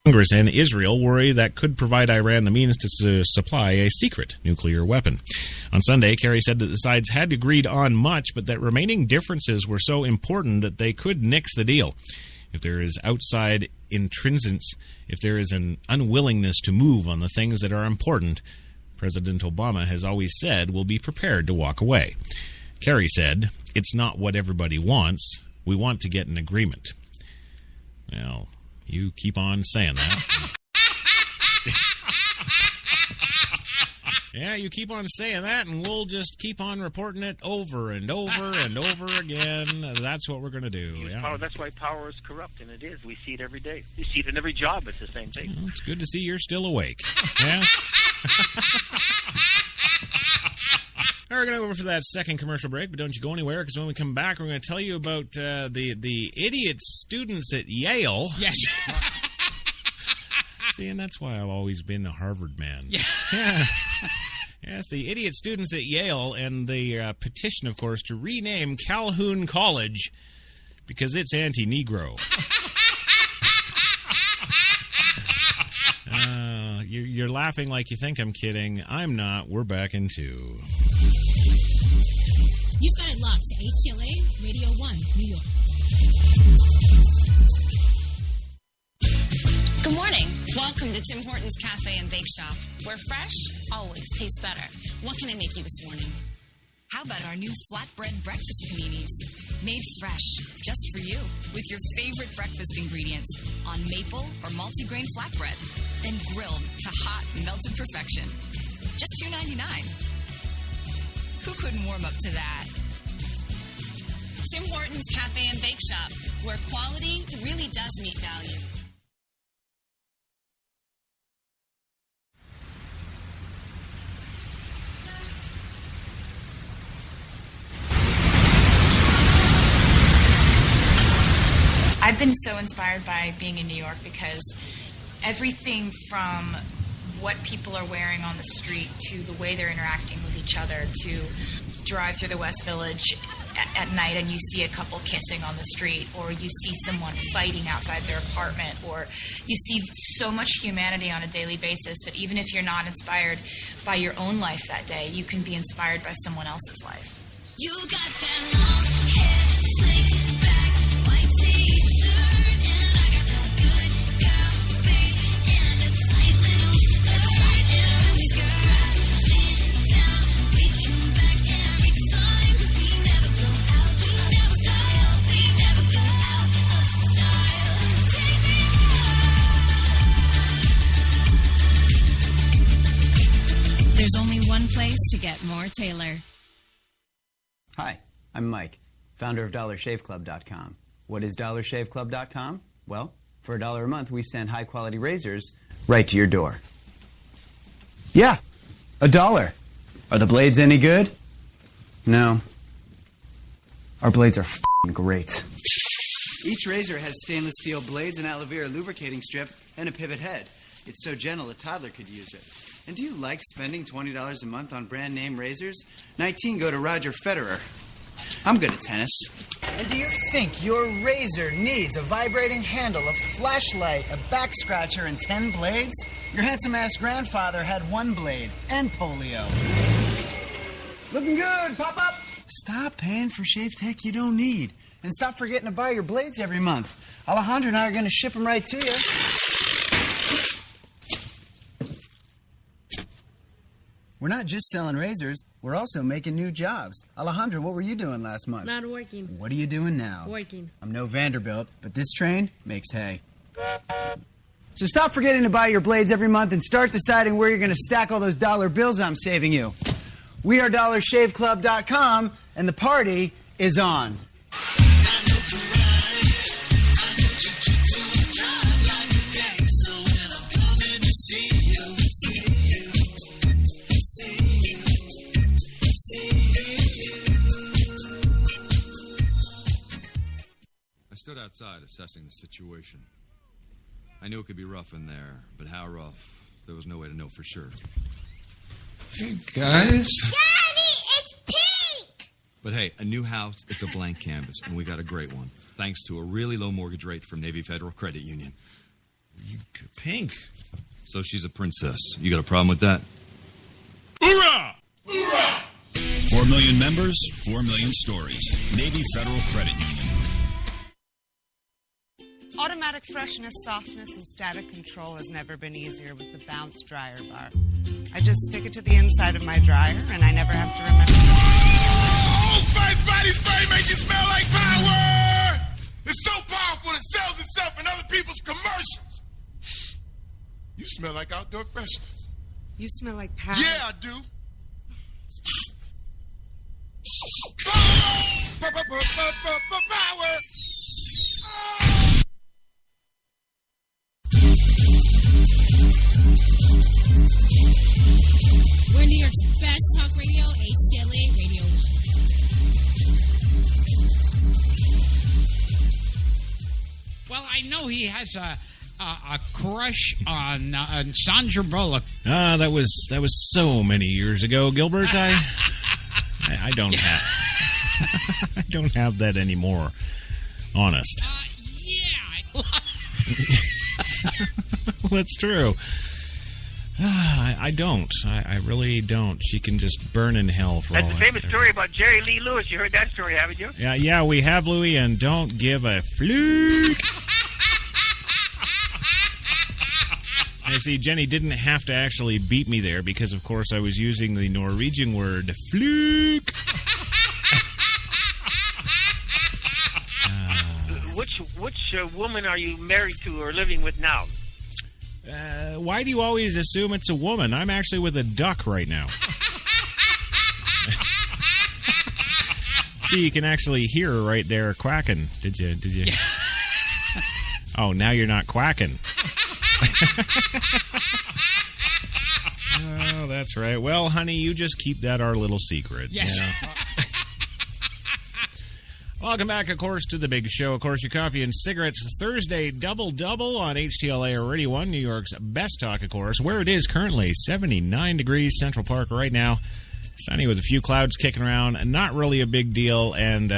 Congress and Israel worry that could provide Iran the means to supply a secret nuclear weapon. On Sunday, Kerry said that the sides had agreed on much, but that remaining differences were so important that they could nix the deal. If there is outside intrinsics, if there is an unwillingness to move on the things that are important, President Obama has always said we'll be prepared to walk away. Kerry said, "It's not what everybody wants. We want to get an agreement." Well, you keep on saying that. Yeah, you keep on saying that, and we'll just keep on reporting it over and over and over again. That's what we're going to do. Yeah. Power, that's why power is corrupt, and it is. We see it every day. We see it in every job. It's the same thing. Well, it's good to see you're still awake. Yes? All right, we're going to go over for that second commercial break, but don't you go anywhere, because when we come back, we're going to tell you about the idiot students at Yale. Yes. See, and that's why I've always been a Harvard man. Yeah. Yes, the idiot students at Yale and the petition, of course, to rename Calhoun College because it's anti-Negro. You're laughing like you think I'm kidding. I'm not. We're back in 2. You've got it locked to HTLA Radio 1, New York. Good morning. Welcome to Tim Hortons Cafe and Bake Shop, where fresh always tastes better. What can I make you this morning? How about our new flatbread breakfast paninis? Made fresh, just for you, with your favorite breakfast ingredients on maple or multigrain flatbread, then grilled to hot, melted perfection. Just $2.99. Who couldn't warm up to that? Tim Hortons Cafe and Bake Shop, where quality really does meet value. I've been so inspired by being in New York because everything from what people are wearing on the street to the way they're interacting with each other, to drive through the West Village at night and you see a couple kissing on the street, or you see someone fighting outside their apartment, or you see so much humanity on a daily basis that even if you're not inspired by your own life that day, you can be inspired by someone else's life. You got that long hair, slick back, white t-shirt, and I got that good girl face and a tight little skirt. And we go crashing down, we come back every time, 'cause we never go out of style. We never go out of style. Take me out. There's only one place to get more Taylor. Hi, I'm Mike, founder of DollarShaveClub.com. What is DollarShaveClub.com? Well, for $1 a month, we send high-quality razors right to your door. Yeah, $1. Are the blades any good? No. Our blades are f***ing great. Each razor has stainless steel blades, an aloe vera lubricating strip, and a pivot head. It's so gentle a toddler could use it. And do you like spending $20 a month on brand name razors? 19 go to Roger Federer. I'm good at tennis. And do you think your razor needs a vibrating handle, a flashlight, a back scratcher, and 10 blades? Your handsome-ass grandfather had 1 blade and polio. Looking good, pop-up! Stop paying for shave tech you don't need. And stop forgetting to buy your blades every month. Alejandro and I are going to ship them right to you. We're not just selling razors, we're also making new jobs. Alejandro, what were you doing last month? Not working. What are you doing now? Working. I'm no Vanderbilt, but this train makes hay. So stop forgetting to buy your blades every month and start deciding where you're going to stack all those dollar bills I'm saving you. We are DollarShaveClub.com, and the party is on. I stood outside assessing the situation. I knew it could be rough in there, but how rough, there was no way to know for sure. Hey, guys. Daddy, it's pink! But hey, a new house, it's a blank canvas, and we got a great one, thanks to a really low mortgage rate from Navy Federal Credit Union. Pink. So she's a princess. You got a problem with that? Hoorah! 4 million members, 4 million stories. Navy Federal Credit Union. Automatic freshness, softness, and static control has never been easier with the Bounce dryer bar. I just stick it to the inside of my dryer, and I never have to remember. Old Spice body spray makes you smell like power! It's so powerful it sells itself in other people's commercials. You smell like outdoor freshness. You smell like power. Yeah, I do. Power! We're New York's best talk radio, HTLA Radio 1. Well, I know he has a crush on Sandra Bullock. That was so many years ago, Gilbert. I don't have I don't have that anymore. Honest. Yeah. That's true. I don't. I really don't. She can just burn in hell for all That's a famous story about Jerry Lee Lewis. You heard that story, haven't you? Yeah, we have, Louie, and don't give a fluke. And see, Jenny didn't have to actually beat me there because, of course, I was using the Norwegian word fluke. Which woman are you married to or living with now? Why do you always assume it's a woman? I'm actually with a duck right now. See, you can actually hear her right there quacking. Did you? Yeah. Oh, now you're not quacking. Oh, that's right. Well, honey, you just keep that our little secret. Yes. You know? Welcome back, of course, to the big show. Of course, your coffee and cigarettes Thursday double-double on HTLA Radio 1, New York's best talk, of course, where it is currently 79 degrees Central Park right now. Sunny with a few clouds kicking around. Not really a big deal. And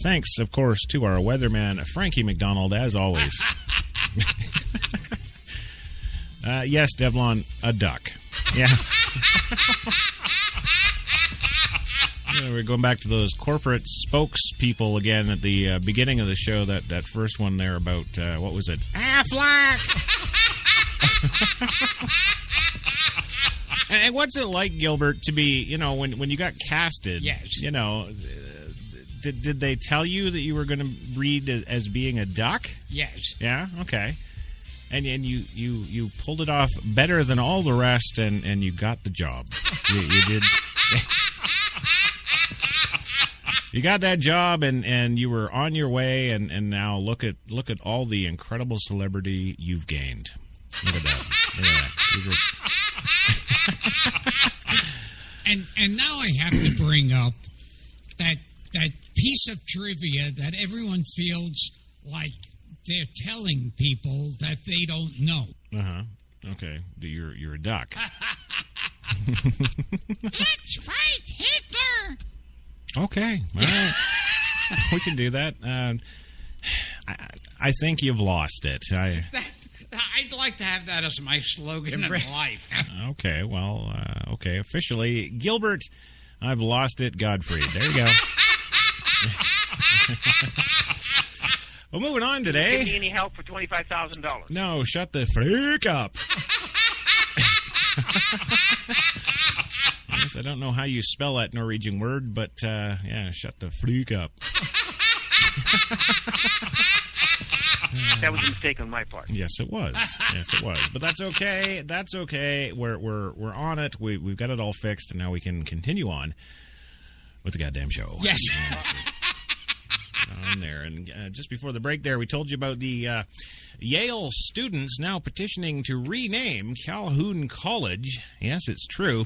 thanks, of course, to our weatherman, Frankie McDonald, as always. Yes, Devlon, a duck. Yeah. We're going back to those corporate spokespeople again at the beginning of the show. That first one there about, what was it? Affleck! And what's it like, Gilbert, to be, when you got casted? Yes. Did they tell you that you were going to read as being a duck? Yes. Yeah? Okay. And you pulled it off better than all the rest, and you got the job. You did. You got that job, and you were on your way, and now look at all the incredible celebrity you've gained. Look at that. And now I have to bring up that piece of trivia that everyone feels like they're telling people that they don't know. Uh-huh. Okay. You're a duck. Let's fight Hitler! Okay. All right. We can do that. I think you've lost it. I'd like to have that as my slogan in life. Okay. Well, okay. Officially, Gilbert, I've lost it. Godfrey. There you go. Well, moving on today. Give me any help for $25,000. No, shut the freak up. Yes, I don't know how you spell that Norwegian word, but yeah, shut the freak up. That was a mistake on my part. Yes, it was. Yes, it was. But that's okay. That's okay. We're on it. We've got it all fixed, and now we can continue on with the goddamn show. Yes. On there. And just before the break there, we told you about the Yale students now petitioning to rename Calhoun College. Yes, it's true.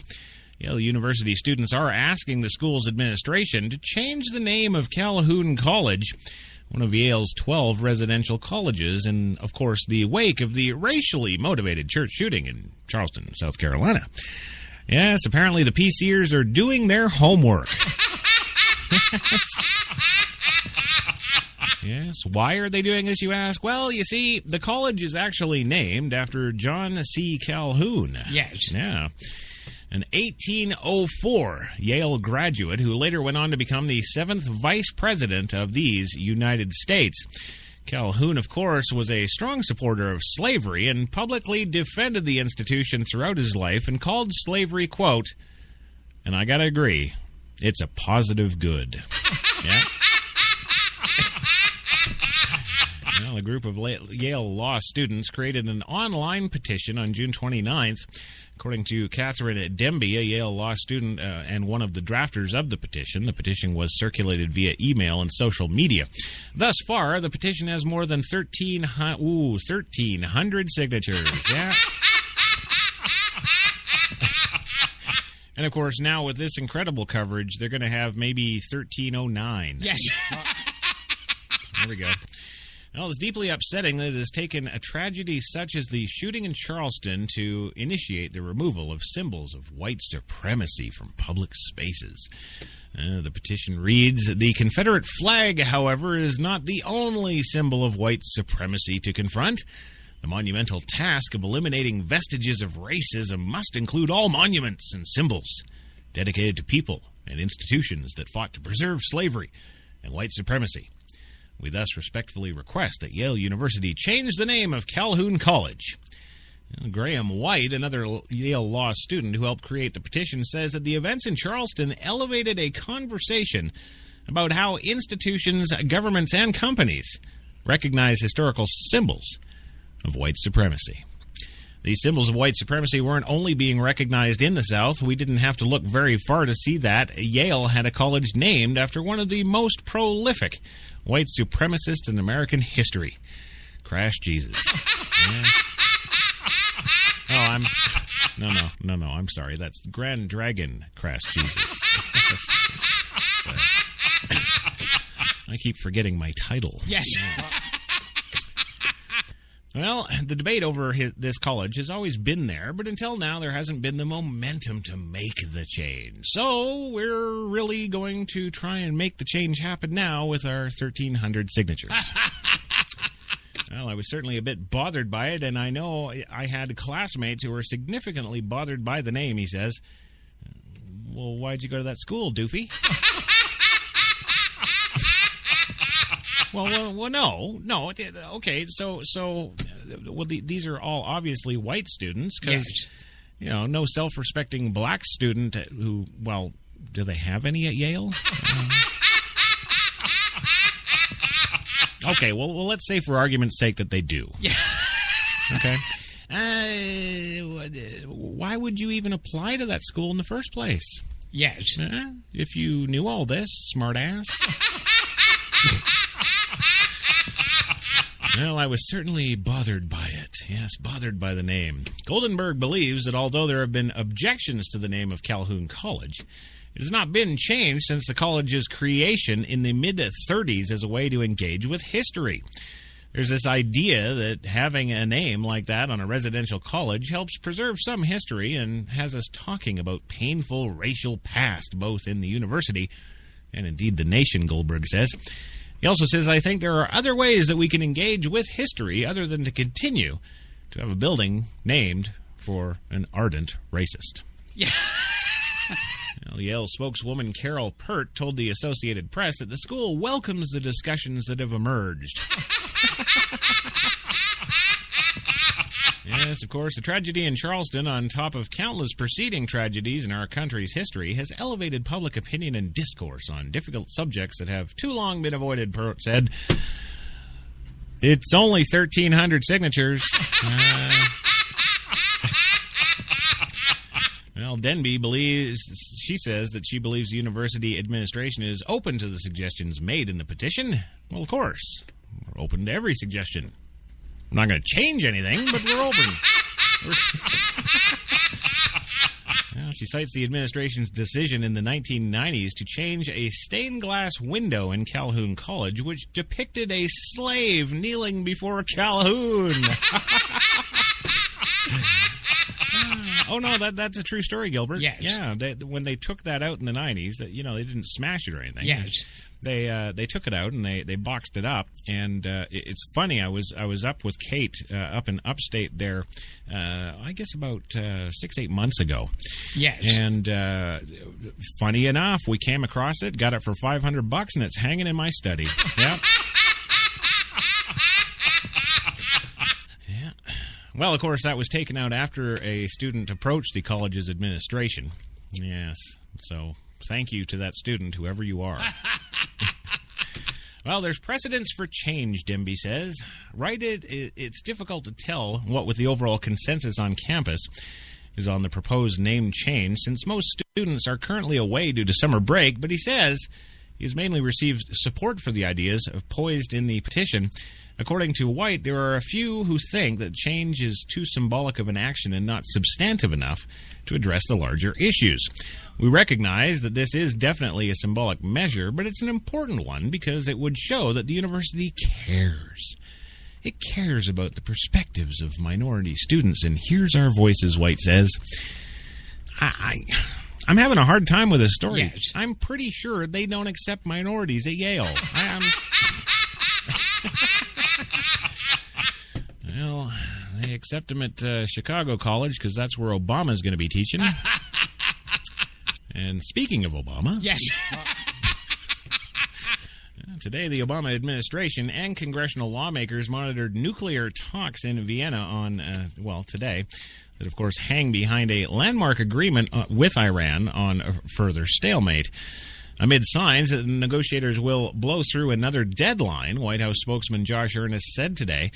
Yale University students are asking the school's administration to change the name of Calhoun College, one of Yale's 12 residential colleges, in, of course, the wake of the racially motivated church shooting in Charleston, South Carolina. Yes, apparently the PCers are doing their homework. Yes. Why are they doing this, you ask? Well, you see, the college is actually named after John C. Calhoun. Yes. Yeah. An 1804 Yale graduate who later went on to become the 7th vice president of these United States. Calhoun, of course, was a strong supporter of slavery and publicly defended the institution throughout his life and called slavery, quote, and I gotta agree, it's a positive good. Yeah. Well, a group of Yale law students created an online petition on June 29th. According to Catherine Demby, a Yale law student and one of the drafters of the petition was circulated via email and social media. Thus far, the petition has more than 1,300 signatures. Yeah. And, of course, now with this incredible coverage, they're going to have maybe 1,309. Yes. There we go. Well, it's deeply upsetting that it has taken a tragedy such as the shooting in Charleston to initiate the removal of symbols of white supremacy from public spaces. The petition reads, the Confederate flag, however, is not the only symbol of white supremacy to confront. The monumental task of eliminating vestiges of racism must include all monuments and symbols dedicated to people and institutions that fought to preserve slavery and white supremacy. We thus respectfully request that Yale University change the name of Calhoun College. Graham White, another Yale law student who helped create the petition, says that the events in Charleston elevated a conversation about how institutions, governments, and companies recognize historical symbols of white supremacy. These symbols of white supremacy weren't only being recognized in the South. We didn't have to look very far to see that. Yale had a college named after one of the most prolific white supremacists in American history. Crash Jesus. Yes. Oh, No, I'm sorry. That's Grand Dragon Crash Jesus. So, I keep forgetting my title. Yes. Well, the debate over this college has always been there, but until now there hasn't been the momentum to make the change. So we're really going to try and make the change happen now with our 1,300 signatures. Well, I was certainly a bit bothered by it, and I know I had classmates who were significantly bothered by the name, he says. Well, why'd you go to that school, doofy? Well, no. Okay, so, these are all obviously white students because, yes, no self-respecting black student who, well, do they have any at Yale? Okay, well, let's say for argument's sake that they do. Yeah. Okay. Why would you even apply to that school in the first place? Yes. If you knew all this, smart ass. Well, I was certainly bothered by it. Yes, bothered by the name. Goldenberg believes that although there have been objections to the name of Calhoun College, it has not been changed since the college's creation in the mid-30s as a way to engage with history. There's this idea that having a name like that on a residential college helps preserve some history and has us talking about painful racial past, both in the university and indeed the nation, Goldberg says. He also says, I think there are other ways that we can engage with history other than to continue to have a building named for an ardent racist. Yeah. Well, Yale spokeswoman Carol Pert told the Associated Press that the school welcomes the discussions that have emerged. Yes, of course, the tragedy in Charleston, on top of countless preceding tragedies in our country's history, has elevated public opinion and discourse on difficult subjects that have too long been avoided, Pert said. It's only 1,300 signatures. Well, Denby she says that she believes the university administration is open to the suggestions made in the petition. Well, of course, we're open to every suggestion. I'm not going to change anything, but we're open. Well, she cites the administration's decision in the 1990s to change a stained glass window in Calhoun College, which depicted a slave kneeling before Calhoun. Oh, no, that's a true story, Gilbert. Yes. Yeah, when they took that out in the 90s, they didn't smash it or anything. Yes. They took it out and they boxed it up, and it's funny. I was up with Kate up in upstate there, I guess about 6-8 months ago. Yes. And funny enough, we came across it, got it for $500, and it's hanging in my study. Yep. Yeah. Well, of course, that was taken out after a student approached the college's administration. Yes. So thank you to that student, whoever you are. Well, there's precedence for change, Demby says. Right, it's difficult to tell what, with the overall consensus on campus, is on the proposed name change, since most students are currently away due to summer break, but he says he's mainly received support for the ideas poised in the petition. According to White, there are a few who think that change is too symbolic of an action and not substantive enough to address the larger issues. We recognize that this is definitely a symbolic measure, but it's an important one because it would show that the university cares. It cares about the perspectives of minority students, and here's our voices, White says. I'm having a hard time with this story. Yes. I'm pretty sure they don't accept minorities at Yale. Well, they accept them at Chicago College because that's where Obama's going to be teaching. And speaking of Obama... Yes. Today, the Obama administration and congressional lawmakers monitored nuclear talks in Vienna on, today, that of course hang behind a landmark agreement with Iran on a further stalemate. Amid signs that the negotiators will blow through another deadline, White House spokesman Josh Earnest said today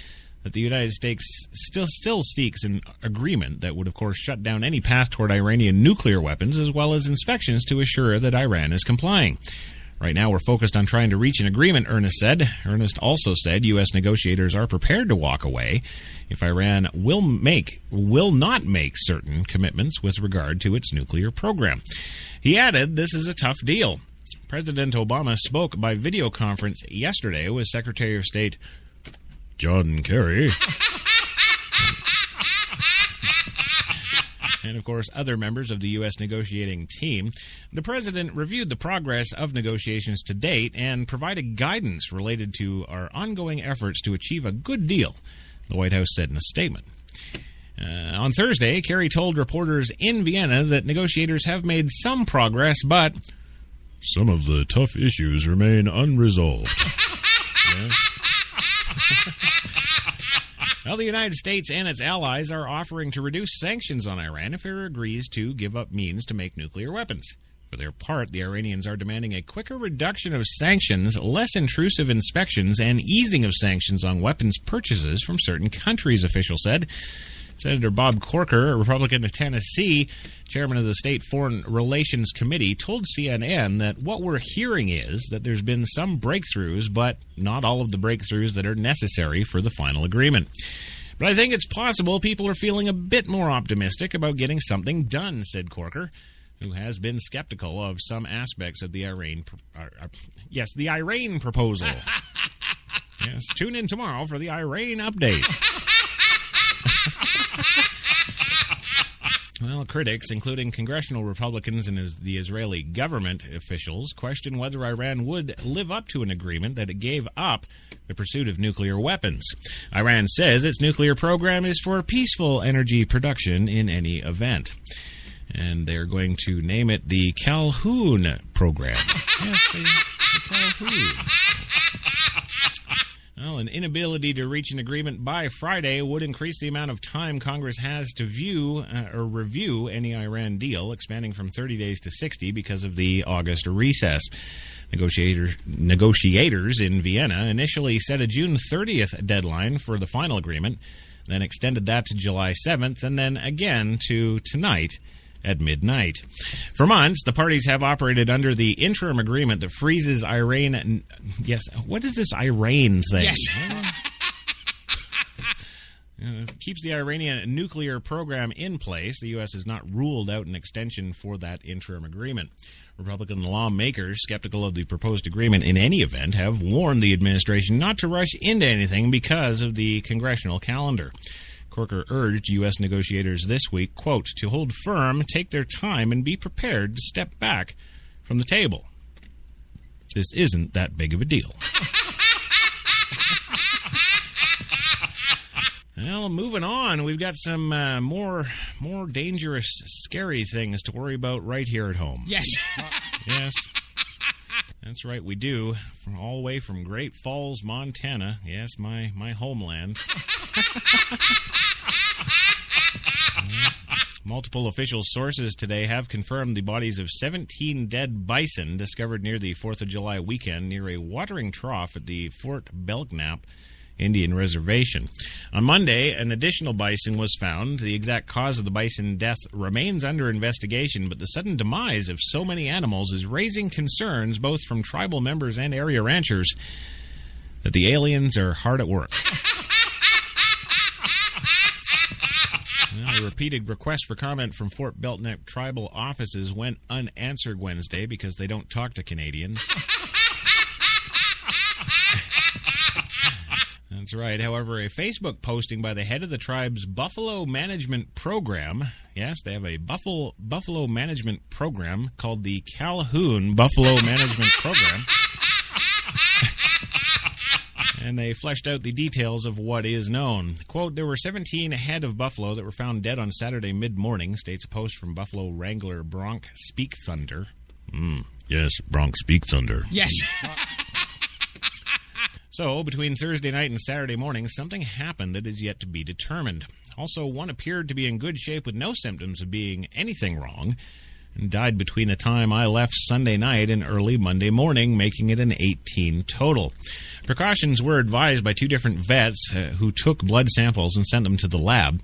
that the United States still seeks an agreement that would, of course, shut down any path toward Iranian nuclear weapons, as well as inspections to assure that Iran is complying. Right now, we're focused on trying to reach an agreement, Earnest said. Earnest also said U.S. negotiators are prepared to walk away if Iran will not make certain commitments with regard to its nuclear program. He added, this is a tough deal. President Obama spoke by video conference yesterday with Secretary of State John Kerry. And, of course, other members of the U.S. negotiating team. The president reviewed the progress of negotiations to date and provided guidance related to our ongoing efforts to achieve a good deal, the White House said in a statement. On Thursday, Kerry told reporters in Vienna that negotiators have made some progress, but some of the tough issues remain unresolved. Yes. Well, the United States and its allies are offering to reduce sanctions on Iran if it agrees to give up means to make nuclear weapons. For their part, the Iranians are demanding a quicker reduction of sanctions, less intrusive inspections, and easing of sanctions on weapons purchases from certain countries, officials said. Senator Bob Corker, a Republican of Tennessee, chairman of the State Foreign Relations Committee, told CNN that what we're hearing is that there's been some breakthroughs, but not all of the breakthroughs that are necessary for the final agreement. But I think it's possible people are feeling a bit more optimistic about getting something done, said Corker, who has been skeptical of some aspects of the Iran proposal. Yes, tune in tomorrow for the Iran update. Well, critics, including congressional Republicans and the Israeli government officials, question whether Iran would live up to an agreement that it gave up the pursuit of nuclear weapons. Iran says its nuclear program is for peaceful energy production in any event. And they're going to name it the Calhoun program. Yes, the Calhoun. Well, an inability to reach an agreement by Friday would increase the amount of time Congress has to review any Iran deal, expanding from 30 days to 60 because of the August recess. Negotiators in Vienna initially set a June 30th deadline for the final agreement, then extended that to July 7th, and then again to tonight at midnight. For months, the parties have operated under the interim agreement that freezes Iran. Yes, what is this Iran thing? Yes. Keeps the Iranian nuclear program in place. The U.S. has not ruled out an extension for that interim agreement. Republican lawmakers, skeptical of the proposed agreement in any event, have warned the administration not to rush into anything because of the congressional calendar. Corker urged U.S. negotiators this week, quote, to hold firm, take their time, and be prepared to step back from the table. This isn't that big of a deal. Well, moving on, we've got some more dangerous, scary things to worry about right here at home. Yes. Yes. That's right, we do. From all the way from Great Falls, Montana. Yes, my homeland. Multiple official sources today have confirmed the bodies of 17 dead bison discovered near the 4th of July weekend near a watering trough at the Fort Belknap Indian Reservation. On Monday, an additional bison was found. The exact cause of the bison death remains under investigation, but the sudden demise of so many animals is raising concerns both from tribal members and area ranchers that the aliens are hard at work. A repeated request for comment from Fort Belknap tribal offices went unanswered Wednesday because they don't talk to Canadians. That's right. However, a Facebook posting by the head of the tribe's Buffalo Management Program, yes, they have a Buffalo Management Program called the Calhoun Buffalo Management Program. And they fleshed out the details of what is known. Quote, there were 17 head of buffalo that were found dead on Saturday mid-morning, states a post from Buffalo Wrangler Bronk Speak Thunder. Yes, Bronk Speak Thunder. Yes. So, between Thursday night and Saturday morning, something happened that is yet to be determined. Also, one appeared to be in good shape with no symptoms of being anything wrong, and died between the time I left Sunday night and early Monday morning, making it an 18 total. Precautions were advised by two different vets who took blood samples and sent them to the lab.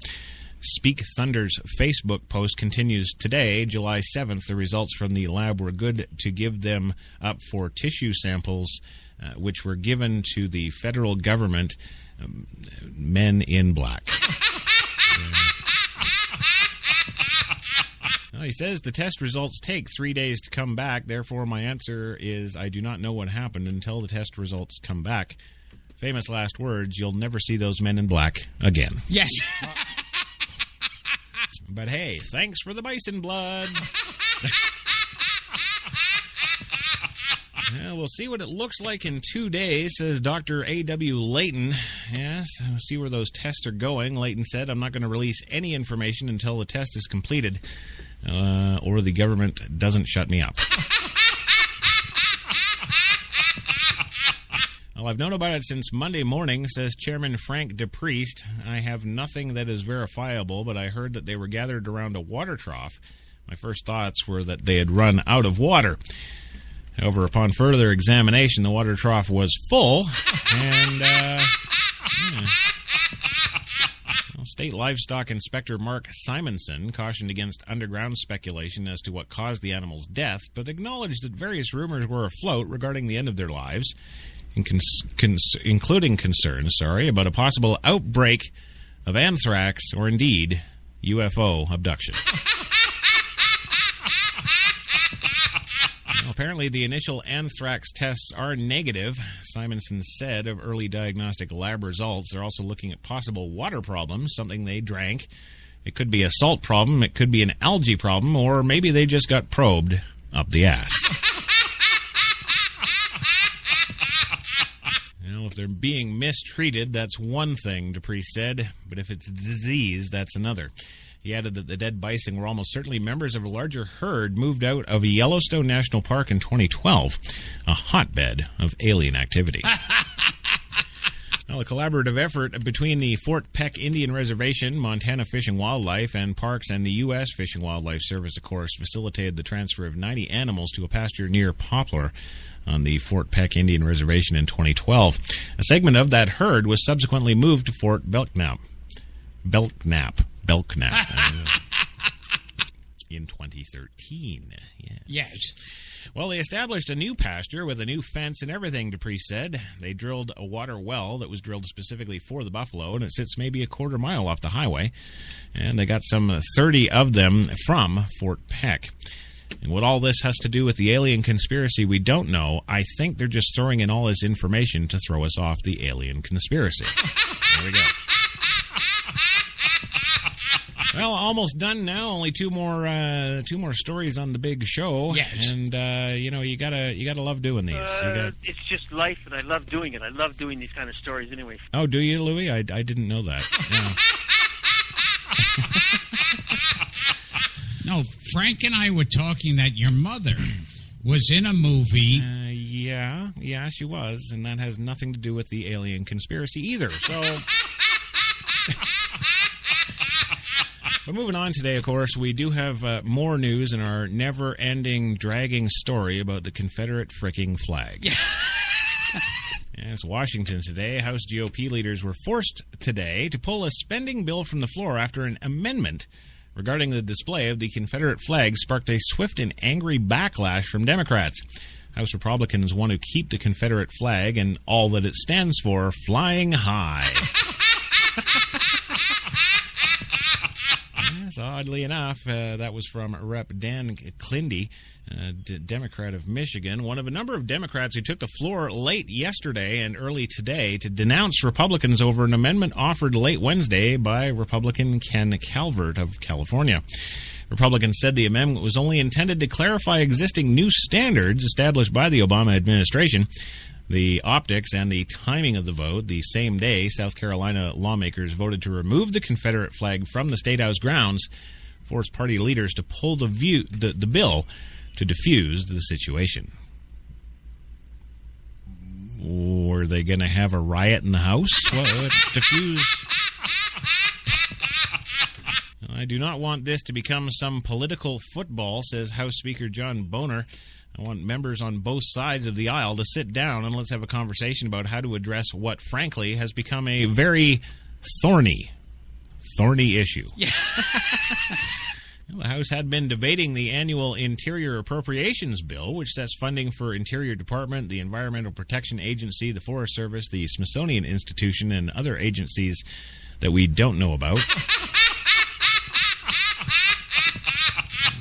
Speak Thunder's Facebook post continues today, July 7th. The results from the lab were good to give them up for tissue samples, which were given to the federal government, men in black. Well, he says the test results take 3 days to come back. Therefore, my answer is I do not know what happened until the test results come back. Famous last words, you'll never see those men in black again. Yes. But hey, thanks for the bison blood. Well, we'll see what it looks like in 2 days, says Dr. A.W. Layton. Yes, we'll see where those tests are going. Layton said, I'm not going to release any information until the test is completed or the government doesn't shut me up. Well, I've known about it since Monday morning, says Chairman Frank DePriest. I have nothing that is verifiable, but I heard that they were gathered around a water trough. My first thoughts were that they had run out of water. However, upon further examination, the water trough was full, and State Livestock Inspector Mark Simonson cautioned against underground speculation as to what caused the animal's death, but acknowledged that various rumors were afloat regarding the end of their lives, including concerns about a possible outbreak of anthrax or indeed UFO abduction. Apparently, the initial anthrax tests are negative, Simonson said, of early diagnostic lab results. They're also looking at possible water problems, something they drank. It could be a salt problem, it could be an algae problem, or maybe they just got probed up the ass. Well, if they're being mistreated, that's one thing, DePriest said, but if it's disease, that's another. He added that the dead bison were almost certainly members of a larger herd moved out of Yellowstone National Park in 2012, a hotbed of alien activity. Well, a collaborative effort between the Fort Peck Indian Reservation, Montana Fish and Wildlife, and Parks and the U.S. Fish and Wildlife Service, of course, facilitated the transfer of 90 animals to a pasture near Poplar on the Fort Peck Indian Reservation in 2012. A segment of that herd was subsequently moved to Fort Belknap in 2013. Yes. Well, they established a new pasture with a new fence and everything, DePriest said. They drilled a water well that was drilled specifically for the buffalo, and it sits maybe a quarter mile off the highway. And they got some 30 of them from Fort Peck. And what all this has to do with the alien conspiracy, we don't know. I think they're just throwing in all this information to throw us off the alien conspiracy. There we go. Well, almost done now. Only two more stories on the big show. Yes. And you gotta love doing these. It's just life, and I love doing it. I love doing these kind of stories anyway. Oh, do you, Louie? I didn't know that. Yeah. No, Frank and I were talking that your mother was in a movie. Yeah, she was, and that has nothing to do with the alien conspiracy either. So. But moving on today, of course, we do have more news in our never-ending, dragging story about the Confederate fricking flag. Yes, Washington today, House GOP leaders were forced today to pull a spending bill from the floor after an amendment regarding the display of the Confederate flag sparked a swift and angry backlash from Democrats. House Republicans want to keep the Confederate flag and all that it stands for flying high. Yes, oddly enough, that was from Rep. Dan Clindy, Democrat of Michigan, one of a number of Democrats who took the floor late yesterday and early today to denounce Republicans over an amendment offered late Wednesday by Republican Ken Calvert of California. Republicans said the amendment was only intended to clarify existing new standards established by the Obama administration. The optics and the timing of the vote, the same day South Carolina lawmakers voted to remove the Confederate flag from the State House grounds, forced party leaders to pull the bill to defuse the situation. Were they going to have a riot in the House? Defuse? I do not want this to become some political football, says House Speaker John Boehner. I want members on both sides of the aisle to sit down and let's have a conversation about how to address what, frankly, has become a very thorny issue. Yeah. The House had been debating the annual Interior Appropriations Bill, which sets funding for Interior Department, the Environmental Protection Agency, the Forest Service, the Smithsonian Institution, and other agencies that we don't know about.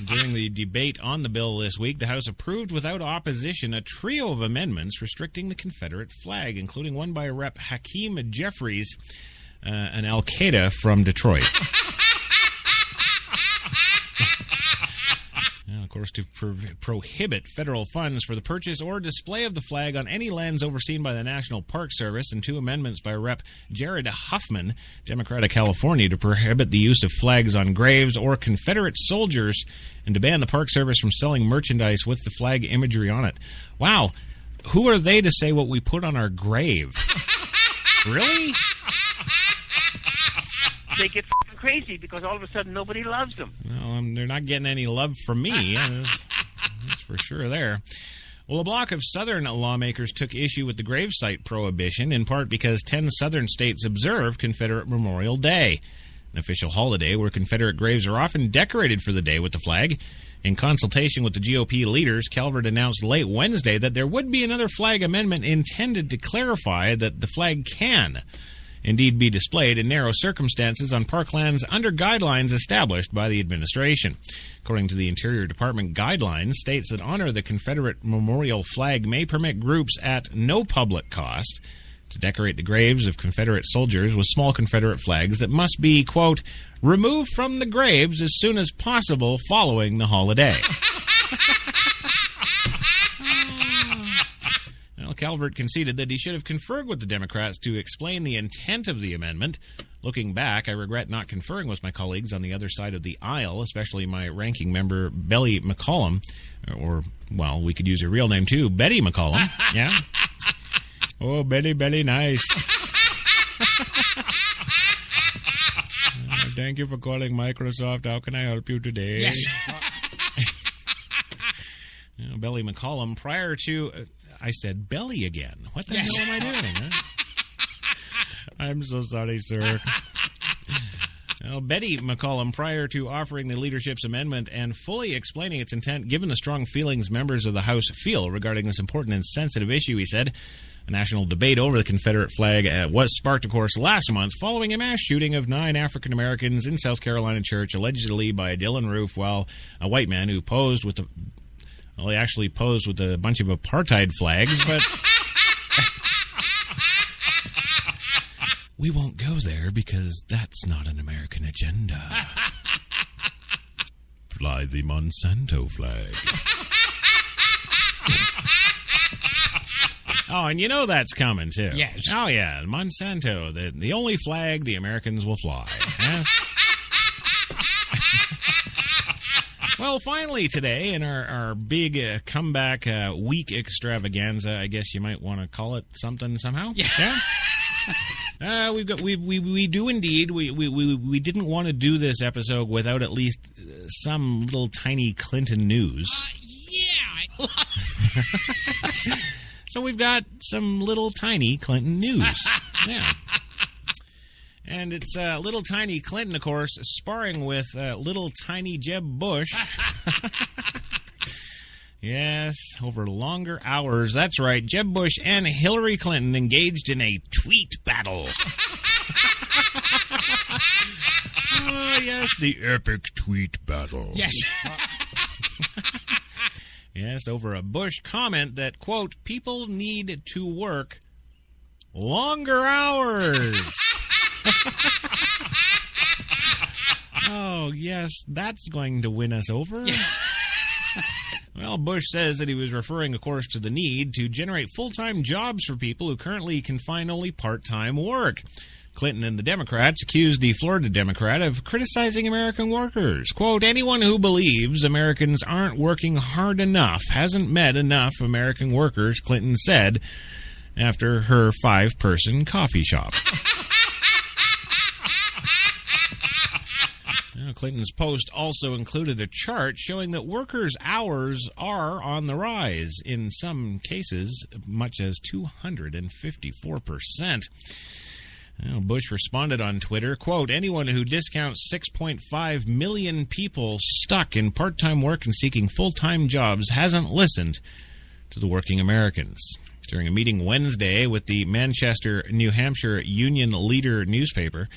During the debate on the bill this week, the House approved without opposition a trio of amendments restricting the Confederate flag, including one by Rep. Hakeem Jeffries, an Al-Qaeda from Detroit. Of course, to prohibit federal funds for the purchase or display of the flag on any lands overseen by the National Park Service, and two amendments by Rep. Jared Huffman, Democrat of California, to prohibit the use of flags on graves or Confederate soldiers and to ban the Park Service from selling merchandise with the flag imagery on it. Wow. Who are they to say what we put on our grave? Really? They get crazy because all of a sudden nobody loves them. Well, they're not getting any love from me. That's for sure there. Well, a block of Southern lawmakers took issue with the gravesite prohibition, in part because 10 Southern states observe Confederate Memorial Day, an official holiday where Confederate graves are often decorated for the day with the flag. In consultation with the GOP leaders, Calvert announced late Wednesday that there would be another flag amendment intended to clarify that the flag can indeed be displayed in narrow circumstances on parklands under guidelines established by the administration. According to the Interior Department guidelines, states that honor the Confederate memorial flag may permit groups at no public cost to decorate the graves of Confederate soldiers with small Confederate flags that must be, quote, removed from the graves as soon as possible following the holiday. Calvert conceded that he should have conferred with the Democrats to explain the intent of the amendment. Looking back, I regret not conferring with my colleagues on the other side of the aisle, especially my ranking member, Belly McCollum, or, well, we could use her real name too, Betty McCollum. Yeah? Oh, Betty, nice. Thank you for calling Microsoft. How can I help you today? Yes. Belly McCollum, prior to... I said belly again. What the hell am I doing? Huh? I'm so sorry, sir. Well, Betty McCollum, prior to offering the leadership's amendment and fully explaining its intent, given the strong feelings members of the House feel regarding this important and sensitive issue, he said, a national debate over the Confederate flag was sparked, of course, last month following a mass shooting of 9 African Americans in South Carolina church, allegedly by Dylan Roof, while a white man who posed with the... Well, he actually posed with a bunch of apartheid flags, but We won't go there because that's not an American agenda. Fly the Monsanto flag. Oh, and you know that's coming, too. Yes. Oh, yeah, Monsanto, the only flag the Americans will fly. Yes. Well, finally today, in our big comeback week extravaganza, I guess you might want to call it something somehow. Yeah. We do indeed. We didn't want to do this episode without at least some little tiny Clinton news. Yeah. So we've got some little tiny Clinton news. Yeah. And it's little tiny Clinton, of course, sparring with little tiny Jeb Bush. Yes, over longer hours. That's right. Jeb Bush and Hillary Clinton engaged in a tweet battle. Oh, yes, the epic tweet battle. Yes. Yes, over a Bush comment that, quote, people need to work longer hours. Oh, yes, that's going to win us over. Well, Bush says that he was referring, of course, to the need to generate full-time jobs for people who currently can find only part-time work. Clinton and the Democrats accused the Florida Democrat of criticizing American workers. Quote, anyone who believes Americans aren't working hard enough hasn't met enough American workers, Clinton said after her 5-person coffee shop. Clinton's post also included a chart showing that workers' hours are on the rise, in some cases much as 254%. Bush responded on Twitter, quote, anyone who discounts 6.5 million people stuck in part-time work and seeking full-time jobs hasn't listened to the working Americans. During a meeting Wednesday with the Manchester, New Hampshire Union Leader newspaper,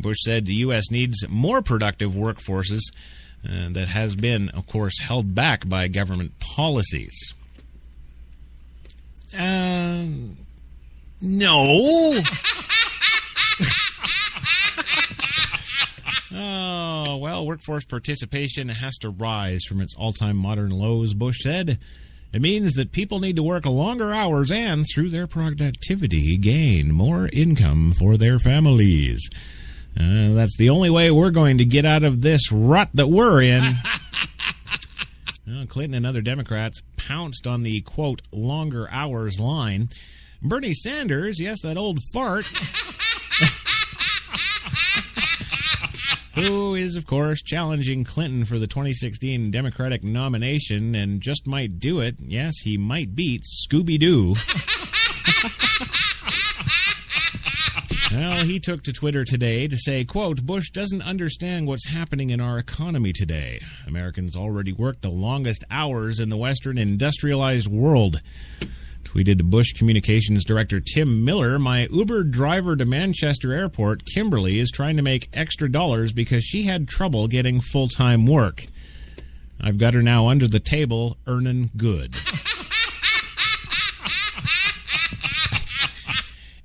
Bush said the U.S. needs more productive workforces that has been, of course, held back by government policies. No. Oh, well, workforce participation has to rise from its all-time modern lows, Bush said. It means that people need to work longer hours and, through their productivity, gain more income for their families. That's the only way we're going to get out of this rut that we're in. Clinton and other Democrats pounced on the, quote, longer hours line. Bernie Sanders, yes, that old fart, who is, of course, challenging Clinton for the 2016 Democratic nomination and just might do it. Yes, he might beat Scooby-Doo. Well, he took to Twitter today to say, quote, Bush doesn't understand what's happening in our economy today. Americans already work the longest hours in the Western industrialized world. Tweeted Bush Communications Director Tim Miller, my Uber driver to Manchester Airport, Kimberly, is trying to make extra dollars because she had trouble getting full-time work. I've got her now under the table, earning good.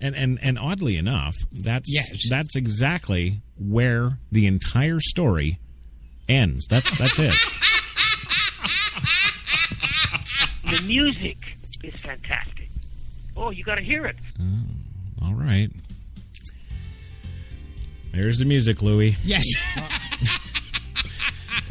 And oddly enough, that's exactly where the entire story ends. That's it. The music is fantastic. Oh, you got to hear it. All right. There's the music, Louie. Yes.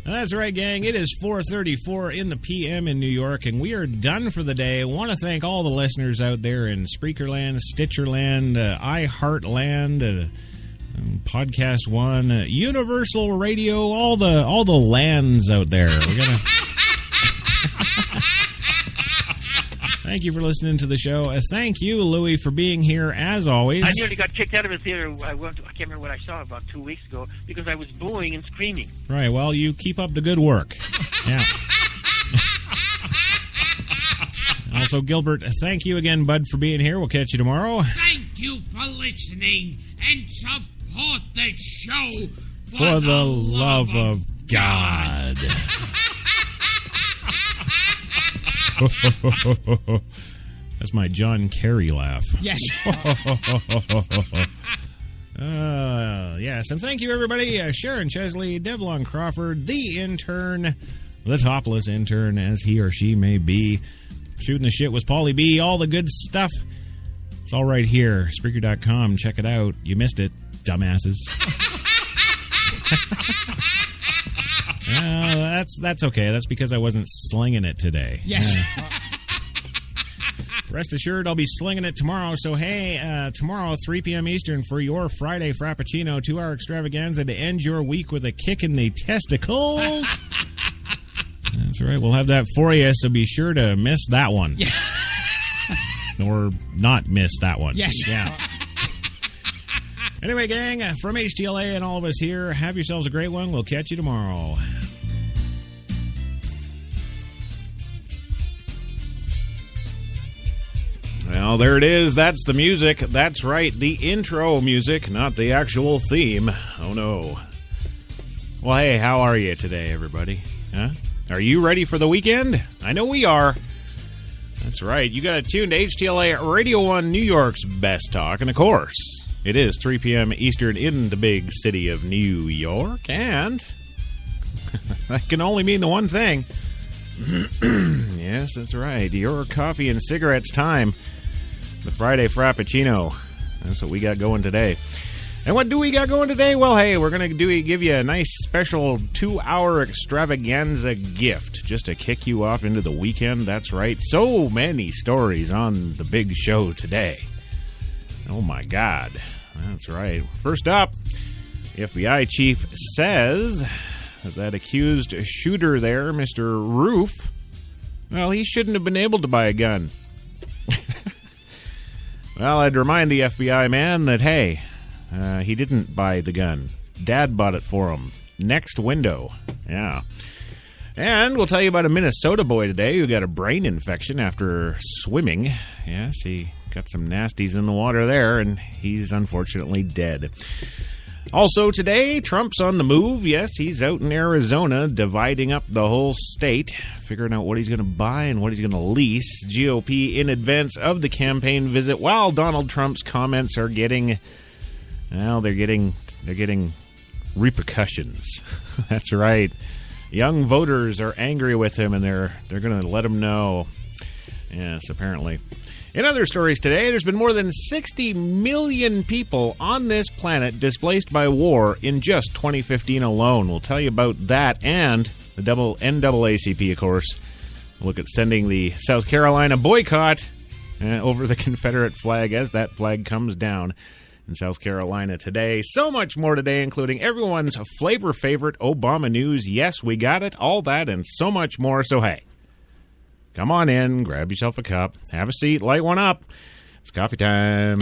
That's right, gang. It is 4:34 in the p.m. in New York, and we are done for the day. I want to thank all the listeners out there in Spreakerland, Stitcherland, iHeartland, Podcast One, Universal Radio, all the lands out there. We're gonna. Thank you for listening to the show. Thank you, Louie, for being here, as always. I nearly got kicked out of a theater. I can't remember what I saw about 2 weeks ago because I was booing and screaming. Right, well, you keep up the good work. Yeah. Also, Gilbert, thank you again, bud, for being here. We'll catch you tomorrow. Thank you for listening and support the show for the love of God. That's my John Kerry laugh. Yes. Yes, and thank you, everybody. Sharon Chesley, Devlon Crawford, the intern, the topless intern, as he or she may be, shooting the shit with Paulie B, all the good stuff. It's all right here. Spreaker.com. Check it out. You missed it, dumbasses. That's okay. That's because I wasn't slinging it today. Yes. Rest assured, I'll be slinging it tomorrow. So, hey, tomorrow, 3 p.m. Eastern, for your Friday Frappuccino 2-hour extravaganza to end your week with a kick in the testicles. That's right. We'll have that for you, so be sure to miss that one. Yeah. Or not miss that one. Yes. Yeah. Anyway, gang, from HTLA and all of us here, have yourselves a great one. We'll catch you tomorrow. Well, there it is. That's the music. That's right. The intro music, not the actual theme. Oh, no. Well, hey, how are you today, everybody? Huh? Are you ready for the weekend? I know we are. That's right. You got to tune to HTLA Radio 1, New York's best talk. And, of course, it is 3 p.m. Eastern in the big city of New York. And that can only mean the one thing. Yes, that's right. Your coffee and cigarettes time. The Friday Frappuccino. That's what we got going today. And what do we got going today? Well, hey, we're going to give you a nice special 2-hour extravaganza gift just to kick you off into the weekend. That's right. So many stories on the big show today. Oh, my God. That's right. First up, the FBI chief says that accused shooter there, Mr. Roof, well, he shouldn't have been able to buy a gun. Well, I'd remind the FBI man that, hey, he didn't buy the gun. Dad bought it for him. Next window. Yeah. And we'll tell you about a Minnesota boy today who got a brain infection after swimming. Yes, he got some nasties in the water there, and he's unfortunately dead. Also today, Trump's on the move. Yes, he's out in Arizona dividing up the whole state, figuring out what he's going to buy and what he's going to lease. GOP in advance of the campaign visit, while Donald Trump's comments are getting, well, they're getting repercussions. That's right. Young voters are angry with him, and they're going to let him know. Yes, apparently. In other stories today, there's been more than 60 million people on this planet displaced by war in just 2015 alone. We'll tell you about that and the NAACP, of course. We'll look at sending the South Carolina boycott over the Confederate flag as that flag comes down in South Carolina today. So much more today, including everyone's flavor favorite Obama news. Yes, we got it. All that and so much more. So, hey. Come on in, grab yourself a cup, have a seat, light one up. It's coffee time.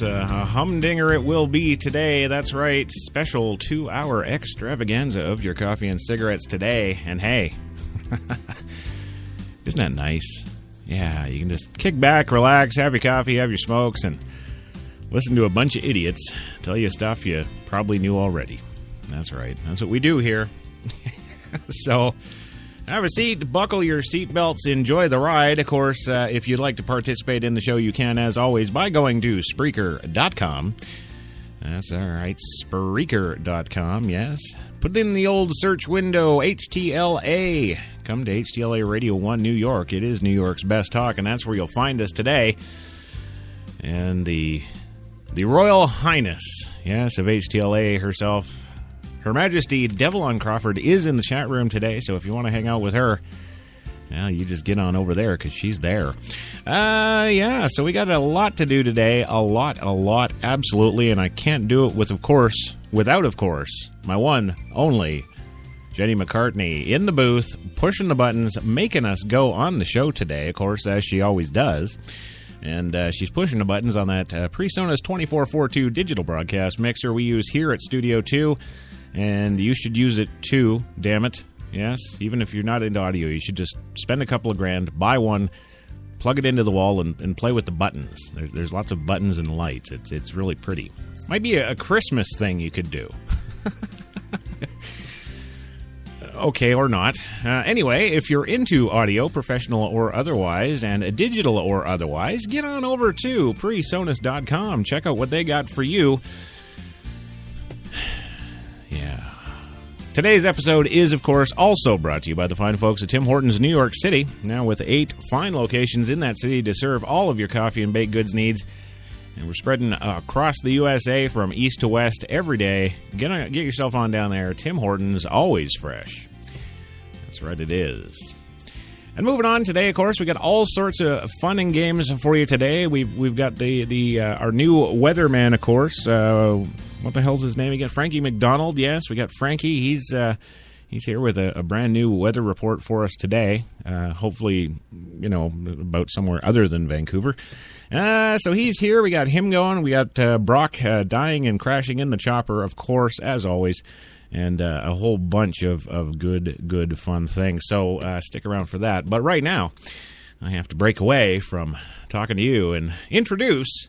A humdinger it will be today. That's right. Special 2-hour extravaganza of your coffee and cigarettes today. And hey, isn't that nice? Yeah, you can just kick back, relax, have your coffee, have your smokes, and listen to a bunch of idiots tell you stuff you probably knew already. That's right. That's what we do here. So have a seat, buckle your seatbelts, enjoy the ride. Of course, if you'd like to participate in the show, you can, as always, by going to Spreaker.com. That's all right, Spreaker.com, yes. Put in the old search window, HTLA. Come to HTLA Radio 1 New York. It is New York's best talk, and that's where you'll find us today. And the Royal Highness, yes, of HTLA herself, Her Majesty Devlon Crawford, is in the chat room today, so if you want to hang out with her, well, you just get on over there because she's there. Yeah, so we got a lot to do today. A lot, absolutely, and I can't do it without, of course, my one, only, Jenny McCartney in the booth, pushing the buttons, making us go on the show today, of course, as she always does. And she's pushing the buttons on that PreSonus 2442 digital broadcast mixer we use here at Studio 2. And you should use it too, damn it. Yes, even if you're not into audio, you should just spend a couple of grand, buy one, plug it into the wall, and play with the buttons. There's lots of buttons and lights. It's really pretty. Might be a Christmas thing you could do. Okay, or not. Anyway, if you're into audio, professional or otherwise, and digital or otherwise, get on over to PreSonus.com. Check out what they got for you. Yeah. Today's episode is, of course, also brought to you by the fine folks at Tim Hortons, New York City. Now with 8 fine locations in that city to serve all of your coffee and baked goods needs. And we're spreading across the USA from east to west every day. Get yourself on down there. Tim Hortons, always fresh. That's right, it is. And moving on today, of course, we got all sorts of fun and games for you today. We've got our new weatherman, of course. What the hell's his name again? Frankie McDonald. Yes, we got Frankie. He's here with a brand new weather report for us today. Hopefully, about somewhere other than Vancouver. So he's here. We got him going. We got Brock dying and crashing in the chopper, of course, as always. And a whole bunch of good, fun things. So stick around for that. But right now, I have to break away from talking to you and introduce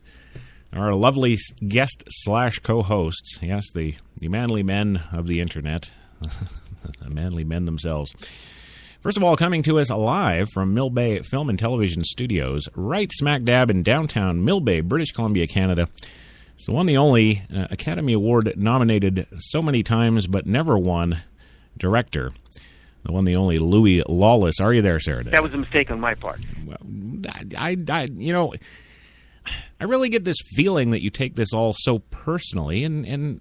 our lovely guest/co-hosts. Yes, the manly men of the internet. The manly men themselves. First of all, coming to us live from Mill Bay Film and Television Studios, right smack dab in downtown Mill Bay, British Columbia, Canada. It's the one, the only Academy Award nominated so many times but never won director. The one, the only Louis Lawless. Are you there, Sarah? That was a mistake on my part. Well, I really get this feeling that you take this all so personally, and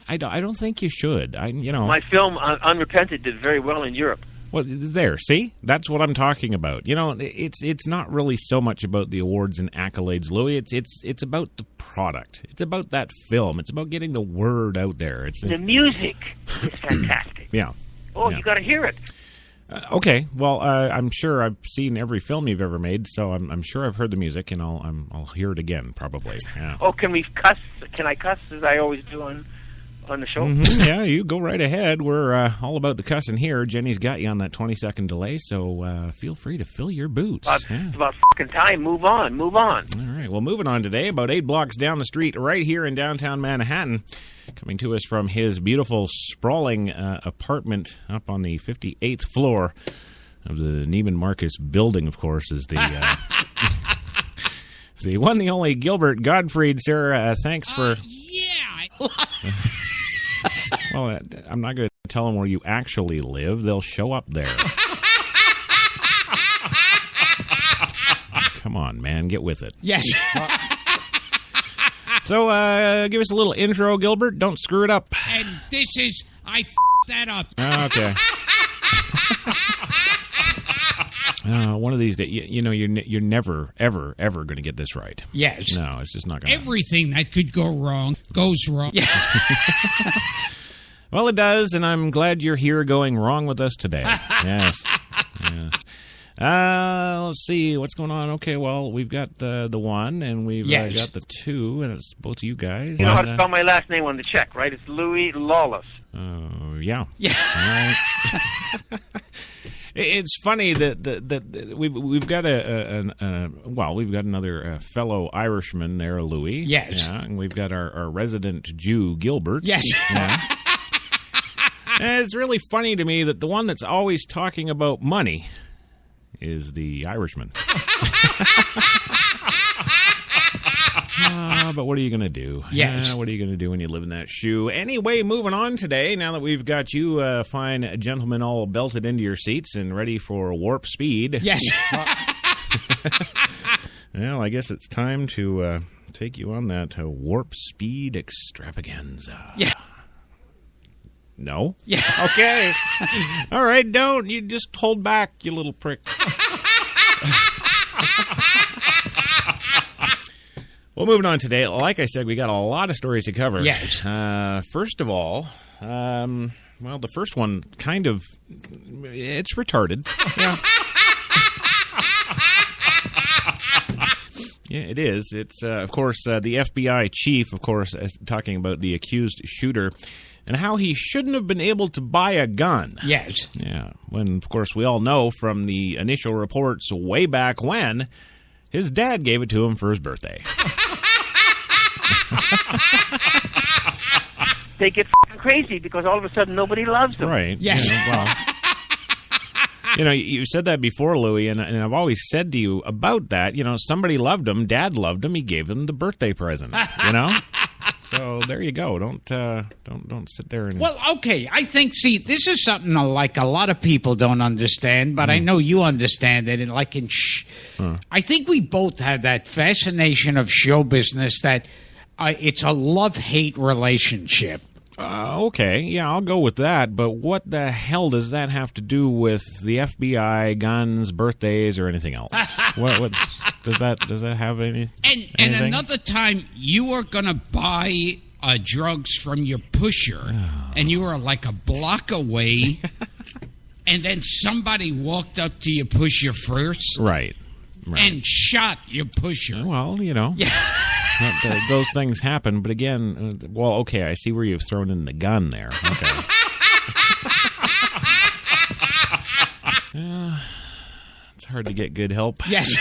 I don't think you should. My film, Unrepented, did very well in Europe. Well, there, see? That's what I'm talking about. It's not really so much about the awards and accolades, Louis. It's about the product. It's about that film. It's about getting the word out there. The music is fantastic. Yeah. Oh, yeah. You got to hear it. Okay. Well, I'm sure I've seen every film you've ever made, so I'm sure I've heard the music, and I'll hear it again probably. Yeah. Oh, can we cuss? Can I cuss as I always do on the show? Mm-hmm. Yeah, you go right ahead. We're all about the cussing here. Jenny's got you on that 20-second delay, so feel free to fill your boots. It's about fucking time. Move on. All right. Well, moving on today, about 8 blocks down the street, right here in downtown Manhattan, coming to us from his beautiful, sprawling apartment up on the 58th floor of the Neiman Marcus building, of course, is the the one, the only Gilbert Gottfried. Sarah, thanks for... Well, I'm not going to tell them where you actually live. They'll show up there. Come on, man. Get with it. Yes. So, give us a little intro, Gilbert. Don't screw it up. And this is... I that up. Okay. One of these days, you're never, ever, ever going to get this right. Yes. No, it's just not going to happen. Everything that could go wrong goes wrong. Yeah. Well, it does, and I'm glad you're here going wrong with us today. Yes. Let's see what's going on. Okay, well, we've got the 1, and we've got the 2, and it's both of you guys. You know how to spell my last name on the check, right? It's Louis Lawless. Yeah. Yeah. All right. It's funny that we've got we've got another fellow Irishman there, Louis. Yes. Yeah, and we've got our resident Jew, Gilbert. Yes. Yeah. And it's really funny to me that the one that's always talking about money is the Irishman. But what are you going to do? Yes. What are you going to do when you live in that shoe? Anyway, moving on today, now that we've got you fine gentlemen all belted into your seats and ready for warp speed. Yes. Well, I guess it's time to take you on that warp speed extravaganza. Yeah. No? Yeah. Okay. All right, don't. You just hold back, you little prick. Well, moving on today, like I said, we got a lot of stories to cover. Yes. First of all, well, the first one kind of, it's retarded. Yeah. Yeah, it is. It's, of course, the FBI chief, of course, talking about the accused shooter and how he shouldn't have been able to buy a gun. Yes. Yeah. When, of course, we all know from the initial reports way back when, his dad gave it to him for his birthday. They get crazy because all of a sudden nobody loves them. Right. Yes. You know, you said that before, Louie, and I've always said to you about that, you know, somebody loved him, Dad loved him, he gave him the birthday present, you know? So there you go. Don't sit there and... Well, okay, I think, see, this is something like a lot of people don't understand, but I know you understand it, and like in I think we both have that fascination of show business that it's a love-hate relationship. Okay, yeah, I'll go with that, but what the hell does that have to do with the FBI, guns, birthdays, or anything else? what does that have anything? And another time, you were going to buy drugs from your pusher, and you were like a block away, and then somebody walked up to your pusher first. Right. And shot your pusher. Well, you know. Yeah. Those things happen, but again, well, okay, I see where you've thrown in the gun there. Okay. It's hard to get good help. Yes.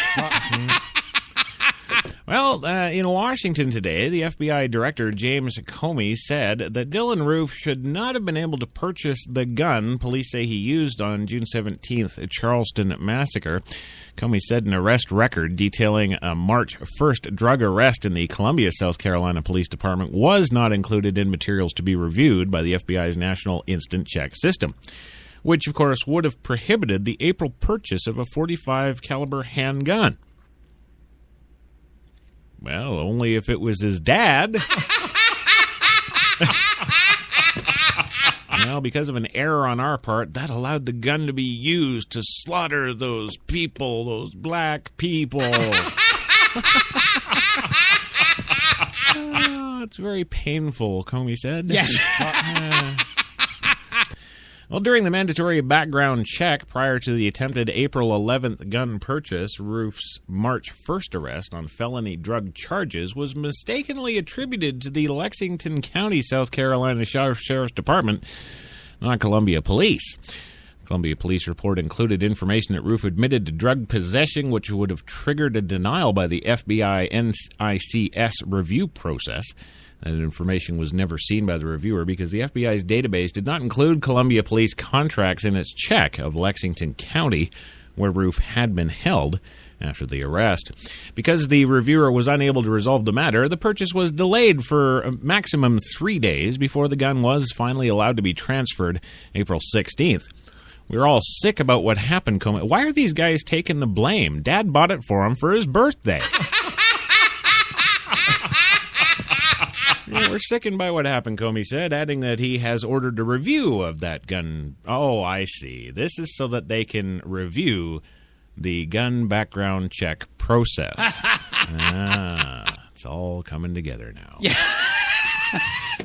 Well, in Washington today, the FBI Director James Comey said that Dylan Roof should not have been able to purchase the gun police say he used on June 17th Charleston massacre. Comey said an arrest record detailing a March 1st drug arrest in the Columbia, South Carolina Police Department was not included in materials to be reviewed by the FBI's National Instant Check System, which, of course, would have prohibited the April purchase of a .45 caliber handgun. Well, only if it was his dad. Well, because of an error on our part, that allowed the gun to be used to slaughter those people, those black people. It's very painful, Comey said. Yes. Well, during the mandatory background check prior to the attempted April 11th gun purchase, Roof's March 1st arrest on felony drug charges was mistakenly attributed to the Lexington County, South Carolina Sheriff's Department, not Columbia Police. Columbia Police report included information that Roof admitted to drug possession, which would have triggered a denial by the FBI NAACP review process. That information was never seen by the reviewer because the FBI's database did not include Columbia Police contracts in its check of Lexington County, where Roof had been held after the arrest. Because the reviewer was unable to resolve the matter, the purchase was delayed for a maximum 3 days before the gun was finally allowed to be transferred April 16th. We were all sick about what happened, Comey. Why are these guys taking the blame? Dad bought it for him for his birthday. We're sickened by what happened, Comey said, adding that he has ordered a review of that gun. Oh, I see. This is so that they can review the gun background check process. It's all coming together now. Yeah.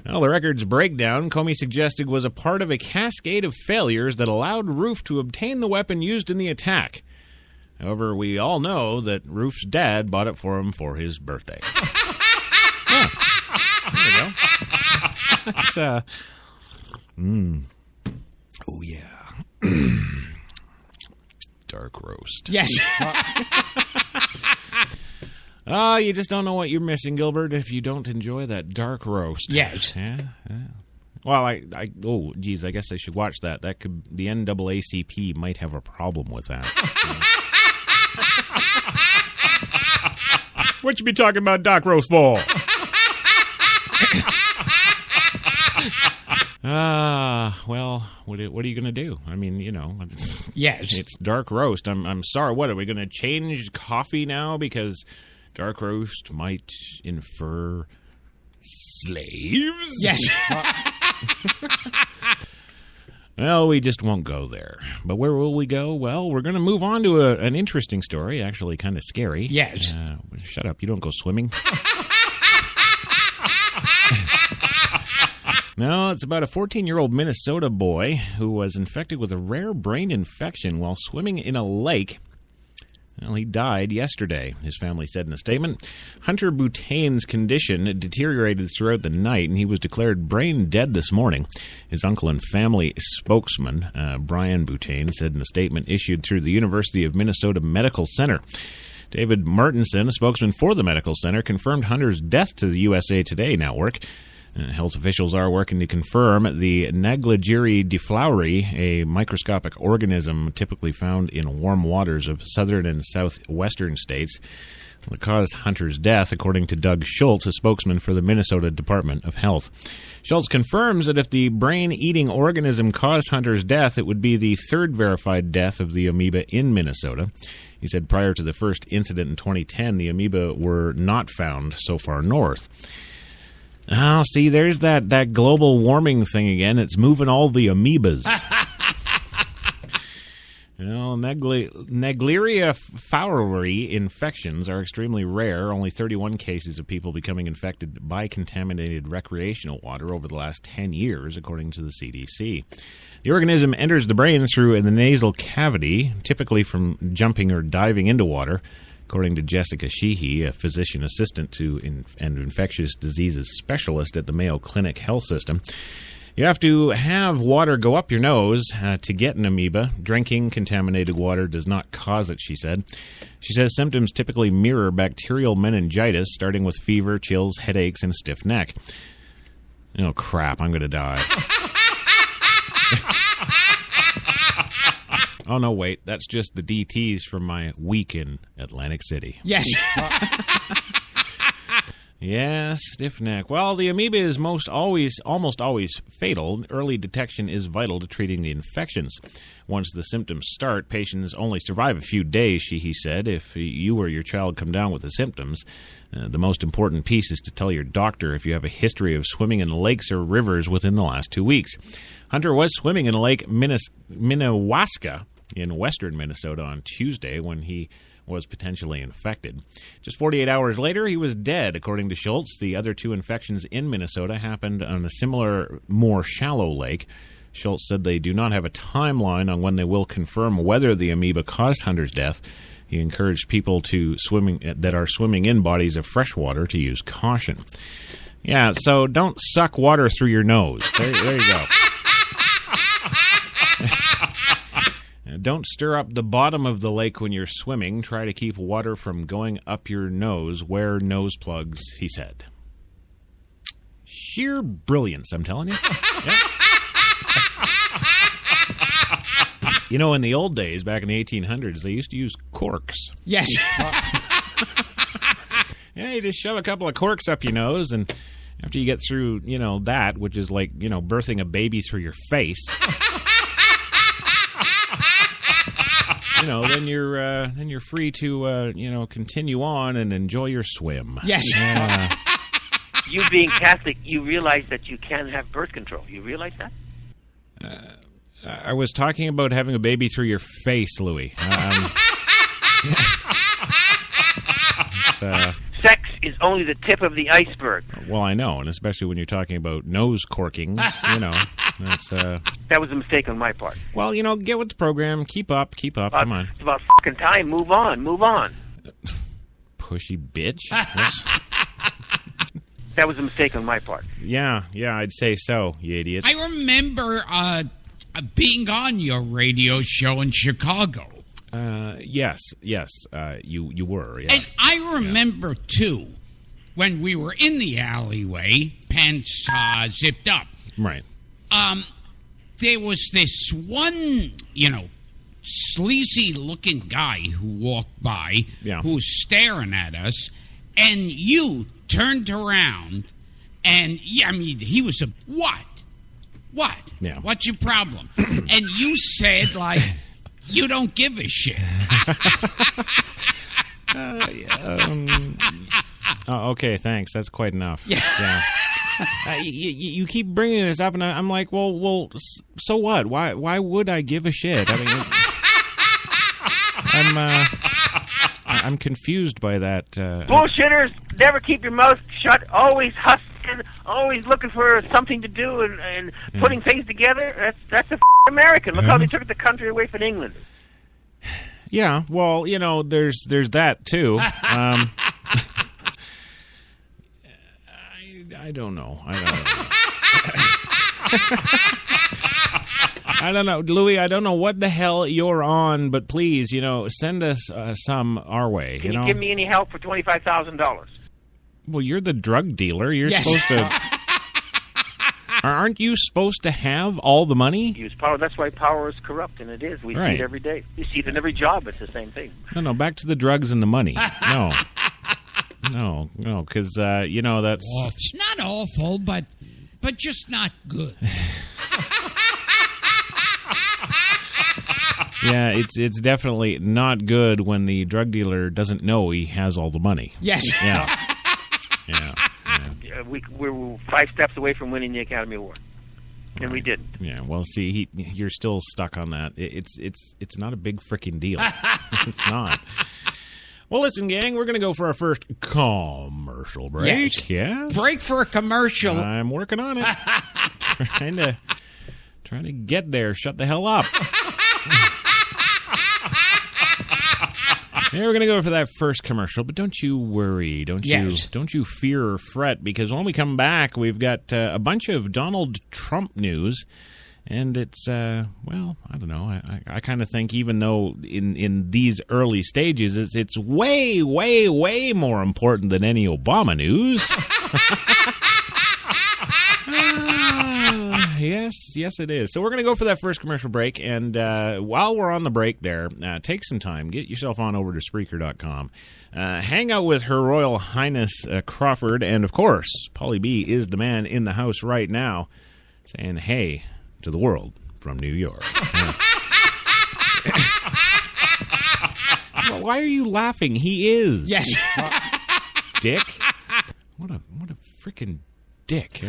Well, the record's breakdown, Comey suggested, was a part of a cascade of failures that allowed Roof to obtain the weapon used in the attack. However, we all know that Roof's dad bought it for him for his birthday. Yeah. There you go. It's, oh, yeah. Dark roast. Yes. You just don't know what you're missing, Gilbert, if you don't enjoy that dark roast. Yes. Yeah. Well, I geez, I guess I should watch that. The NAACP might have a problem with that. What you be talking about dark roast for? Well, what are you going to do? I mean, you know. Yes. It's dark roast. I'm sorry. What, are we going to change coffee now because dark roast might infer slaves? Yes. Well, we just won't go there. But where will we go? Well, we're going to move on to an interesting story, actually kind of scary. Yes. Shut up. You don't go swimming. No, it's about a 14-year-old Minnesota boy who was infected with a rare brain infection while swimming in a lake. Well, he died yesterday, his family said in a statement. Hunter Boutain's condition deteriorated throughout the night, and he was declared brain dead this morning. His uncle and family spokesman, Brian Boutain, said in a statement issued through the University of Minnesota Medical Center. David Martinson, a spokesman for the medical center, confirmed Hunter's death to the USA Today network. Health officials are working to confirm the Naegleria defloweri, a microscopic organism typically found in warm waters of southern and southwestern states, that caused Hunter's death, according to Doug Schultz, a spokesman for the Minnesota Department of Health. Schultz confirms that if the brain-eating organism caused Hunter's death, it would be the third verified death of the amoeba in Minnesota. He said prior to the first incident in 2010, the amoeba were not found so far north. Oh, see, there's that global warming thing again. It's moving all the amoebas. Naegleria fowleri infections are extremely rare. Only 31 cases of people becoming infected by contaminated recreational water over the last 10 years, according to the CDC. The organism enters the brain through the nasal cavity, typically from jumping or diving into water. According to Jessica Sheehy, a physician assistant and infectious diseases specialist at the Mayo Clinic Health System, you have to have water go up your nose to get an amoeba. Drinking contaminated water does not cause it, she said. She says symptoms typically mirror bacterial meningitis, starting with fever, chills, headaches, and a stiff neck. Oh, crap, I'm going to die. Oh, no, wait. That's just the DTs from my week in Atlantic City. Yes. Yeah, stiff neck. Well, the amoeba is almost always fatal. Early detection is vital to treating the infections. Once the symptoms start, patients only survive a few days, he said. If you or your child come down with the symptoms, the most important piece is to tell your doctor if you have a history of swimming in lakes or rivers within the last 2 weeks. Hunter was swimming in Lake Minnewaska in western Minnesota on Tuesday when he was potentially infected. Just 48 hours later, he was dead, according to Schultz. The other two infections in Minnesota happened on a similar, more shallow lake. Schultz said they do not have a timeline on when they will confirm whether the amoeba caused Hunter's death. He encouraged people that are swimming in bodies of fresh water to use caution. Yeah, so don't suck water through your nose. There you go. Don't stir up the bottom of the lake when you're swimming. Try to keep water from going up your nose. Wear nose plugs, he said. Sheer brilliance, I'm telling you. Yeah. You know, in the old days, back in the 1800s, they used to use corks. Yes. Yeah, you just shove a couple of corks up your nose, and after you get through, that, which is like, birthing a baby through your face... then you're free to continue on and enjoy your swim. Yes. You being Catholic, you realize that you can have birth control. You realize that? I was talking about having a baby through your face, Louis. Sex is only the tip of the iceberg. Well, I know, and especially when you're talking about nose corkings, that's... That was a mistake on my part. Well, get with the program. Keep up. Come on. It's about fucking time. Move on. Pushy bitch. That was a mistake on my part. Yeah, I'd say so, you idiot. I remember being on your radio show in Chicago. Yes, you were. Yeah. And I remember, too, when we were in the alleyway, pants zipped up. Right. There was this one, sleazy-looking guy who walked by, who was staring at us, and you turned around, and, he was what? Yeah. What's your problem? And you said, you don't give a shit. Okay, thanks. That's quite enough. Yeah. You keep bringing this up, and I'm like, well, so what? Why would I give a shit? I mean, I'm confused by that. Bullshitters, never keep your mouth shut. Always hustling, always looking for something to do and putting things together. That's American. Look how they took the country away from England. Yeah, well, there's that too. I don't know. I don't know, Louis. I don't know what the hell you're on, but please, send us some our way. Can you give me any help for $25,000? Well, you're the drug dealer. You're supposed to. Aren't you supposed to have all the money? Use power. That's why power is corrupt, and it is. We see it every day. You see it in every job. It's the same thing. No, back to the drugs and the money. No, because that's... It's not awful, but just not good. Yeah, it's definitely not good when the drug dealer doesn't know he has all the money. Yes. Yeah. We were 5 steps away from winning the Academy Award, and we didn't. Yeah, well, see, you're still stuck on that. It's not a big freaking deal. It's not. Well, listen, gang, we're going to go for our first commercial break. Yes. Break for a commercial. I'm working on it. trying to get there. Shut the hell up. Yeah, we're going to go for that first commercial, but don't you worry. Don't you fear or fret, because when we come back, we've got a bunch of Donald Trump news. And it's, well, I don't know. I kind of think even though in these early stages, it's way, way, way more important than any Obama news. Yes, it is. So we're going to go for that first commercial break. And while we're on the break there, take some time. Get yourself on over to Spreaker.com. Hang out with Her Royal Highness Crawford. And, of course, Paulie B is the man in the house right now saying, hey, to the world from New York. Yeah. Well, why are you laughing? He is. Yes. Dick. What a freaking dick.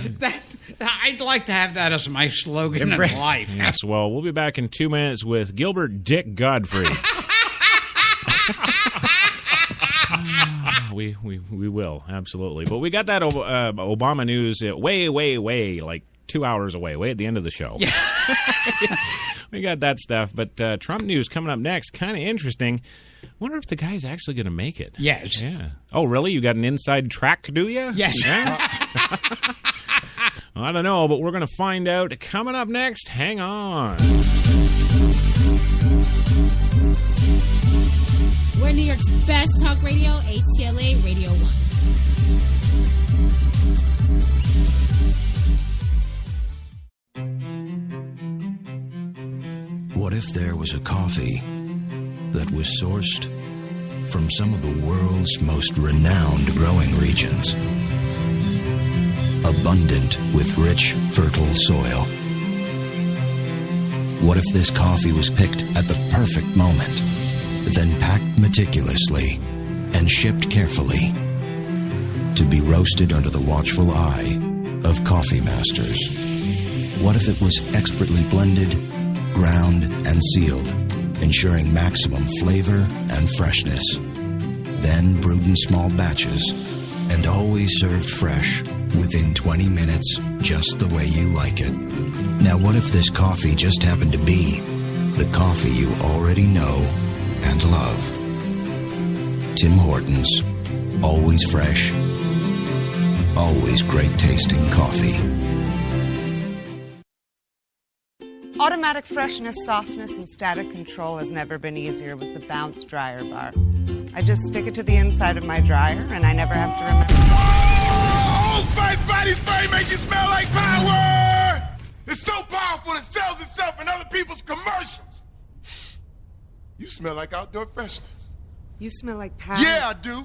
I'd like to have that as my slogan in life. Yes, well, we'll be back in 2 minutes with Gilbert Dick Godfrey. We will, absolutely. But we got that Obama news way, like 2 hours away, way at the end of the show. Yeah. We got that stuff. But Trump news coming up next, kind of interesting. Wonder if the guy's actually going to make it. Yes. Yeah. Oh, really? You got an inside track, do you? Yes. Yeah? Well, I don't know, but we're going to find out coming up next. Hang on. We're New York's best talk radio, HTLA Radio 1. What if there was a coffee that was sourced from some of the world's most renowned growing regions, abundant with rich, fertile soil? What if this coffee was picked at the perfect moment, then packed meticulously and shipped carefully to be roasted under the watchful eye of coffee masters? What if it was expertly blended, ground, and sealed, ensuring maximum flavor and freshness, then brewed in small batches and always served fresh within 20 minutes, just the way you like it? Now, what if this coffee just happened to be the coffee you already know and love? Tim Hortons. Always fresh, always great tasting coffee. Automatic freshness, softness, and static control has never been easier with the Bounce Dryer Bar. I just stick it to the inside of my dryer, and I never have to remember. Oh, Spice Body Spray makes you smell like power! It's so powerful it sells itself in other people's commercials. You smell like outdoor freshness. You smell like power. Yeah, I do.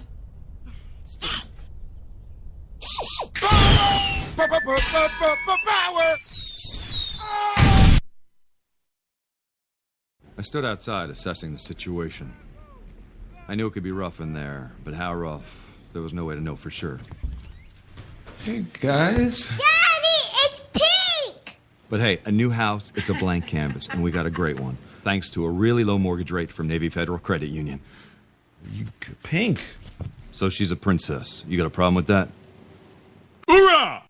Power! Power! I stood outside assessing the situation. I knew it could be rough in there, but how rough, there was no way to know for sure. Hey, guys. Daddy, it's pink! But hey, a new house, it's a blank canvas, and we got a great one. Thanks to a really low mortgage rate from Navy Federal Credit Union. Pink. So she's a princess. You got a problem with that? Hoorah!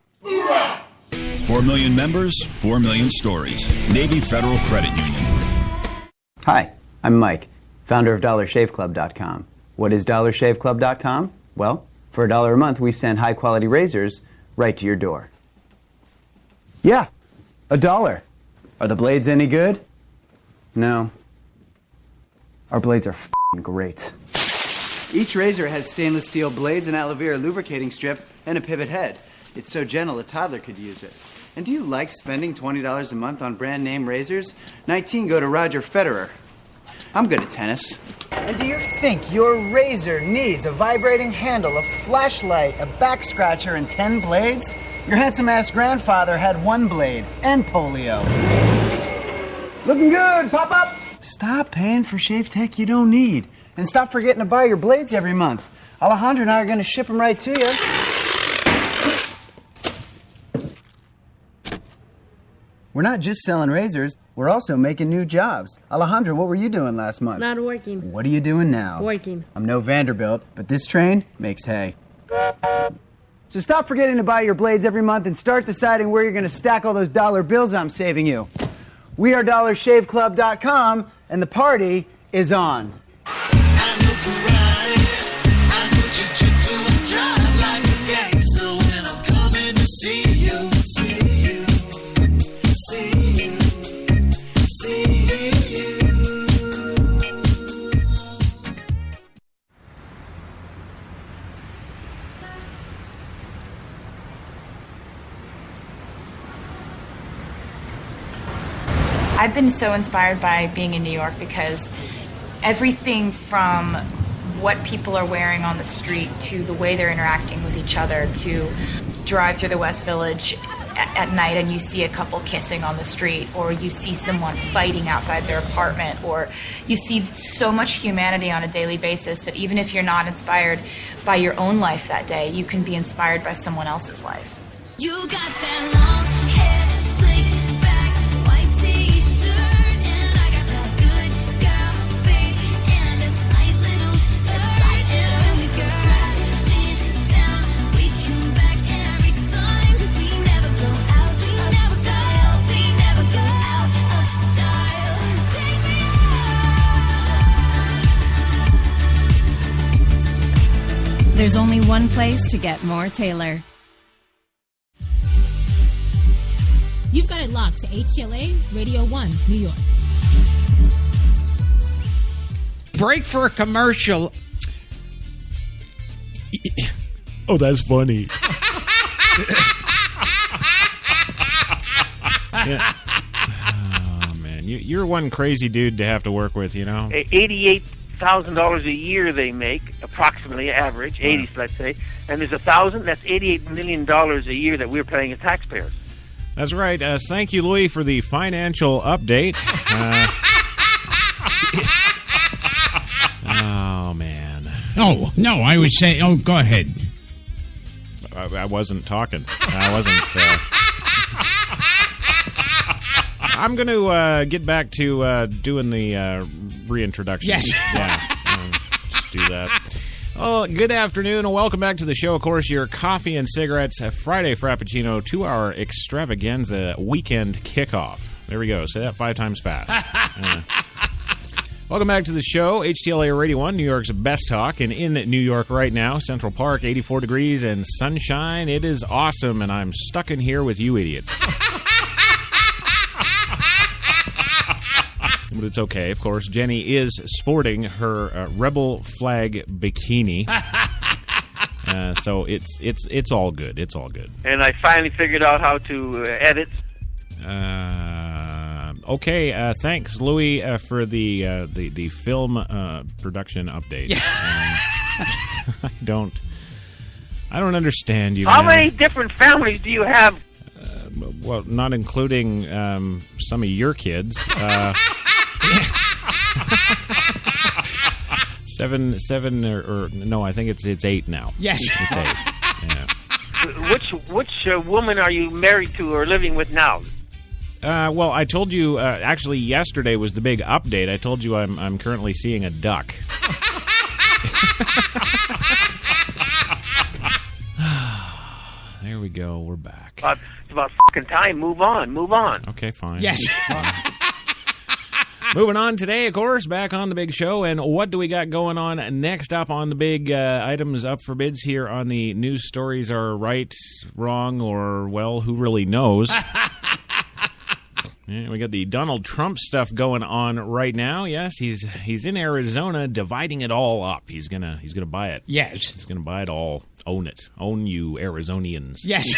4 million members, 4 million stories. Navy Federal Credit Union. Hi, I'm Mike, founder of DollarShaveClub.com. What is DollarShaveClub.com? Well, for $1 a month, we send high-quality razors right to your door. Yeah, $1. Are the blades any good? No. Our blades are f***ing great. Each razor has stainless steel blades, an aloe vera lubricating strip, and a pivot head. It's so gentle a toddler could use it. And do you like spending $20 a month on brand name razors? 19 go to Roger Federer. I'm good at tennis. And do you think your razor needs a vibrating handle, a flashlight, a back scratcher, and 10 blades? Your handsome-ass grandfather had 1 blade and polio. Looking good, pop-up! Stop paying for shave tech you don't need. And stop forgetting to buy your blades every month. Alejandro and I are going to ship them right to you. We're not just selling razors, we're also making new jobs. Alejandro, what were you doing last month? Not working. What are you doing now? Working. I'm no Vanderbilt, but this train makes hay. So stop forgetting to buy your blades every month and start deciding where you're going to stack all those dollar bills I'm saving you. We are DollarShaveClub.com, and the party is on. I've been so inspired by being in New York because everything from what people are wearing on the street to the way they're interacting with each other, to drive through the West Village at night and you see a couple kissing on the street, or you see someone fighting outside their apartment, or you see so much humanity on a daily basis that even if you're not inspired by your own life that day, you can be inspired by someone else's life. You got that long hair, slicked back, white t-shirt, and I got that good girl face and a tight little skirt. And when we go crashing down, we come back every time, 'cause we never go out, we never style, we never go out of style. Take me out. There's only one place to get more Taylor. You've got it locked to HTLA Radio 1, New York. Break for a commercial. Oh, that's funny. Yeah. Oh, man. You're one crazy dude to have to work with, you know? $88,000 a year they make, approximately average, 80s, let's say. And there's 1,000, that's $88 million a year that we're paying as taxpayers. That's right. Thank you, Louis, for the financial update. Oh, man. Oh, no, I would say, go ahead. I wasn't talking. I'm going to get back to doing the reintroduction. Yes. Yeah. Just do that. Oh, good afternoon, and welcome back to the show. Of course, your coffee and cigarettes, Friday Frappuccino, 2-hour extravaganza weekend kickoff. There we go. Say that 5 times fast. Welcome back to the show. HTLA Radio 1, New York's best talk, and in New York right now, Central Park, 84 degrees and sunshine. It is awesome, and I'm stuck in here with you idiots. But it's okay. Of course, Jenny is sporting her rebel flag bikini, so it's all good. It's all good. And I finally figured out how to edit. Okay. Thanks, Louis, for the film production update. Yeah. I don't understand you. How man. many different families do you have? Well, not including some of your kids. Seven, or no, I think it's 8 now. Yes. It's 8. Yeah. which woman are you married to or living with now? Well, I told you, actually, yesterday was the big update. I told you I'm currently seeing a duck. There we go. We're back. It's about fucking time. Move on. Okay, fine. Yes. Moving on today, of course, back on the big show. And what do we got going on next up on the big items up for bids here on the news stories are right, wrong, or, well, who really knows? Yeah, we got the Donald Trump stuff going on right now. Yes, he's in Arizona, dividing it all up. He's gonna buy it. Yes, he's gonna buy it all. Own it. Own you, Arizonians. Yes.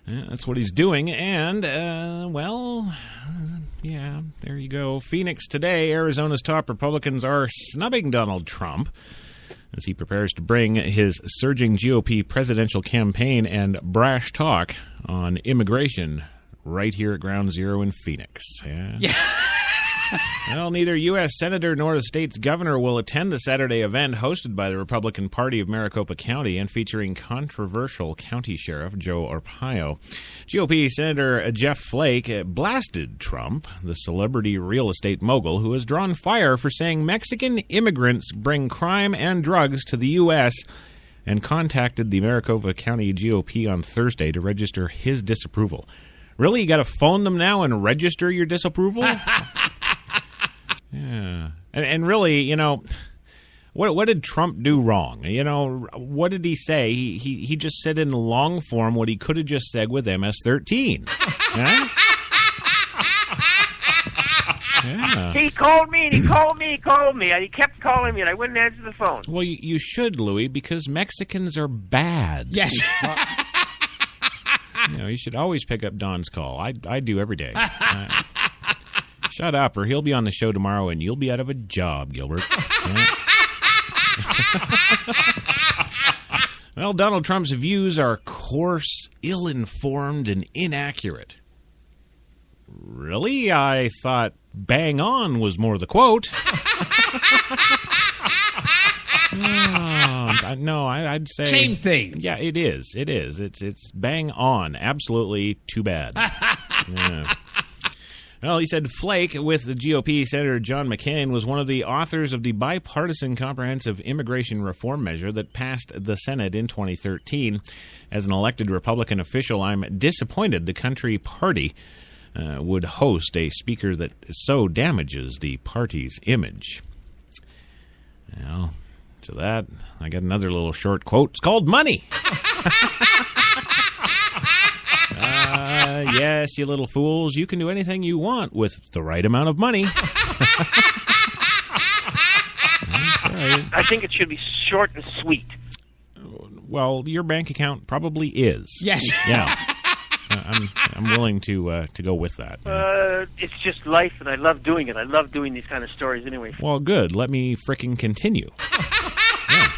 Yeah, that's what he's doing. And yeah, there you go. Phoenix today. Arizona's top Republicans are snubbing Donald Trump as he prepares to bring his surging GOP presidential campaign and brash talk on immigration right here at Ground Zero in Phoenix. Yeah. Well, neither U.S. Senator nor the state's governor will attend the Saturday event hosted by the Republican Party of Maricopa County and featuring controversial county sheriff Joe Arpaio. GOP Senator Jeff Flake blasted Trump, the celebrity real estate mogul who has drawn fire for saying Mexican immigrants bring crime and drugs to the U.S., and contacted the Maricopa County GOP on Thursday to register his disapproval. Really? You got to phone them now and register your disapproval? Yeah. And really, you know, what did Trump do wrong? You know, what did he say? He just said in long form what he could have just said with MS-13. Yeah? Yeah. He called me, and he called me. And he kept calling me, and I wouldn't answer the phone. Well, you should, Louis, because Mexicans are bad. Yes. You know, you should always pick up Don's call. I do every day. Shut up, or he'll be on the show tomorrow, and you'll be out of a job, Gilbert. Yeah. Well, Donald Trump's views are coarse, ill-informed, and inaccurate. Really? I thought bang on was more the quote. No, I'd say... Same thing. Yeah, it is. It's bang on. Absolutely too bad. Yeah. Well, he said Flake, with the GOP Senator John McCain, was one of the authors of the bipartisan comprehensive immigration reform measure that passed the Senate in 2013. As an elected Republican official, I'm disappointed the country party would host a speaker that so damages the party's image. Well, to that, I got another little short quote. It's called money. Yes, you little fools, you can do anything you want with the right amount of money. That's right. I think it should be short and sweet. Well, your bank account probably is. Yes. Yeah. I'm willing to go with that. It's just life, and I love doing it. I love doing these kind of stories anyway. Well, good. Let me frickin' continue. Yeah.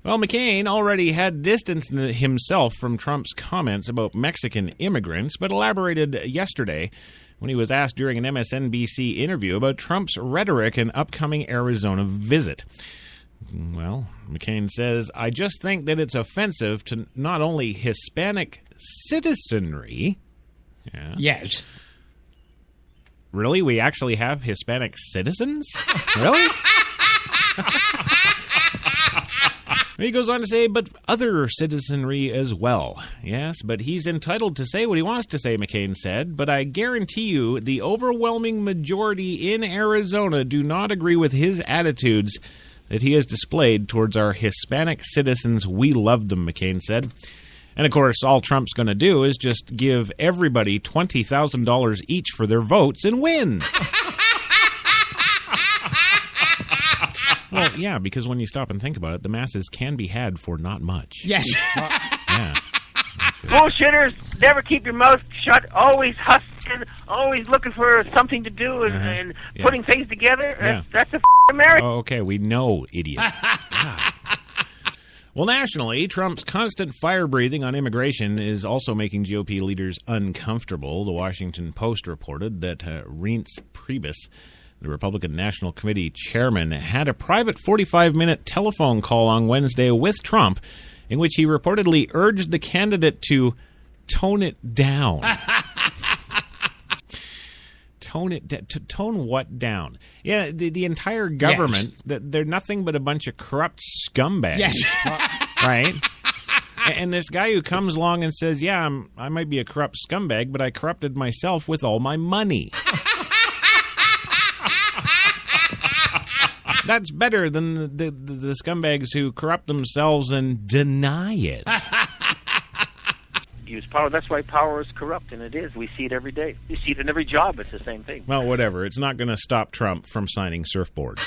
Well, McCain already had distanced himself from Trump's comments about Mexican immigrants, but elaborated yesterday when he was asked during an MSNBC interview about Trump's rhetoric and upcoming Arizona visit. Well, McCain says, I just think that it's offensive to not only Hispanic citizenry. Yeah. Yes. Really? We actually have Hispanic citizens? Really? He goes on to say, but other citizenry as well. Yes, but he's entitled to say what he wants to say, McCain said, but I guarantee you the overwhelming majority in Arizona do not agree with his attitudes that he has displayed towards our Hispanic citizens. We love them, McCain said. And, of course, all Trump's going to do is just give everybody $20,000 each for their votes and win. Well, yeah, because when you stop and think about it, the masses can be had for not much. Yes. Yeah. Bullshitters, never keep your mouth shut, always hustling, always looking for something to do and putting things together. That's a America. Oh, okay, we know, idiot. God. Well, nationally, Trump's constant fire-breathing on immigration is also making GOP leaders uncomfortable. The Washington Post reported that Reince Priebus, The Republican National Committee chairman had a private 45-minute telephone call on Wednesday with Trump in which he reportedly urged the candidate to tone it down. Tone what down? Yeah, the entire government, they're nothing but a bunch of corrupt scumbags. Yes. Right? And this guy who comes along and says, yeah, I might be a corrupt scumbag, but I corrupted myself with all my money. That's better than the scumbags who corrupt themselves and deny it. Use power. That's why power is corrupt, and it is. We see it every day. You see it in every job. It's the same thing. Well, whatever. It's not going to stop Trump from signing surfboards.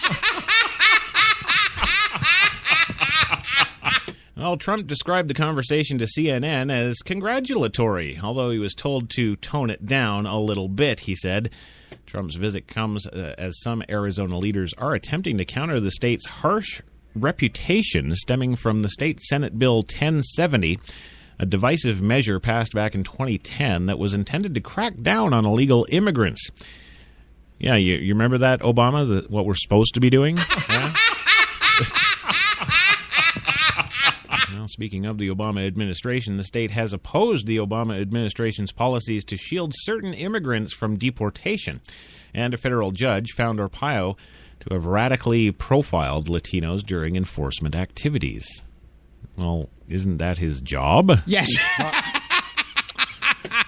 Well, Trump described the conversation to CNN as congratulatory, although he was told to tone it down a little bit, he said. Trump's visit comes as some Arizona leaders are attempting to counter the state's harsh reputation stemming from the state Senate Bill 1070, a divisive measure passed back in 2010 that was intended to crack down on illegal immigrants. Yeah, you remember that, Obama, what we're supposed to be doing? Yeah? Well, speaking of the Obama administration, the state has opposed the Obama administration's policies to shield certain immigrants from deportation, and a federal judge found Arpaio to have radically profiled Latinos during enforcement activities. Well, isn't that his job? Yes.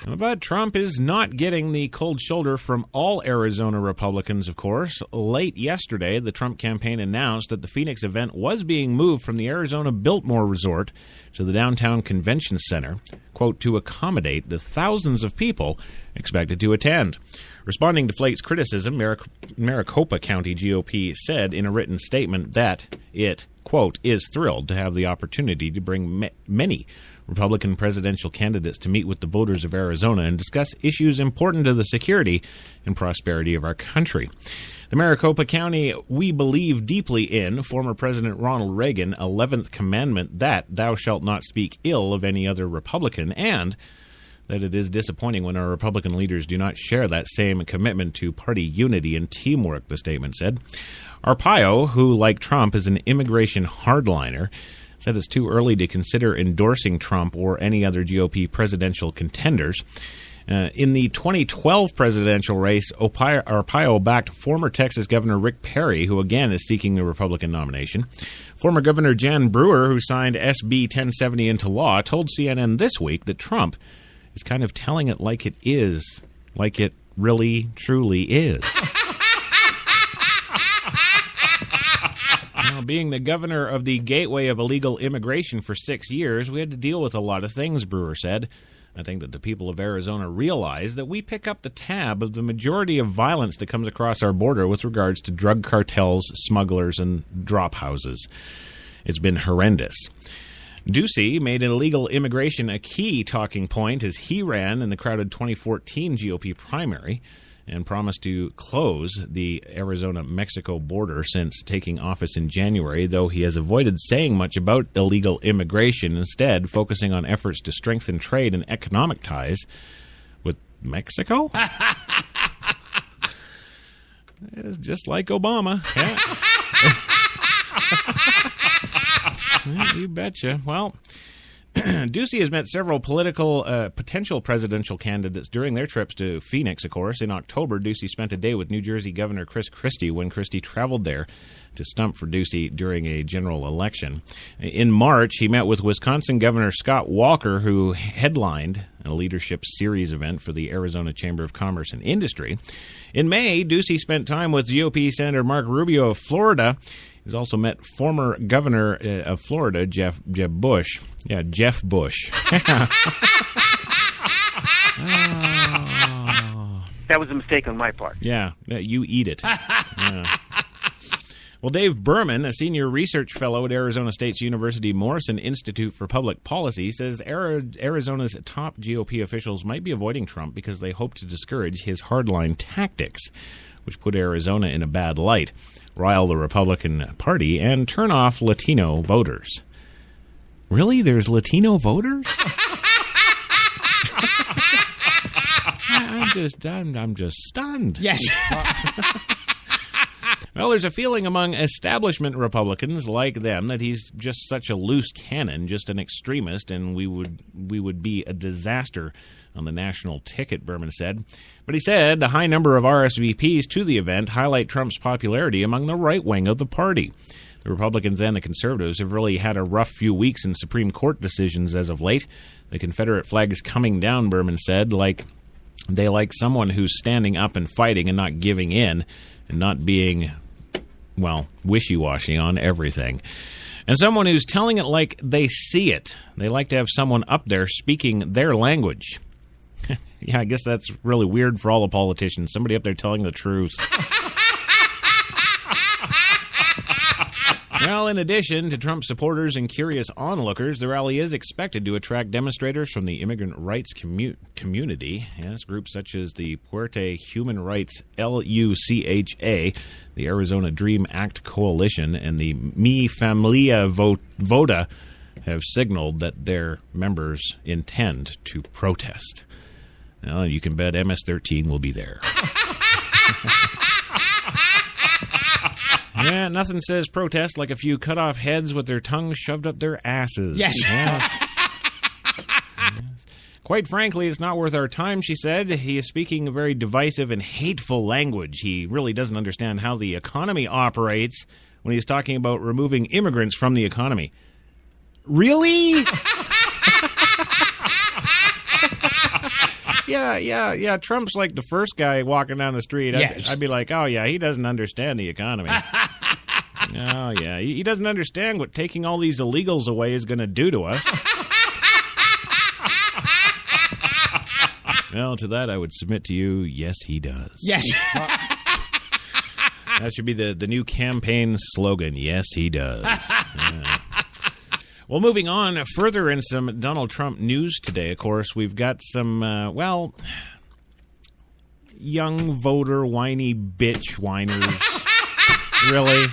But Trump is not getting the cold shoulder from all Arizona Republicans, of course. Late yesterday, the Trump campaign announced that the Phoenix event was being moved from the Arizona Biltmore Resort to the downtown convention center, quote, to accommodate the thousands of people expected to attend. Responding to Flake's criticism, Maricopa County GOP said in a written statement that it, quote, is thrilled to have the opportunity to bring many Republican presidential candidates to meet with the voters of Arizona and discuss issues important to the security and prosperity of our country. The Maricopa County, we believe deeply in former President Ronald Reagan 11th commandment that thou shalt not speak ill of any other Republican, and that it is disappointing when our Republican leaders do not share that same commitment to party unity and teamwork, the statement said. Arpaio, who, like Trump, is an immigration hardliner, said it's too early to consider endorsing Trump or any other GOP presidential contenders. In the 2012 presidential race, Arpaio backed former Texas Governor Rick Perry, who again is seeking the Republican nomination. Former Governor Jan Brewer, who signed SB 1070 into law, told CNN this week that Trump is kind of telling it like it is, like it really, truly is. Now, being the governor of the gateway of illegal immigration for 6 years, we had to deal with a lot of things, Brewer said. I think that the people of Arizona realize that we pick up the tab of the majority of violence that comes across our border with regards to drug cartels, smugglers, and drop houses. It's been horrendous. Ducey made illegal immigration a key talking point as he ran in the crowded 2014 GOP primary and promised to close the Arizona-Mexico border since taking office in January, though he has avoided saying much about illegal immigration, instead focusing on efforts to strengthen trade and economic ties with Mexico? It's just like Obama. Yeah. Well, you betcha. Well, Ducey has met several potential presidential candidates during their trips to Phoenix, of course. In October, Ducey spent a day with New Jersey Governor Chris Christie when Christie traveled there to stump for Ducey during a general election. In March, he met with Wisconsin Governor Scott Walker, who headlined a leadership series event for the Arizona Chamber of Commerce and Industry. In May, Ducey spent time with GOP Senator Marco Rubio of Florida. He's also met former governor of Florida, Jeff Bush. Yeah, Jeff Bush. That was a mistake on my part. Yeah, you eat it. Yeah. Well, Dave Berman, a senior research fellow at Arizona State's University Morrison Institute for Public Policy, says Arizona's top GOP officials might be avoiding Trump because they hope to discourage his hardline tactics, which put Arizona in a bad light, rile the Republican Party, and turn off Latino voters. Really? There's Latino voters? I'm just stunned. Yes. Well, there's a feeling among establishment Republicans like them that he's just such a loose cannon, just an extremist, and we would be a disaster on the national ticket, Berman said. But he said the high number of RSVPs to the event highlight Trump's popularity among the right wing of the party. The Republicans and the Conservatives have really had a rough few weeks in Supreme Court decisions as of late. The Confederate flag is coming down, Berman said, like someone who's standing up and fighting and not giving in and not being, well, wishy-washy on everything. And someone who's telling it like they see it. They like to have someone up there speaking their language. Yeah, I guess that's really weird for all the politicians. Somebody up there telling the truth. Well, in addition to Trump supporters and curious onlookers, the rally is expected to attract demonstrators from the immigrant rights community. Yes, groups such as the Puerto Human Rights LUCHA, the Arizona Dream Act Coalition, and the Mi Familia Voda have signaled that their members intend to protest. Well, you can bet MS-13 will be there. Yeah, nothing says protest like a few cut-off heads with their tongues shoved up their asses. Yes. Yes. Quite frankly, it's not worth our time, she said. He is speaking a very divisive and hateful language. He really doesn't understand how the economy operates when he's talking about removing immigrants from the economy. Really? Yeah. Trump's like the first guy walking down the street. Yes. I'd be like, oh, yeah, he doesn't understand the economy. Oh, yeah. He doesn't understand what taking all these illegals away is going to do to us. Well, to that I would submit to you, yes, he does. Yes. That should be the new campaign slogan, yes, he does. Yeah. Well, moving on further in some Donald Trump news today, of course, we've got some, young voter whiny bitch whiners. Really?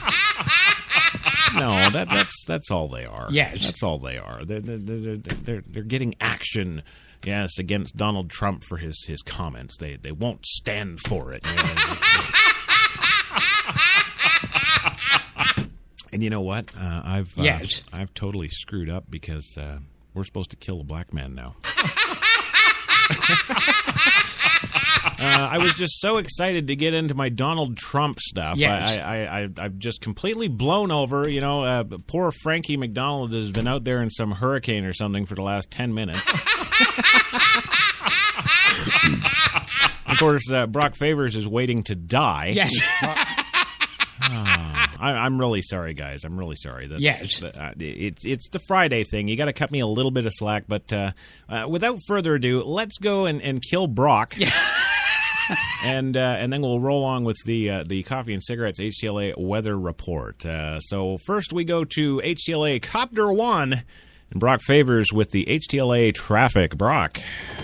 No, that's all they are. Yes. That's all they are. They're getting action, yes, against Donald Trump for his comments. They won't stand for it. And you know what? I've totally screwed up because we're supposed to kill a black man now. I was just so excited to get into my Donald Trump stuff. Yes. I've just completely blown over. You know, poor Frankie McDonald has been out there in some hurricane or something for the last 10 minutes. Of course, Brock Favors is waiting to die. Yes. I'm really sorry, guys. I'm really sorry. Yes. It's the Friday thing. You got to cut me a little bit of slack. But without further ado, let's go and kill Brock. Yeah. and then we'll roll on with the Coffee and Cigarettes HTLA weather report. So first we go to HTLA Copter 1 and Brock Favors with the HTLA traffic. Brock.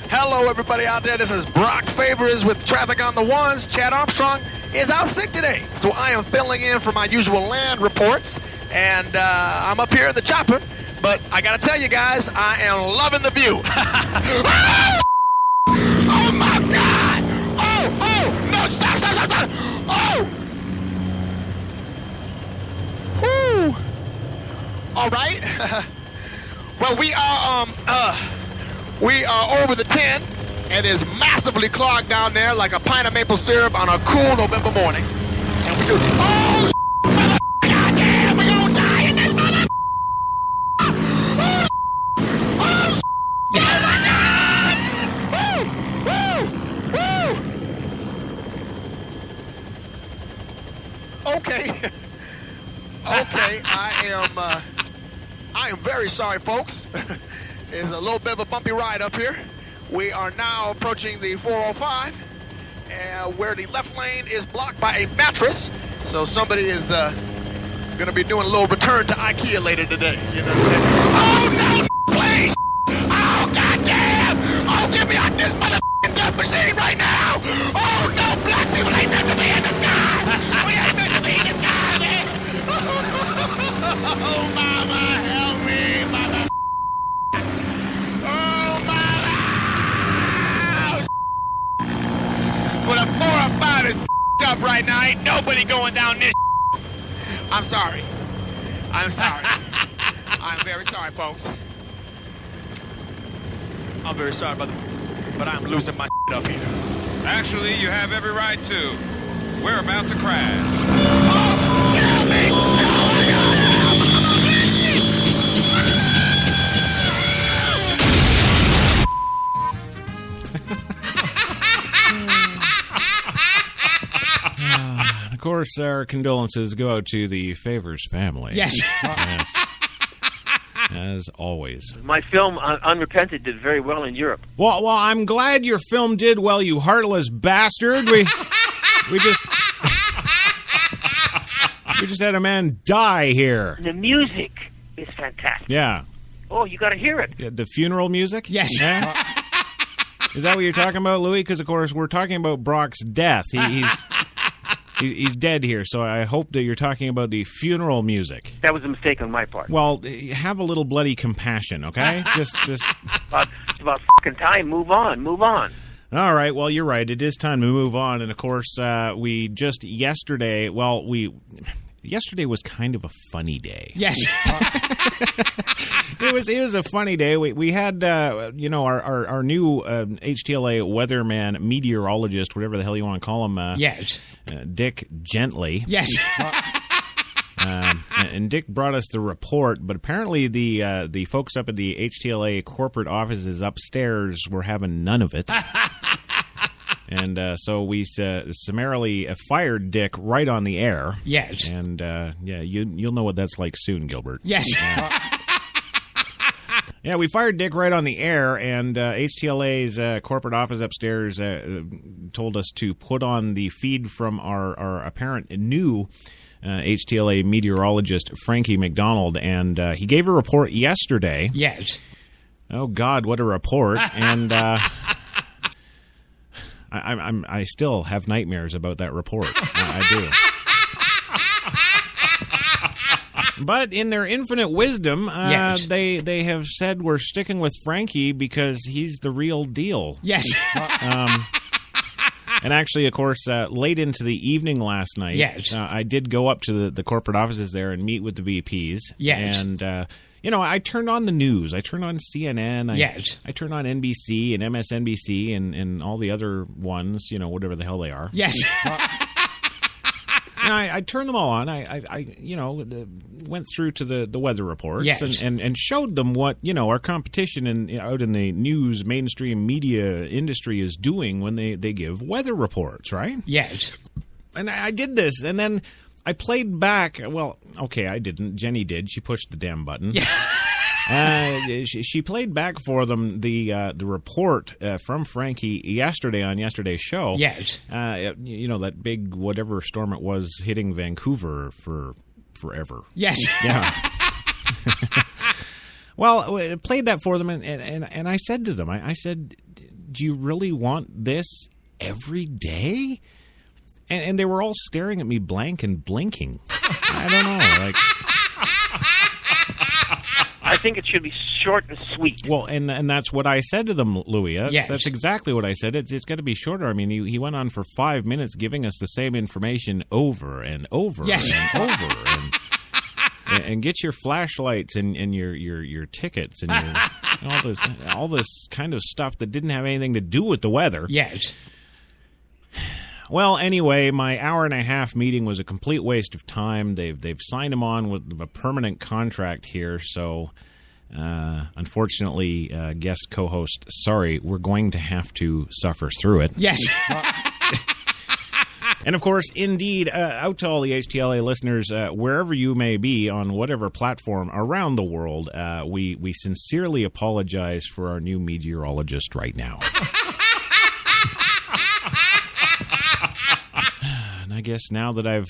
Hello, everybody out there. This is Brock Favors with traffic on the ones. Chad Armstrong is out sick today, so I am filling in for my usual land reports, and I'm up here in the chopper, but I gotta tell you guys, I am loving the view. Oh my God! Oh, no, stop! Oh! Whew. All right. Well, we are over the 10. It is massively clogged down there like a pint of maple syrup on a cool November morning. And we do, oh, goddamn, we're gonna die in this mother. Oh, my God! Woo! Okay. I am very sorry, folks. It's a little bit of a bumpy ride up here. We are now approaching the 405, where the left lane is blocked by a mattress. So somebody is going to be doing a little return to IKEA later today. You know what I'm saying? Oh, no, please! Oh, goddamn! Oh, get me out this motherfucking death machine right now! Oh, no, black people ain't meant to be in the sky! We ain't meant to be in the sky, man! Oh, mama, help me, mama! Oh, mama! But a 405 is up right now. Ain't nobody going down this. I'm sorry. I'm sorry. I'm very sorry, folks. I'm very sorry, but I'm losing my up here. Actually, you have every right to. We're about to crash. Of course, our condolences go out to the Favors family. Yes. Yes. As always. My film, Unrepented, did very well in Europe. Well, I'm glad your film did well, you heartless bastard. We just had a man die here. The music is fantastic. Yeah. Oh, you got to hear it. Yeah, the funeral music? Yes. Yeah? Is that what you're talking about, Louis? Because, of course, we're talking about Brock's death. He's dead here, so I hope that you're talking about the funeral music. That was a mistake on my part. Well, have a little bloody compassion, okay? Just. It's about fucking time. Move on. All right. Well, you're right. It is time to move on. And of course, we just yesterday. Well, yesterday was kind of a funny day. Yes. It was a funny day. We had our new HTLA weatherman, meteorologist, whatever the hell you want to call him. Yes. Dick Gently. Yes. And Dick brought us the report, but apparently the folks up at the HTLA corporate offices upstairs were having none of it. And so we summarily fired Dick right on the air. Yes. And you'll know what that's like soon, Gilbert. Yes. Yeah, we fired Dick right on the air, and HTLA's corporate office upstairs told us to put on the feed from our apparent new HTLA meteorologist, Frankie McDonald, and he gave a report yesterday. Yes. Oh, God, what a report. And I still have nightmares about that report. I do. But in their infinite wisdom, yes. they have said we're sticking with Frankie because he's the real deal. Yes. And actually, of course, late into the evening last night, yes. I did go up to the corporate offices there and meet with the VPs. Yes. And, I turned on the news. I turned on CNN. Yes. I turned on NBC and MSNBC and all the other ones, whatever the hell they are. Yes. And I turned them all on. I went through to the weather reports yes. and showed them what, our competition out in the news mainstream media industry is doing when they give weather reports, right? Yes. And I did this, and then I played back. Well, okay, I didn't. Jenny did. She pushed the damn button. Yeah. She played back for them the report from Frankie yesterday on yesterday's show. Yes. That big whatever storm it was hitting Vancouver for forever. Yes. Yeah. Well, I played that for them, and I said to them, I said, do you really want this every day? And they were all staring at me blank and blinking. I don't know, I think it should be short and sweet. Well, and that's what I said to them, Louis. Yes. That's exactly what I said. It's got to be shorter. I mean, he went on for 5 minutes giving us the same information over and over yes. and over. And get your flashlights and your tickets and all this kind of stuff that didn't have anything to do with the weather. Yes. Well, anyway, my hour-and-a-half meeting was a complete waste of time. They've signed him on with a permanent contract here, so unfortunately, guest co-host, sorry, we're going to have to suffer through it. Yes. And, of course, indeed, out to all the HTLA listeners, wherever you may be on whatever platform around the world, we sincerely apologize for our new meteorologist right now. And I guess now that I've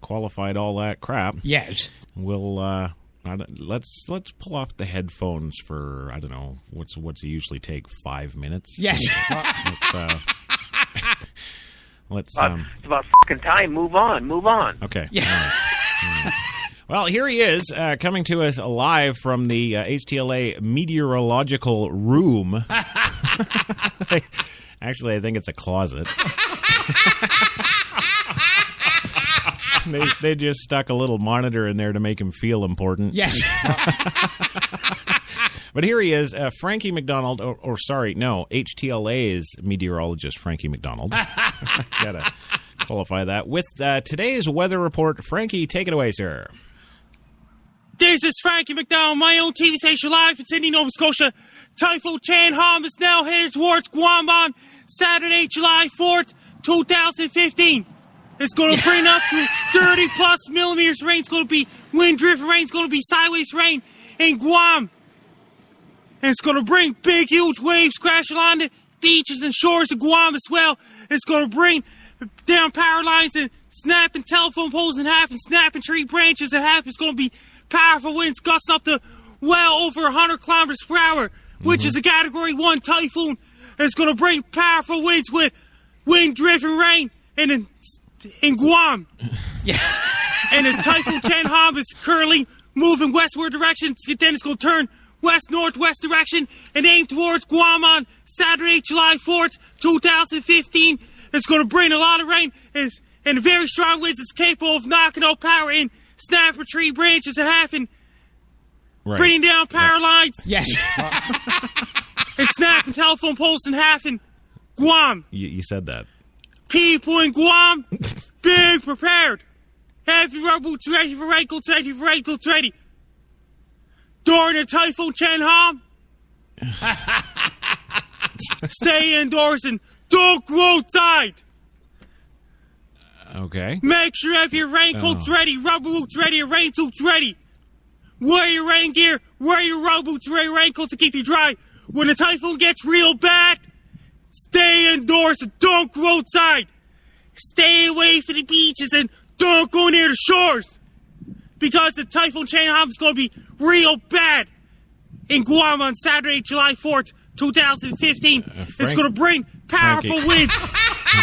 qualified all that crap, yes, we'll let's pull off the headphones for, I don't know, what's it usually take, 5 minutes? Yes. It's about fucking time. Move on. Okay. Yeah. All right. Well, here he is, coming to us live from the HTLA meteorological room. Actually, I think it's a closet. They just stuck a little monitor in there to make him feel important. Yes. But here he is, Frankie McDonald, HTLA's meteorologist, Frankie McDonald. Gotta qualify that. With today's weather report, Frankie, take it away, sir. This is Frankie McDonald, my own TV station live from Sydney, Nova Scotia. Typhoon Chanham is now headed towards Guam on Saturday, July 4th, 2015. It's going to bring up to 30-plus millimeters rain. It's going to be wind-driven rain. It's going to be sideways rain in Guam. And it's going to bring big, huge waves crashing on the beaches and shores of Guam as well. It's going to bring down power lines and snapping telephone poles in half and snapping tree branches in half. It's going to be powerful winds gusting up to well over 100 kilometers per hour, which is a Category 1 typhoon. It's going to bring powerful winds with wind-driven rain in Guam. Yeah. And the Typhoon Chanham is currently moving westward direction. Then it's going to turn west-northwest direction and aim towards Guam on Saturday, July 4th, 2015. It's going to bring a lot of rain and very strong winds. It's capable of knocking out power in snapping tree branches in half and bringing down power lines. Yes. And snapping telephone poles in half in Guam. You said that. People in Guam, be prepared. Have your rubber boots ready for raincoats, ready for raincoats, ready. During the Typhoon Chanham, stay indoors and don't go outside. Okay. Make sure you have your raincoats ready, rubber boots ready, your rain suits ready. Wear your rain gear, wear your rubber boots, wear your raincoats to keep you dry. When the typhoon gets real bad, stay indoors and don't go outside. Stay away from the beaches and don't go near the shores. Because the Typhoon Chanham is going to be real bad in Guam on Saturday, July 4th, 2015. It's going to bring powerful winds,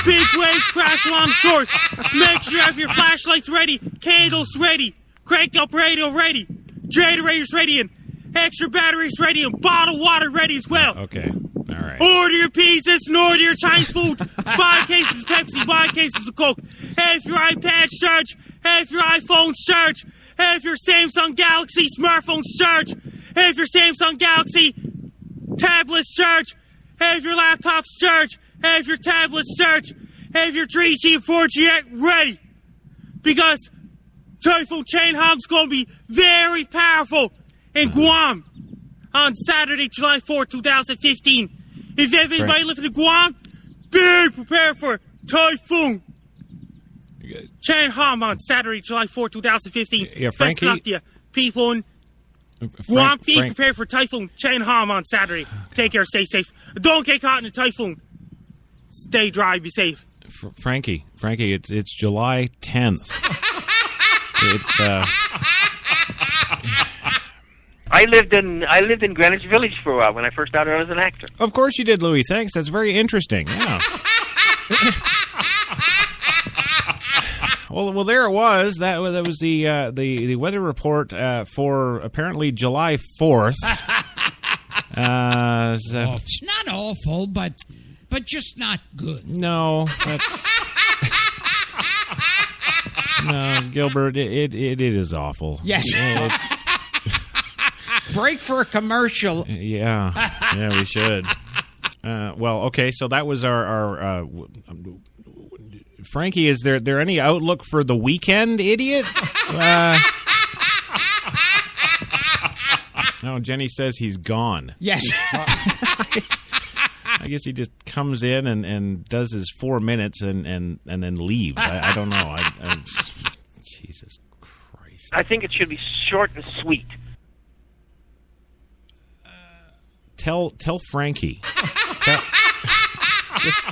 big waves crashing along the shores. Make sure you have your flashlights ready, candles ready, crank up radio ready, generators ready, and extra batteries ready, and bottled water ready as well. Okay. All right. Order your pizzas and order your Chinese food. Buy cases of Pepsi, buy cases of Coke. Have your iPads charged. Have your iPhones charged. Have your Samsung Galaxy smartphones charged. Have your Samsung Galaxy tablets charged. Have your laptops charged. Have your tablets charged. Have your 3G and 4G ready. Because Typhoon Chanham is going to be very powerful in Guam on Saturday, July 4th, 2015. If you have anybody living in Guam, be prepared for Typhoon Chanham on Saturday, July 4th, 2015. Yeah, Frankie. Best luck to you, people in Guam. Be prepared for Typhoon Chanham on Saturday. Take care, stay safe. Don't get caught in a typhoon. Stay dry, be safe. Frankie, it's July 10th. It's I lived in Greenwich Village for a while when I first started out as an actor. Of course you did, Louis. Thanks. That's very interesting. Yeah. Well, there it was. That was the weather report for apparently July 4th. It's not awful, but just not good. No, that's no, Gilbert. It is awful. Yes. It's break for a commercial. Yeah, we should. Well, okay. So that was our Frankie, is there any outlook for the weekend, idiot? No, Jenny says he's gone. Yes. I guess he just comes in and does his 4 minutes and then leaves. I don't know. Jesus Christ. I think it should be short and sweet. Tell Frankie. Just.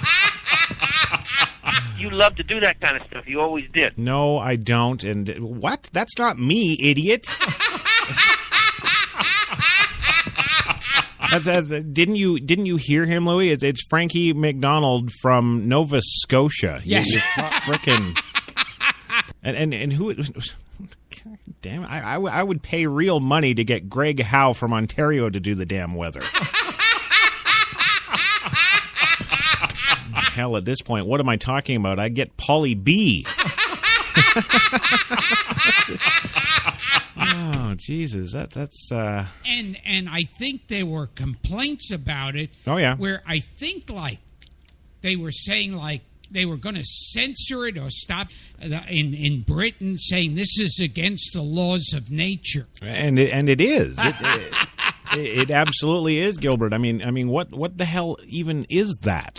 You love to do that kind of stuff. You always did. No, I don't. And what? That's not me, idiot. Didn't you hear him, Louis? It's Frankie McDonald from Nova Scotia. Yes. Frickin'. And who? Damn, I would pay real money to get Greg Howe from Ontario to do the damn weather. Hell, at this point, what am I talking about? I get Pauly B. Oh, Jesus. That's And I think there were complaints about it. Oh, yeah. Where I think, like, they were saying, like, they were going to censor it or stop in Britain, saying this is against the laws of nature. And it is. It absolutely is, Gilbert. I mean, what the hell even is that?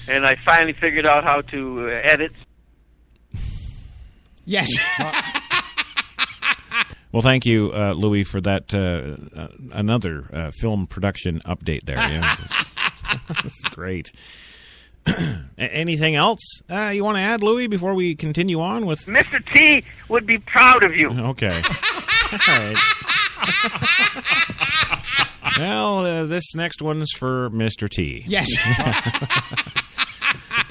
And I finally figured out how to edit. Yes. Well, thank you, Louis, for that another film production update there. Yeah, this is great. Anything else you want to add, Louis, before we continue on with... Mr. T would be proud of you. Okay. All right. Well, this next one's for Mr. T. Yes.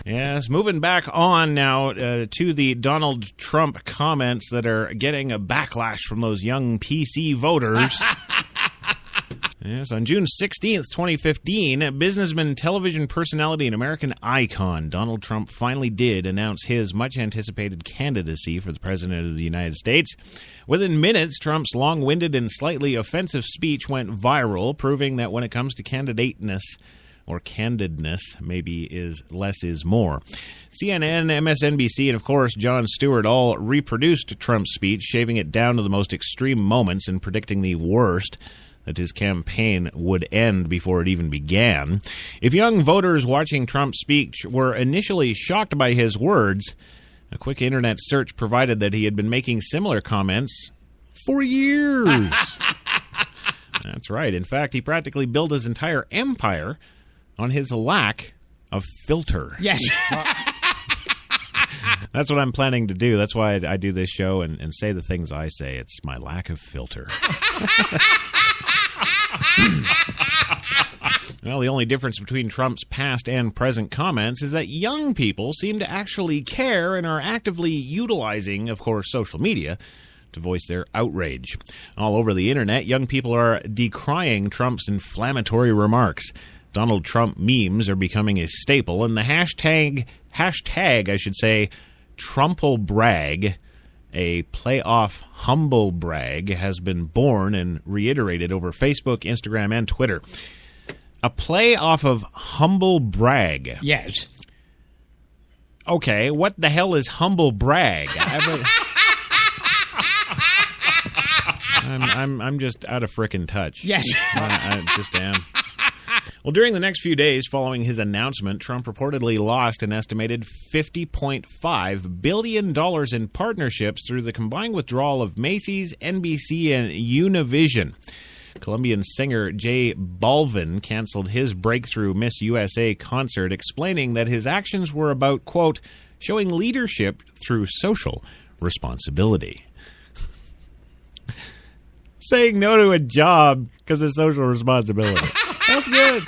Yes, moving back on now to the Donald Trump comments that are getting a backlash from those young PC voters. Yes, on June 16th, 2015, businessman, television personality, and American icon Donald Trump finally did announce his much-anticipated candidacy for the President of the United States. Within minutes, Trump's long-winded and slightly offensive speech went viral, proving that when it comes to candidateness, or candidness, maybe is less is more. CNN, MSNBC, and of course Jon Stewart all reproduced Trump's speech, shaving it down to the most extreme moments and predicting the worst, that his campaign would end before it even began. If young voters watching Trump's speech were initially shocked by his words, a quick internet search provided that he had been making similar comments for years. That's right. In fact, he practically built his entire empire on his lack of filter. Yes. That's what I'm planning to do. That's why I do this show and say the things I say. It's my lack of filter. Well, the only difference between Trump's past and present comments is that young people seem to actually care and are actively utilizing, of course, social media to voice their outrage. All over the internet, young people are decrying Trump's inflammatory remarks. Donald Trump memes are becoming a staple, and the hashtag Trumplebrag, a play-off humble brag, has been born and reiterated over Facebook, Instagram, and Twitter. A play off of humble brag. Yes. Okay, what the hell is humble brag? I'm just out of frickin' touch. Yes. I just am. Well, during the next few days following his announcement, Trump reportedly lost an estimated $50.5 billion in partnerships through the combined withdrawal of Macy's, NBC, and Univision. Colombian singer J Balvin canceled his breakthrough Miss USA concert, explaining that his actions were about, quote, showing leadership through social responsibility. Saying no to a job because of social responsibility. That's good.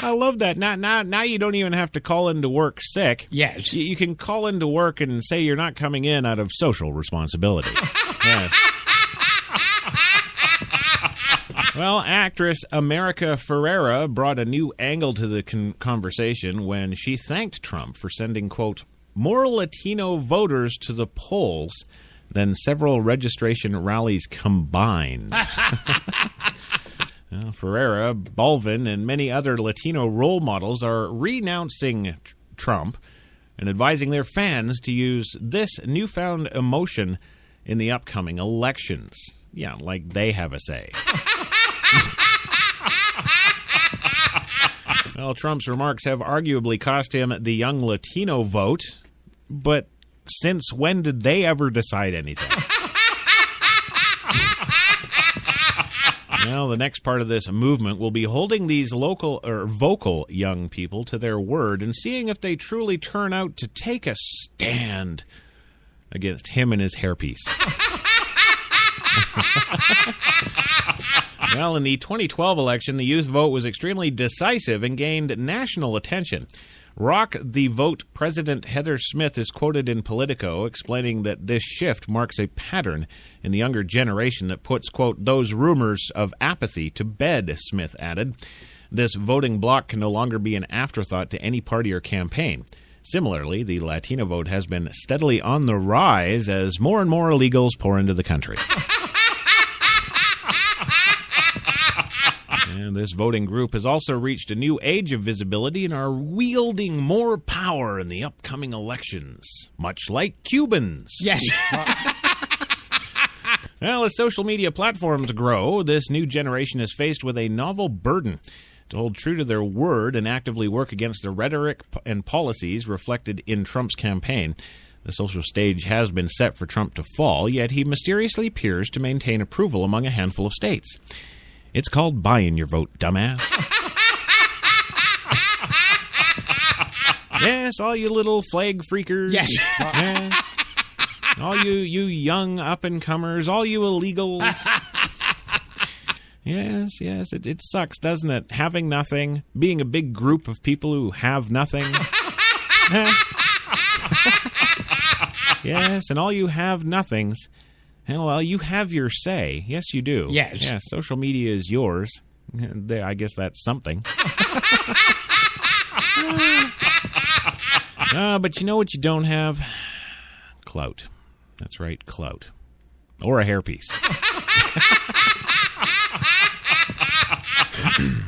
I love that. Now you don't even have to call into work sick. Yes. You can call into work and say you're not coming in out of social responsibility. Yes. Well, actress America Ferrera brought a new angle to the conversation when she thanked Trump for sending, quote, more Latino voters to the polls than several registration rallies combined. Well, Ferrera, Balvin, and many other Latino role models are renouncing Trump and advising their fans to use this newfound emotion in the upcoming elections. Yeah, like they have a say. Well, Trump's remarks have arguably cost him the young Latino vote, but since when did they ever decide anything? Well, the next part of this movement will be holding these local or vocal young people to their word and seeing if they truly turn out to take a stand against him and his hairpiece. Well, in the 2012 election, the youth vote was extremely decisive and gained national attention. Rock the Vote President Heather Smith is quoted in Politico explaining that this shift marks a pattern in the younger generation that puts, quote, those rumors of apathy to bed, Smith added. This voting bloc can no longer be an afterthought to any party or campaign. Similarly, the Latino vote has been steadily on the rise as more and more illegals pour into the country. And this voting group has also reached a new age of visibility and are wielding more power in the upcoming elections, much like Cubans. Yes. Well, as social media platforms grow, this new generation is faced with a novel burden to hold true to their word and actively work against the rhetoric and policies reflected in Trump's campaign. The social stage has been set for Trump to fall, yet he mysteriously appears to maintain approval among a handful of states. It's called buying your vote, dumbass. Yes, all you little flag freakers. Yes. Yes. All you young up-and-comers, all you illegals. Yes, it sucks, doesn't it? Having nothing, being a big group of people who have nothing. Yes, and all you have-nothings. Well, you have your say. Yes, you do. Yes. Yes, social media is yours. I guess that's something. But you know what you don't have? Clout. That's right, clout. Or a hairpiece.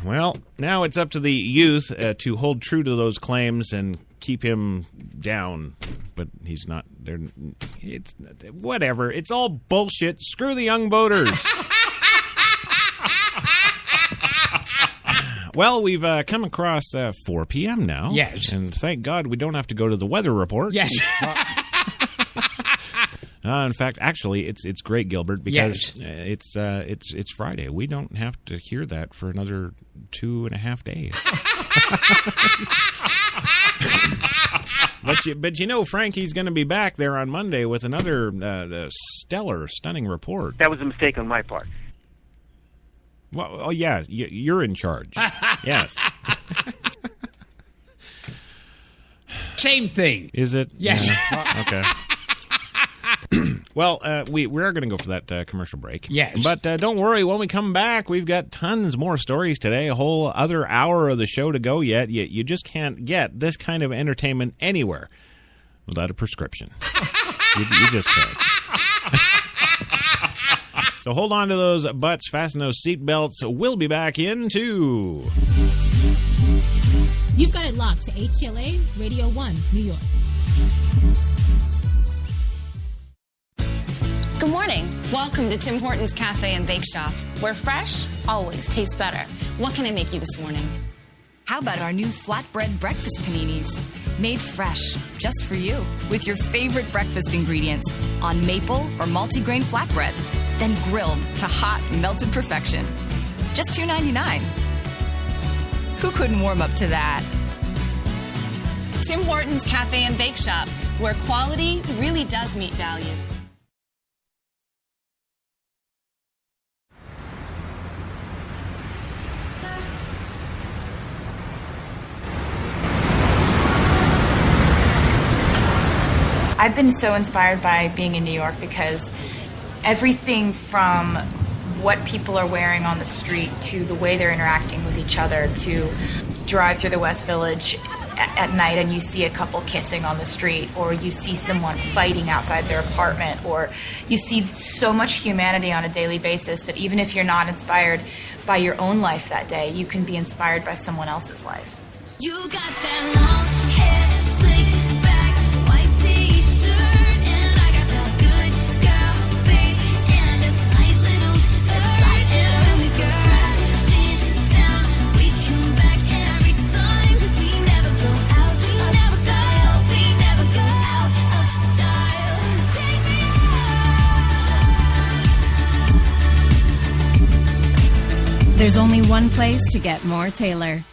Well, now it's up to the youth to hold true to those claims and keep him down. But he's not there. It's whatever. It's all bullshit. Screw the young voters. Well, we've come across 4 p.m. now. Yes. And thank God we don't have to go to the weather report. Yes. In fact, actually, it's great, Gilbert, because it's Friday. We don't have to hear that for another 2.5 days. But you know, Frankie's going to be back there on Monday with another stellar, stunning report. That was a mistake on my part. Well, oh yeah, you're in charge. Yes. Same thing. Is it? Yes. Yeah. Okay. Well, we are going to go for that commercial break. Yes. But don't worry, when we come back, we've got tons more stories today. A whole other hour of the show to go yet. You just can't get this kind of entertainment anywhere without a prescription. you just can't. So hold on to those butts, fasten those seatbelts. We'll be back in 2. You've got it locked to HTLA Radio 1, New York. Good morning. Welcome to Tim Hortons Cafe and Bake Shop, where fresh always tastes better. What can I make you this morning? How about our new flatbread breakfast paninis? Made fresh, just for you, with your favorite breakfast ingredients on maple or multigrain flatbread, then grilled to hot, melted perfection. Just $2.99. Who couldn't warm up to that? Tim Hortons Cafe and Bake Shop, where quality really does meet value. I've been so inspired by being in New York because everything from what people are wearing on the street to the way they're interacting with each other, to drive through the West Village at night and you see a couple kissing on the street, or you see someone fighting outside their apartment, or you see so much humanity on a daily basis that even if you're not inspired by your own life that day, you can be inspired by someone else's life. You got that long hair, slick back, white t-shirt, and I got that good girl face and a tight little skirt. And when we go crashing down, we come back every time, 'cause we never go out of style. We never go out of style. Take me out. There's only one place to get more Taylor.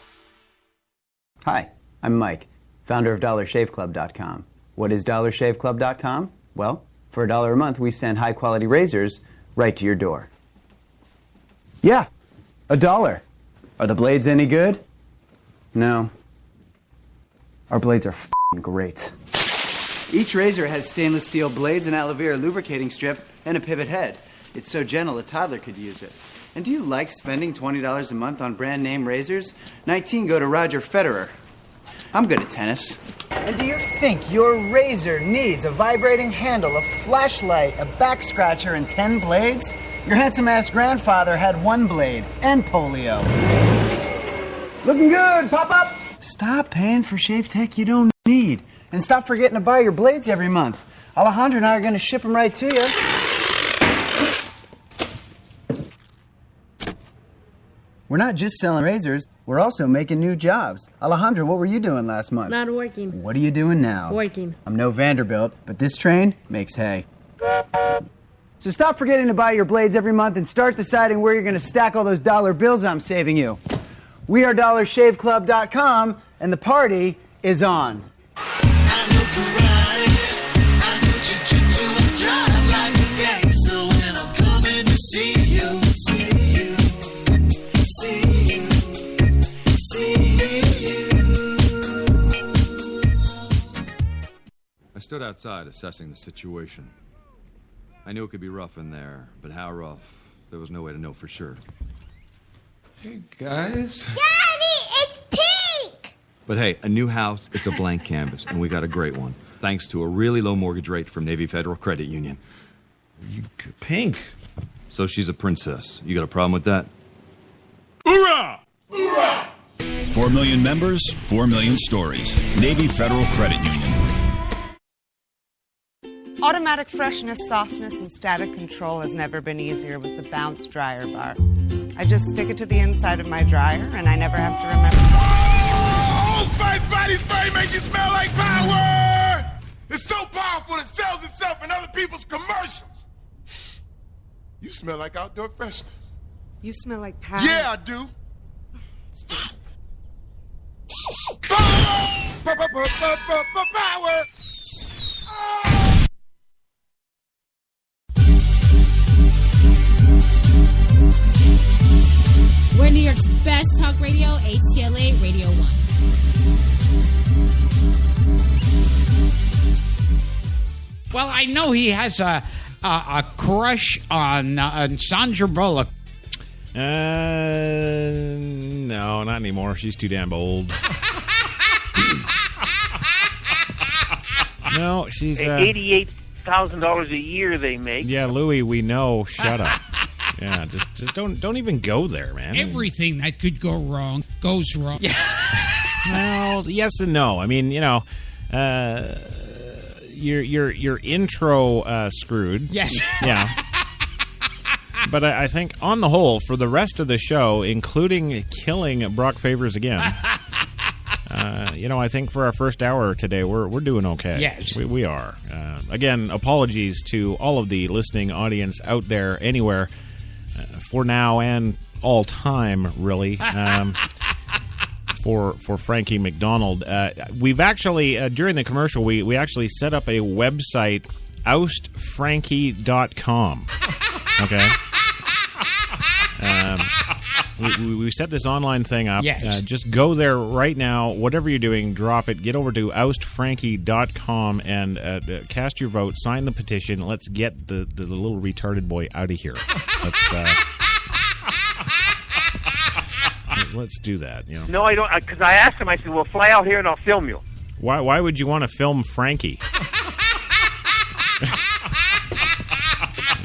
Hi, I'm Mike, founder of DollarShaveClub.com. What is DollarShaveClub.com? Well, for $1 a month, we send high-quality razors right to your door. Yeah, $1. Are the blades any good? No. Our blades are f***ing great. Each razor has stainless steel blades, an aloe vera lubricating strip, and a pivot head. It's so gentle a toddler could use it. And do you like spending $20 a month on brand name razors? 19 go to Roger Federer. I'm good at tennis. And do you think your razor needs a vibrating handle, a flashlight, a back scratcher, and 10 blades? Your handsome-ass grandfather had 1 blade and polio. Looking good, pop-up! Stop paying for shave tech you don't need. And stop forgetting to buy your blades every month. Alejandro and I are going to ship them right to you. We're not just selling razors, we're also making new jobs. Alejandro, what were you doing last month? Not working. What are you doing now? Working. I'm no Vanderbilt, but this train makes hay. So stop forgetting to buy your blades every month and start deciding where you're going to stack all those dollar bills I'm saving you. We are DollarShaveClub.com, and the party is on. I stood outside assessing the situation. I knew it could be rough in there, but how rough, there was no way to know for sure. Hey, guys. Daddy, it's pink! But hey, a new house, it's a blank canvas, and we got a great one, thanks to a really low mortgage rate from Navy Federal Credit Union. Pink. So she's a princess. You got a problem with that? Hoorah! Hoorah! 4 million members, 4 million stories. Navy Federal Credit Union. Automatic freshness, softness, and static control has never been easier with the Bounce Dryer Bar. I just stick it to the inside of my dryer, and I never have to remember. Old Spice body spray makes you smell like power! It's so powerful it sells itself in other people's commercials. You smell like outdoor freshness. You smell like power. Yeah, I do. Power! We're New York's best talk radio, HTLA Radio 1. Well, I know he has a crush on Sandra Bullock. No, not anymore. She's too damn old. No, she's $88,000 a year they make. Yeah, Louis, we know. Shut up. Yeah, just don't even go there, man. Everything that could go wrong goes wrong. Yeah. Well, yes and no. I mean, you know, your intro screwed. Yes. Yeah. But I think on the whole, for the rest of the show, including killing Brock Favors again, I think for our first hour today, we're doing okay. Yes. We are. Again, apologies to all of the listening audience out there, anywhere, for now and all time, really. For Frankie McDonald. We've actually, during the commercial, we actually set up a website, oustfrankie.com. Okay? We set this online thing up. Yes. Just go there right now. Whatever you're doing, drop it. Get over to oustfrankie.com and cast your vote. Sign the petition. Let's get the little retarded boy out of here. Let's do that. You know. No, I don't, because I asked him. I said, "Well, fly out here and I'll film you." Why would you want to film Frankie?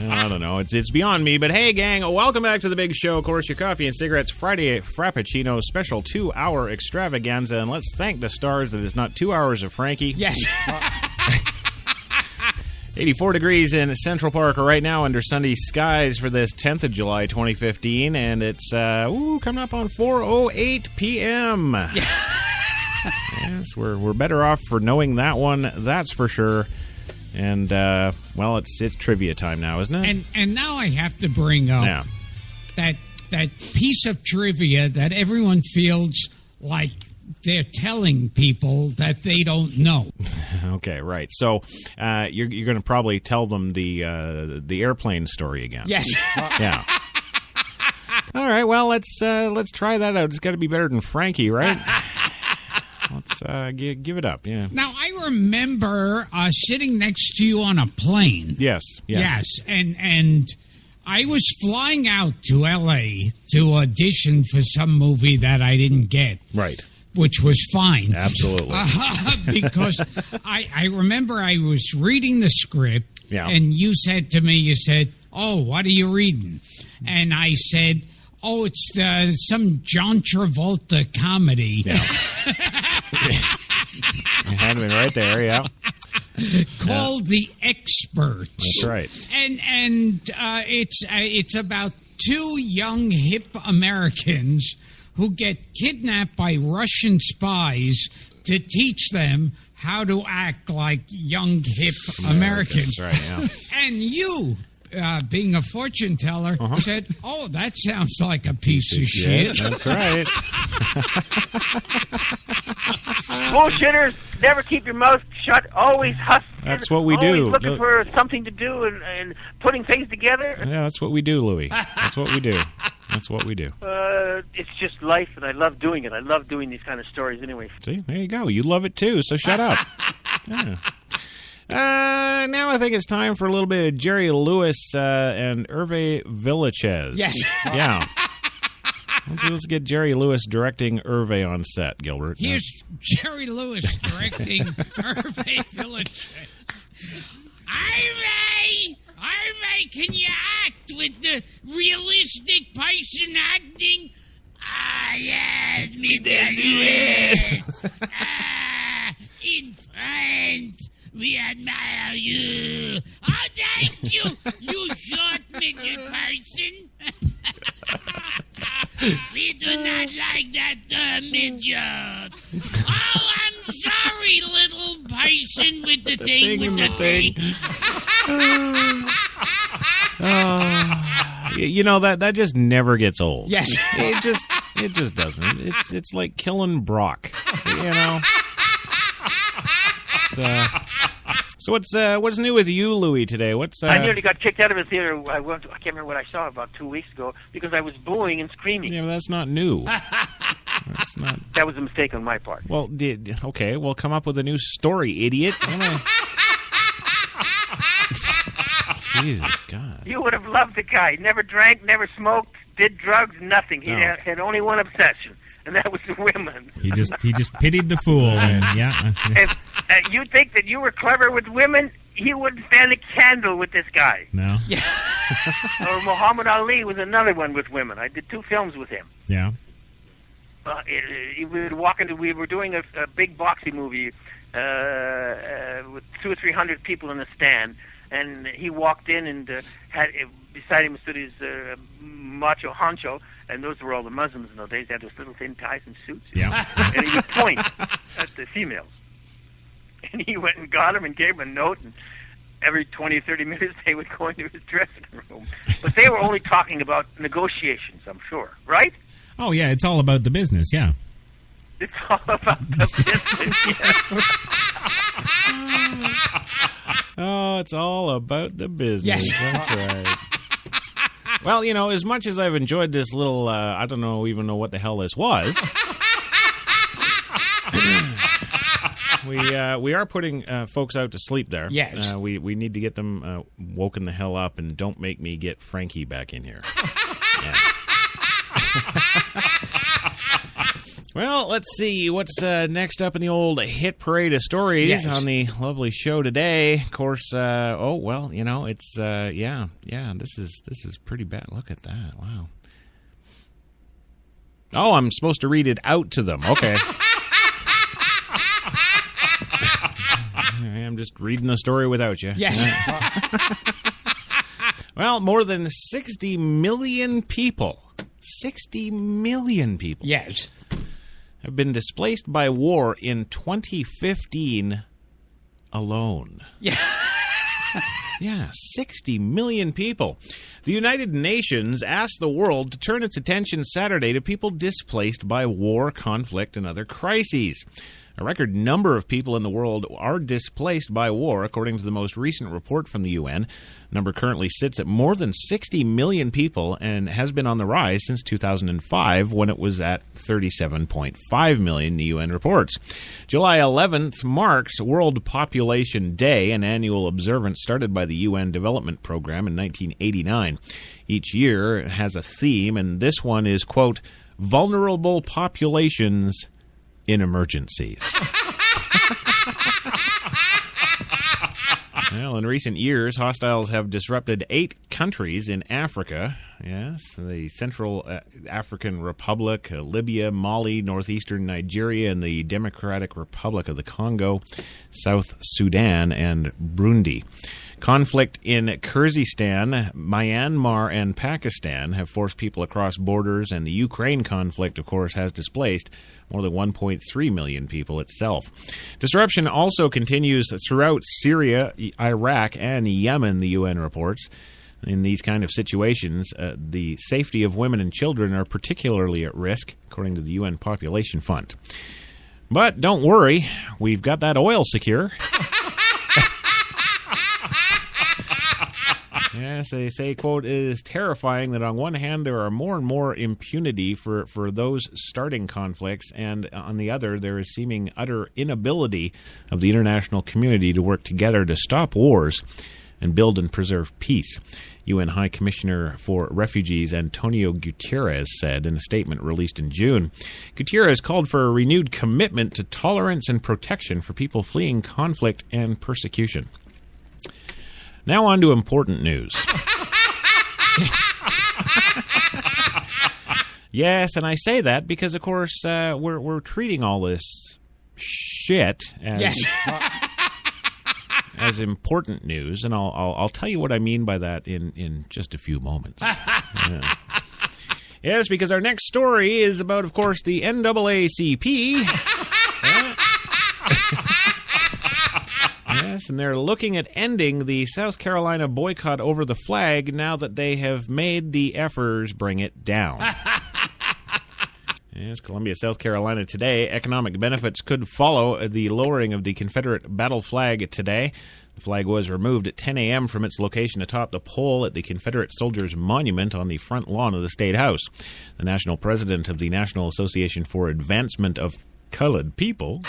I don't know. It's beyond me. But hey, gang, welcome back to the big show. Of course, your coffee and cigarettes Friday Frappacino special 2-hour extravaganza. And let's thank the stars that it's not 2 hours of Frankie. Yes. 84 degrees in Central Park right now under sunny skies for this 10th of July, 2015. And it's coming up on 4:08 p.m. Yeah. Yes, we're better off for knowing that one. That's for sure. And, well, it's trivia time now, isn't it? And now I have to bring up that piece of trivia that everyone feels like they're telling people that they don't know. Okay, right. So you're going to probably tell them the airplane story again. Yes. Yeah. All right. Well, let's try that out. It's got to be better than Frankie, right? Let's give it up. Yeah. Now I remember sitting next to you on a plane. Yes. Yes, and I was flying out to L.A. to audition for some movie that I didn't get. Right. Which was fine. Absolutely. Because I remember I was reading the script, and you said to me, oh, what are you reading? And I said, oh, it's some John Travolta comedy. Yeah. You had me right there, yeah. Called The Experts. That's right. And it's about two young hip Americans who get kidnapped by Russian spies to teach them how to act like young hip Americans. Right, yeah. And you, being a fortune teller, said, oh, that sounds like a piece of shit. That's right. Bullshitters, never keep your mouth shut. Always hustling. That's what we always do. Looking for something to do and putting things together. Yeah, that's what we do, Louis. That's what we do. That's what we do. It's just life, and I love doing it. I love doing these kind of stories anyway. See, there you go. You love it too, so shut up. Yeah. Now I think it's time for a little bit of Jerry Lewis and Hervé Villachez. Yes. Yeah. Let's get Jerry Lewis directing Hervé on set, Gilbert. Here's Jerry Lewis directing Hervé Villachez. Hervé, can you act with the realistic person acting? Yes, me do it. In France, we admire you. Oh, thank you, you short midget person. We do not like that midget. Oh, I'm sorry, little person with the thing with the thing. You know that just never gets old. Yes. It just doesn't. It's like killing Brock. You know. So what's new with you, Louis, today? I nearly got kicked out of a theater. I can't remember what I saw about 2 weeks ago because I was booing and screaming. Yeah, but that's not new. That's not. That was a mistake on my part. Well, okay. Well, come up with a new story, idiot. Jesus God. You would have loved the guy. Never drank, never smoked, did drugs, nothing. He had only one obsession, and that was the women. He just pitied the fool, and yeah. If you think that you were clever with women, he wouldn't stand a candle with this guy. No. Yeah. Or Muhammad Ali was another one with women. I did 2 films with him. Yeah. We were doing a big boxing movie with 200 or 300 people in the stand. And he walked in and had beside him stood his macho honcho, and those were all the Muslims in those days. They had those little thin ties and suits. Yeah. And he would point at the females. And he went and got him and gave him a note, and every 20 or 30 minutes they would go into his dressing room. But they were only talking about negotiations, I'm sure, right? Oh, yeah, it's all about the business, yeah. It's all about the business, yes. Oh, it's all about the business. Yes. That's right. Well, you know, as much as I've enjoyed this little, I don't even know what the hell this was. We are putting folks out to sleep there. Yes. We need to get them woken the hell up, and don't make me get Frankie back in here. Yeah. Well, let's see what's next up in the old hit parade of stories on the lovely show today. Of course, it's this is pretty bad. Look at that! Wow. Oh, I'm supposed to read it out to them. Okay. I'm just reading the story without you. Yes. Well, more than 60 million people. 60 million people. Yes. Have been displaced by war in 2015 alone. Yeah. Yeah, 60 million people. The United Nations asked the world to turn its attention Saturday to people displaced by war, conflict, and other crises. A record number of people in the world are displaced by war, according to the most recent report from the UN. The number currently sits at more than 60 million people and has been on the rise since 2005, when it was at 37.5 million, the UN reports. July 11th marks World Population Day, an annual observance started by the UN Development Program in 1989. Each year it has a theme, and this one is, quote, vulnerable populations in emergencies. Well, in recent years, hostiles have disrupted 8 countries in Africa. Yes, the Central African Republic, Libya, Mali, northeastern Nigeria, and the Democratic Republic of the Congo, South Sudan, and Burundi. Conflict in Kyrgyzstan, Myanmar, and Pakistan have forced people across borders, and the Ukraine conflict, of course, has displaced more than 1.3 million people itself. Disruption also continues throughout Syria, Iraq, and Yemen, the UN reports. In these kind of situations, the safety of women and children are particularly at risk, according to the UN Population Fund. But don't worry, we've got that oil secure. Yes, they say, quote, it is terrifying that on one hand there are more and more impunity for those starting conflicts, and on the other there is seeming utter inability of the international community to work together to stop wars and build and preserve peace. UN High Commissioner for Refugees Antonio Guterres said in a statement released in June. Guterres called for a renewed commitment to tolerance and protection for people fleeing conflict and persecution. Now on to important news. Yes, and I say that because, of course, we're treating all this shit as as important news, and I'll tell you what I mean by that in just a few moments. Yeah. Yes, because our next story is about, of course, the NAACP. Yes, and they're looking at ending the South Carolina boycott over the flag now that they have made the efforts bring it down. Yes, Columbia, South Carolina today. Economic benefits could follow the lowering of the Confederate battle flag today. The flag was removed at 10 a.m. from its location atop the pole at the Confederate Soldiers Monument on the front lawn of the State House. The national president of the National Association for Advancement of Colored People...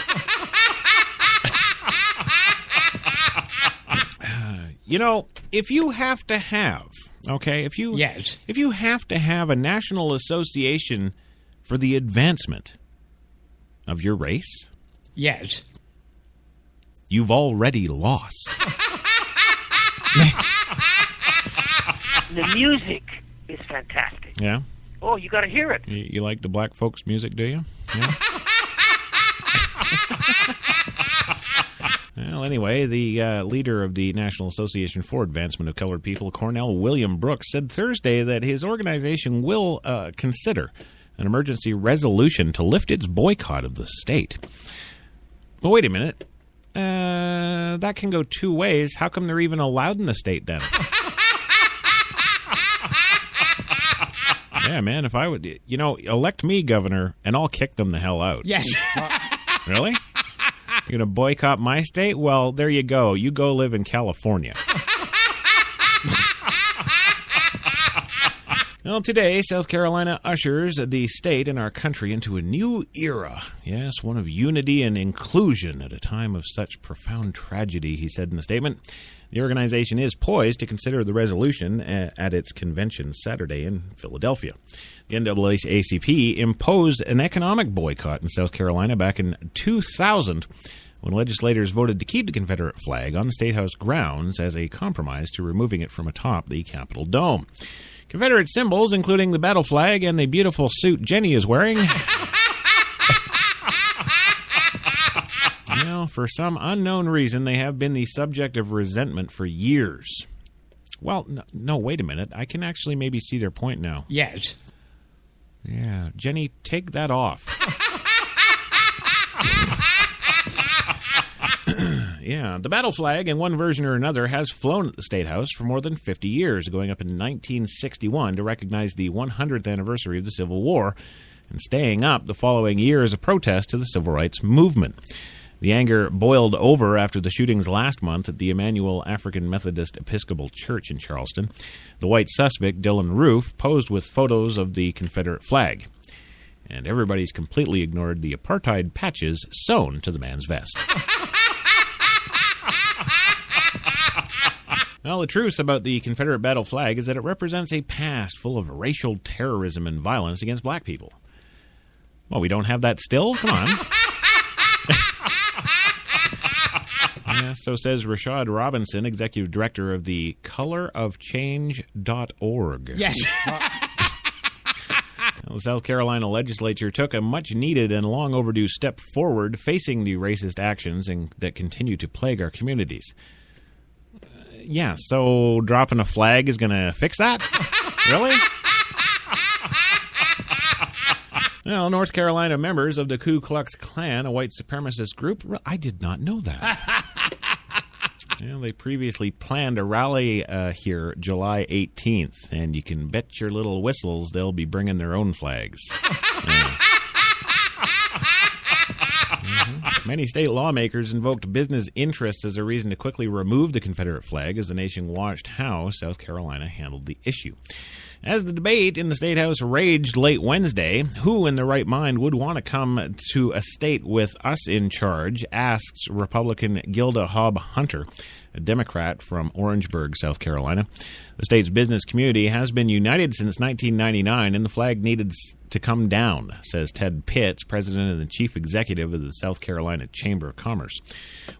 You know, if you have to have, if you have to have a national association for the advancement of your race, yes, you've already lost. The music is fantastic. Yeah. Oh, you got to hear it. You like the black folks' music, do you? Yeah. Well, anyway, the leader of the National Association for Advancement of Colored People, Cornell William Brooks, said Thursday that his organization will consider an emergency resolution to lift its boycott of the state. Well, wait a minute. That can go two ways. How come they're even allowed in the state then? Yeah, man, if I would, elect me governor and I'll kick them the hell out. Yes. Really? You're going to boycott my state? Well, there you go. You go live in California. Well, today, South Carolina ushers the state and our country into a new era. Yes, one of unity and inclusion at a time of such profound tragedy, he said in a statement. The organization is poised to consider the resolution at its convention Saturday in Philadelphia. The NAACP imposed an economic boycott in South Carolina back in 2000 when legislators voted to keep the Confederate flag on the State House grounds as a compromise to removing it from atop the Capitol dome. Confederate symbols, including the battle flag and the beautiful suit Jenny is wearing, for some unknown reason, they have been the subject of resentment for years. Well, no, wait a minute. I can actually maybe see their point now. Yes. Yeah, Jenny, take that off. Yeah, the battle flag, in one version or another, has flown at the State House for more than 50 years, going up in 1961 to recognize the 100th anniversary of the Civil War. and staying up the following year as a protest to the civil rights movement. The anger boiled over after the shootings last month at the Emmanuel African Methodist Episcopal Church in Charleston. The white suspect, Dylan Roof, posed with photos of the Confederate flag. And everybody's completely ignored the apartheid patches sewn to the man's vest. Well, the truth about the Confederate battle flag is that it represents a past full of racial terrorism and violence against black people. Well, we don't have that still? Come on. Yeah, so says Rashad Robinson, executive director of the colorofchange.org. Yes. The South Carolina legislature took a much-needed and long overdue step forward facing the racist actions that continue to plague our communities. Yeah, so dropping a flag is going to fix that? Really? Well, North Carolina members of the Ku Klux Klan, a white supremacist group, I did not know that. They previously planned a rally here July 18th, and you can bet your little whistles they'll be bringing their own flags. Many state lawmakers invoked business interests as a reason to quickly remove the Confederate flag as the nation watched how South Carolina handled the issue. As the debate in the State House raged late Wednesday, who in their right mind would want to come to a state with us in charge, asks Republican Gilda Hobb Hunter, a Democrat from Orangeburg, South Carolina. The state's business community has been united since 1999, and the flag needed to come down, says Ted Pitts, president and the chief executive of the South Carolina Chamber of Commerce.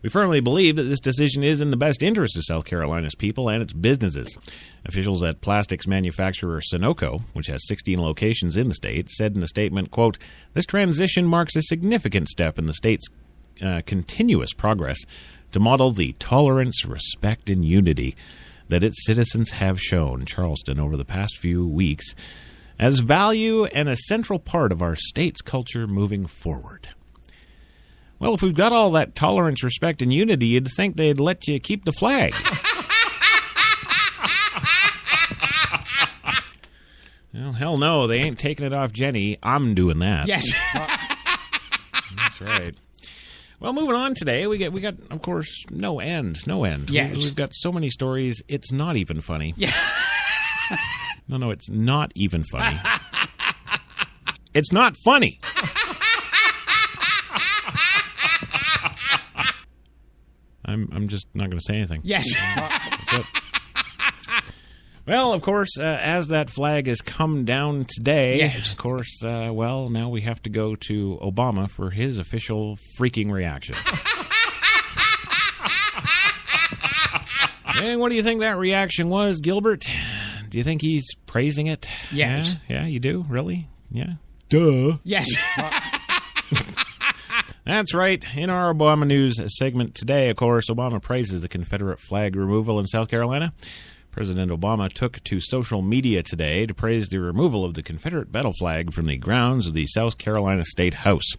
We firmly believe that this decision is in the best interest of South Carolina's people and its businesses. Officials at plastics manufacturer Sunoco, which has 16 locations in the state, said in a statement, quote, "This transition marks a significant step in the state's continuous progress to model the tolerance, respect, and unity that its citizens have shown Charleston over the past few weeks as value and a central part of our state's culture moving forward." Well, if we've got all that tolerance, respect, and unity, you'd think they'd let you keep the flag. Well, hell no, they ain't taking it off Jenny. I'm doing that. Yes. That's right. Well, moving on today, we got, of course, no end. Yes. We've got so many stories, it's not even funny. Yeah. No, it's not even funny. It's not funny. I'm just not going to say anything. Yes. That's it. Well, of course, as that flag has come down today, yes. Of course, now we have to go to Obama for his official freaking reaction. And what do you think that reaction was, Gilbert? Do you think he's praising it? Yes. Yeah, you do? Really? Yeah. Duh. Yes. That's right. In our Obama News segment today, of course, Obama praises the Confederate flag removal in South Carolina. President Obama took to social media today to praise the removal of the Confederate battle flag from the grounds of the South Carolina State House.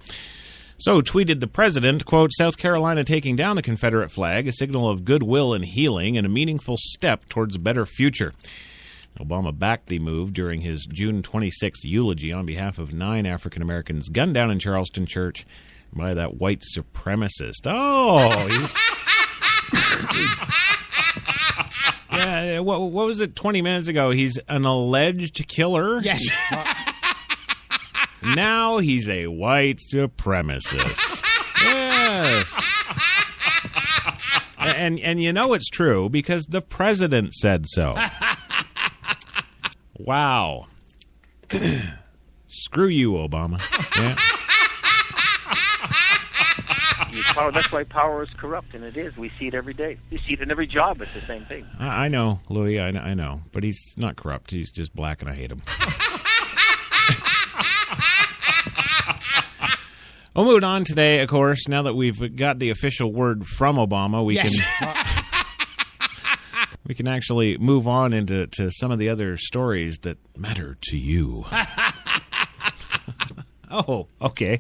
So tweeted the president, quote, "South Carolina taking down the Confederate flag, a signal of goodwill and healing and a meaningful step towards a better future." Obama backed the move during his June 26th eulogy on behalf of 9 African Americans gunned down in Charleston Church by that white supremacist. Oh, he's... Yeah, what was it 20 minutes ago? He's an alleged killer? Yes. Now he's a white supremacist. Yes. And you know it's true because the president said so. Wow. Screw you, Obama. Yeah. That's why power is corrupt, and it is. We see it every day. You see it in every job. It's the same thing. I know, Louis. I know. But he's not corrupt. He's just black, and I hate him. We'll move on today, of course. Now that we've got the official word from Obama, we can actually move on into some of the other stories that matter to you. Oh, okay.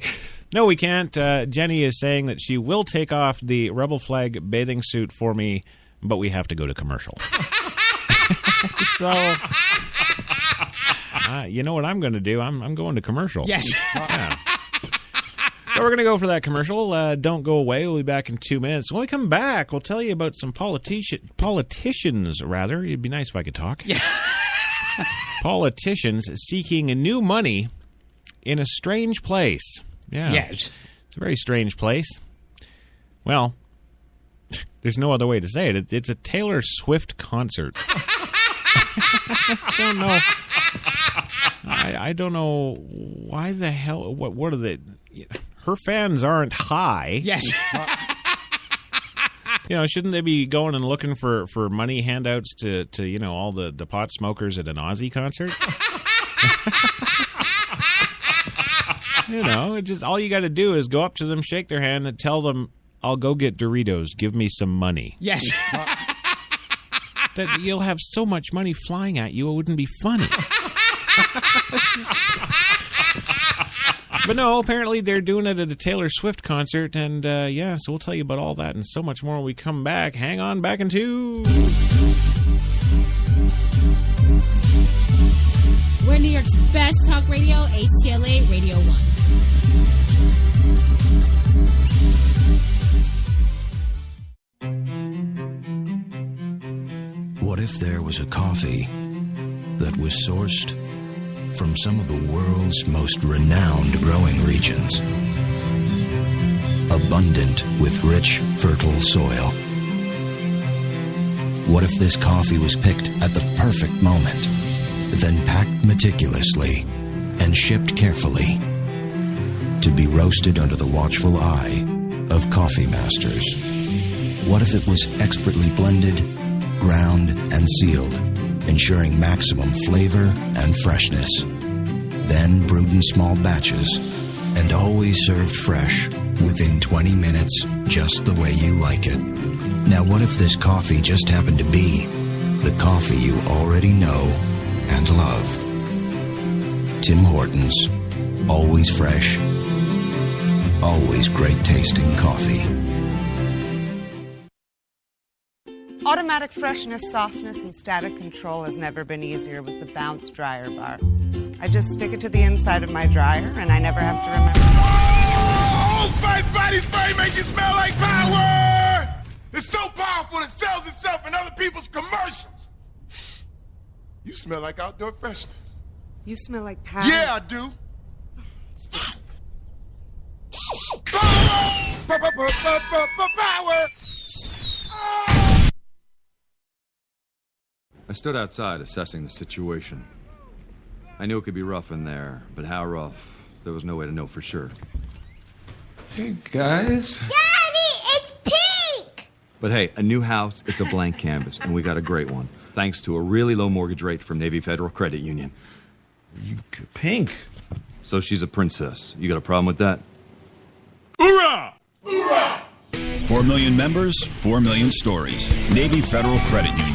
No, we can't. Jenny is saying that she will take off the rebel flag bathing suit for me, but we have to go to commercial. So, You know what I'm going to do? I'm going to commercial. Yes. Yeah. So we're going to go for that commercial. Don't go away. We'll be back in 2 minutes. When we come back, we'll tell you about some politicians, rather. It'd be nice if I could talk. Yeah. Politicians seeking new money in a strange place. Yeah. Yes. It's a very strange place. Well, there's no other way to say it. It's a Taylor Swift concert. I don't know. I don't know why the hell. What are they? Her fans aren't high. Yes. Shouldn't they be going and looking for money handouts to all the pot smokers at an Aussie concert? It's just all you got to do is go up to them, shake their hand, and tell them, "I'll go get Doritos. Give me some money." Yes. That you'll have so much money flying at you, it wouldn't be funny. But no, apparently they're doing it at a Taylor Swift concert, and so we'll tell you about all that and so much more when we come back. Hang on, back in 2. We're New York's best talk radio, HTLA Radio 1. What if there was a coffee that was sourced from some of the world's most renowned growing regions, abundant with rich, fertile soil? What if this coffee was picked at the perfect moment, then packed meticulously and shipped carefully to be roasted under the watchful eye of coffee masters? What if it was expertly blended, ground, and sealed, ensuring maximum flavor and freshness, then brewed in small batches and always served fresh within 20 minutes, just the way you like it? Now, what if this coffee just happened to be the coffee you already know and love? Tim Hortons. Always fresh, always great tasting coffee. Automatic freshness, softness, and static control has never been easier with the bounce dryer bar. I just stick it to the inside of my dryer, and I never have to remember. Old Spice body spray makes you smell like power! It's so powerful it sells itself in other people's commercials. You smell like outdoor freshness. You smell like power. Yeah, I do. Power! Power! I stood outside assessing the situation. I knew it could be rough in there, but how rough, there was no way to know for sure. Hey, guys. Daddy, it's pink! But hey, a new house, it's a blank canvas, and we got a great one, thanks to a really low mortgage rate from Navy Federal Credit Union. Pink? So she's a princess. You got a problem with that? Hoorah! Hoorah! 4 million members, 4 million stories. Navy Federal Credit Union.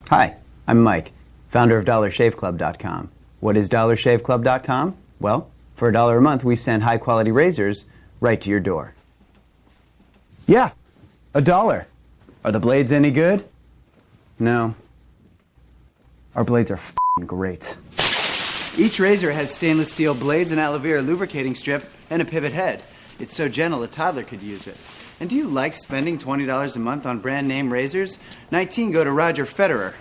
Hi, I'm Mike, founder of DollarShaveClub.com. What is DollarShaveClub.com? Well, for $1 a month, we send high-quality razors right to your door. Yeah, $1. Are the blades any good? No. Our blades are f***ing great. Each razor has stainless steel blades, an aloe vera lubricating strip, and a pivot head. It's so gentle a toddler could use it. And do you like spending $20 a month on brand name razors? 19 go to Roger Federer.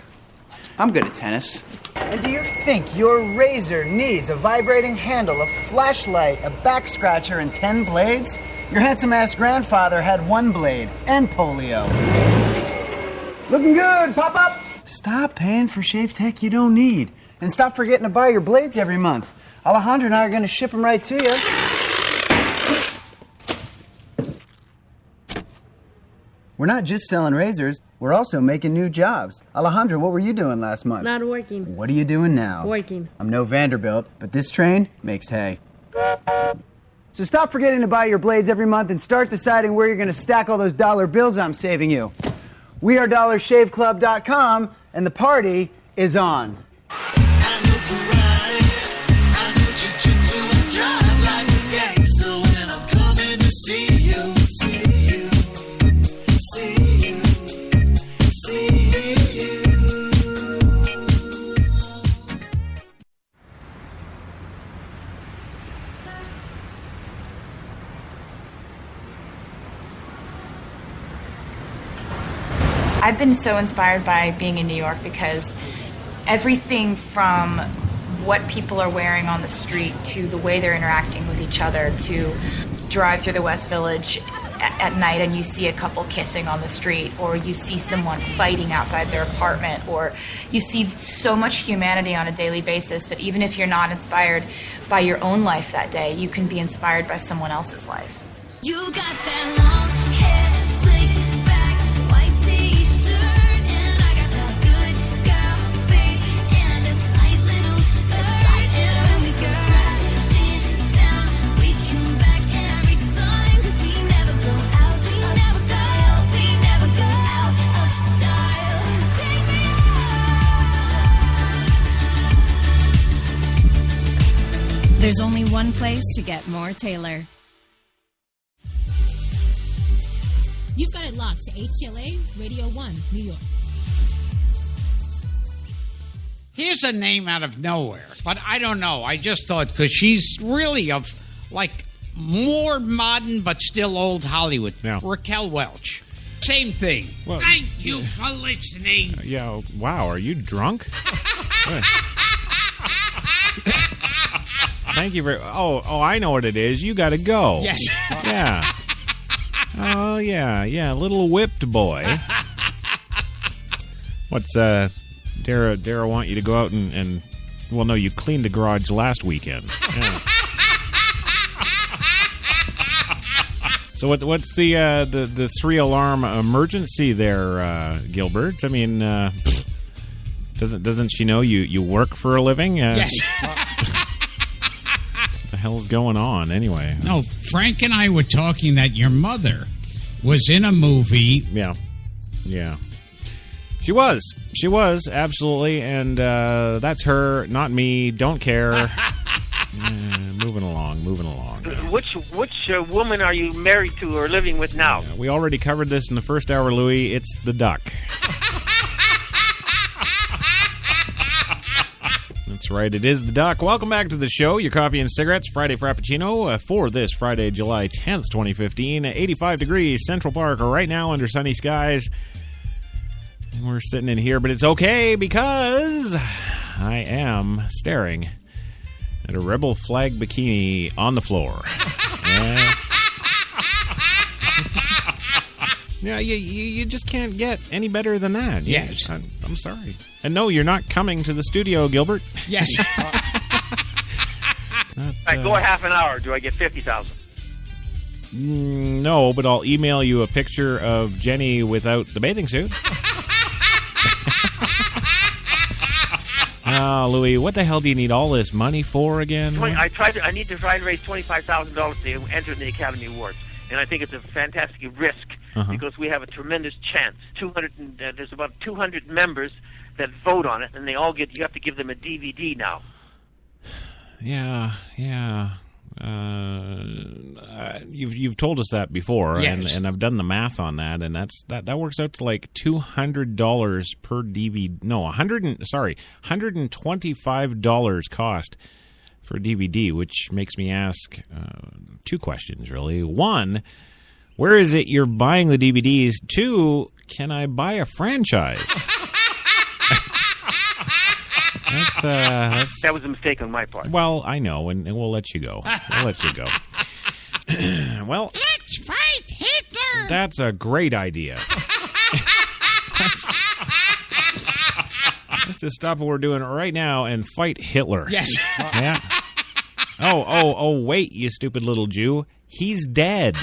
I'm good at tennis. And do you think your razor needs a vibrating handle, a flashlight, a back scratcher, and 10 blades? Your handsome-ass grandfather had 1 blade and polio. Looking good, pop-up! Stop paying for shave tech you don't need. And stop forgetting to buy your blades every month. Alejandro and I are going to ship them right to you. We're not just selling razors, we're also making new jobs. Alejandro, what were you doing last month? Not working. What are you doing now? Working. I'm no Vanderbilt, but this train makes hay. So stop forgetting to buy your blades every month and start deciding where you're going to stack all those dollar bills I'm saving you. We are DollarShaveClub.com, and the party is on. I've been so inspired by being in New York because everything from what people are wearing on the street to the way they're interacting with each other, to drive through the West Village at night and you see a couple kissing on the street, or you see someone fighting outside their apartment, or you see so much humanity on a daily basis that even if you're not inspired by your own life that day, you can be inspired by someone else's life. You got that long hair, slicked back, white t-shirt, and I got that good girl face and a tight little skirt. And when we go crashing down, we come back every time, 'cause we never go out, we never style, we never go out of style. Take me There's only one place to get more Taylor. You've got it locked to HTLA Radio 1, New York. Here's a name out of nowhere, but I don't know. I just thought because she's really of like more modern but still old Hollywood. Yeah. Raquel Welch. Same thing. Well, Thank you for listening. Yeah, wow, are you drunk? Thank you very... Oh, I know what it is. You got to go. Yes. Yeah. Oh, yeah, little whipped boy. What's, Dara want you to go out and... Well, no, you cleaned the garage last weekend. Yeah. So what's the 3-alarm emergency there, Gilbert? I mean, doesn't she know you work for a living? Yes. What the hell's going on anyway? No, Frank and I were talking that your mother was in a movie. Yeah. She was, absolutely, and that's her, not me, don't care. Moving along. Which woman are you married to or living with now? We already covered this in the first hour, Louis. It's the duck. That's right, it is the duck. Welcome back to the show. Your coffee and cigarettes, Friday Frappacino, for this Friday, July 10th, 2015. 85 degrees, Central Park, right now under sunny skies. And we're sitting in here, but it's okay because I am staring at a rebel flag bikini on the floor. Yes. Yeah, you just can't get any better than that. Yes. I'm sorry. And no, you're not coming to the studio, Gilbert. Yes. I go a half an hour. Do I get 50,000? No, but I'll email you a picture of Jenny without the bathing suit. Louis, what the hell do you need all this money for again? I need to try to raise $25,000 to enter in the Academy Awards, and I think it's a fantastic risk because we have a tremendous chance. There's about 200 members that vote on it, and they all get. You have to give them a DVD now. Yeah. You've told us that before, yes. and I've done the math on that, and that works out to like $200 per DVD. No, $125 cost for a DVD, which makes me ask two questions really. One, where is it you're buying the DVDs? Two, can I buy a franchise? That was a mistake on my part. Well, I know, and we'll let you go. Well, let's fight Hitler. That's a great idea. Let's just stop what we're doing right now and fight Hitler. Yes. Yeah. Oh, wait, you stupid little Jew. He's dead.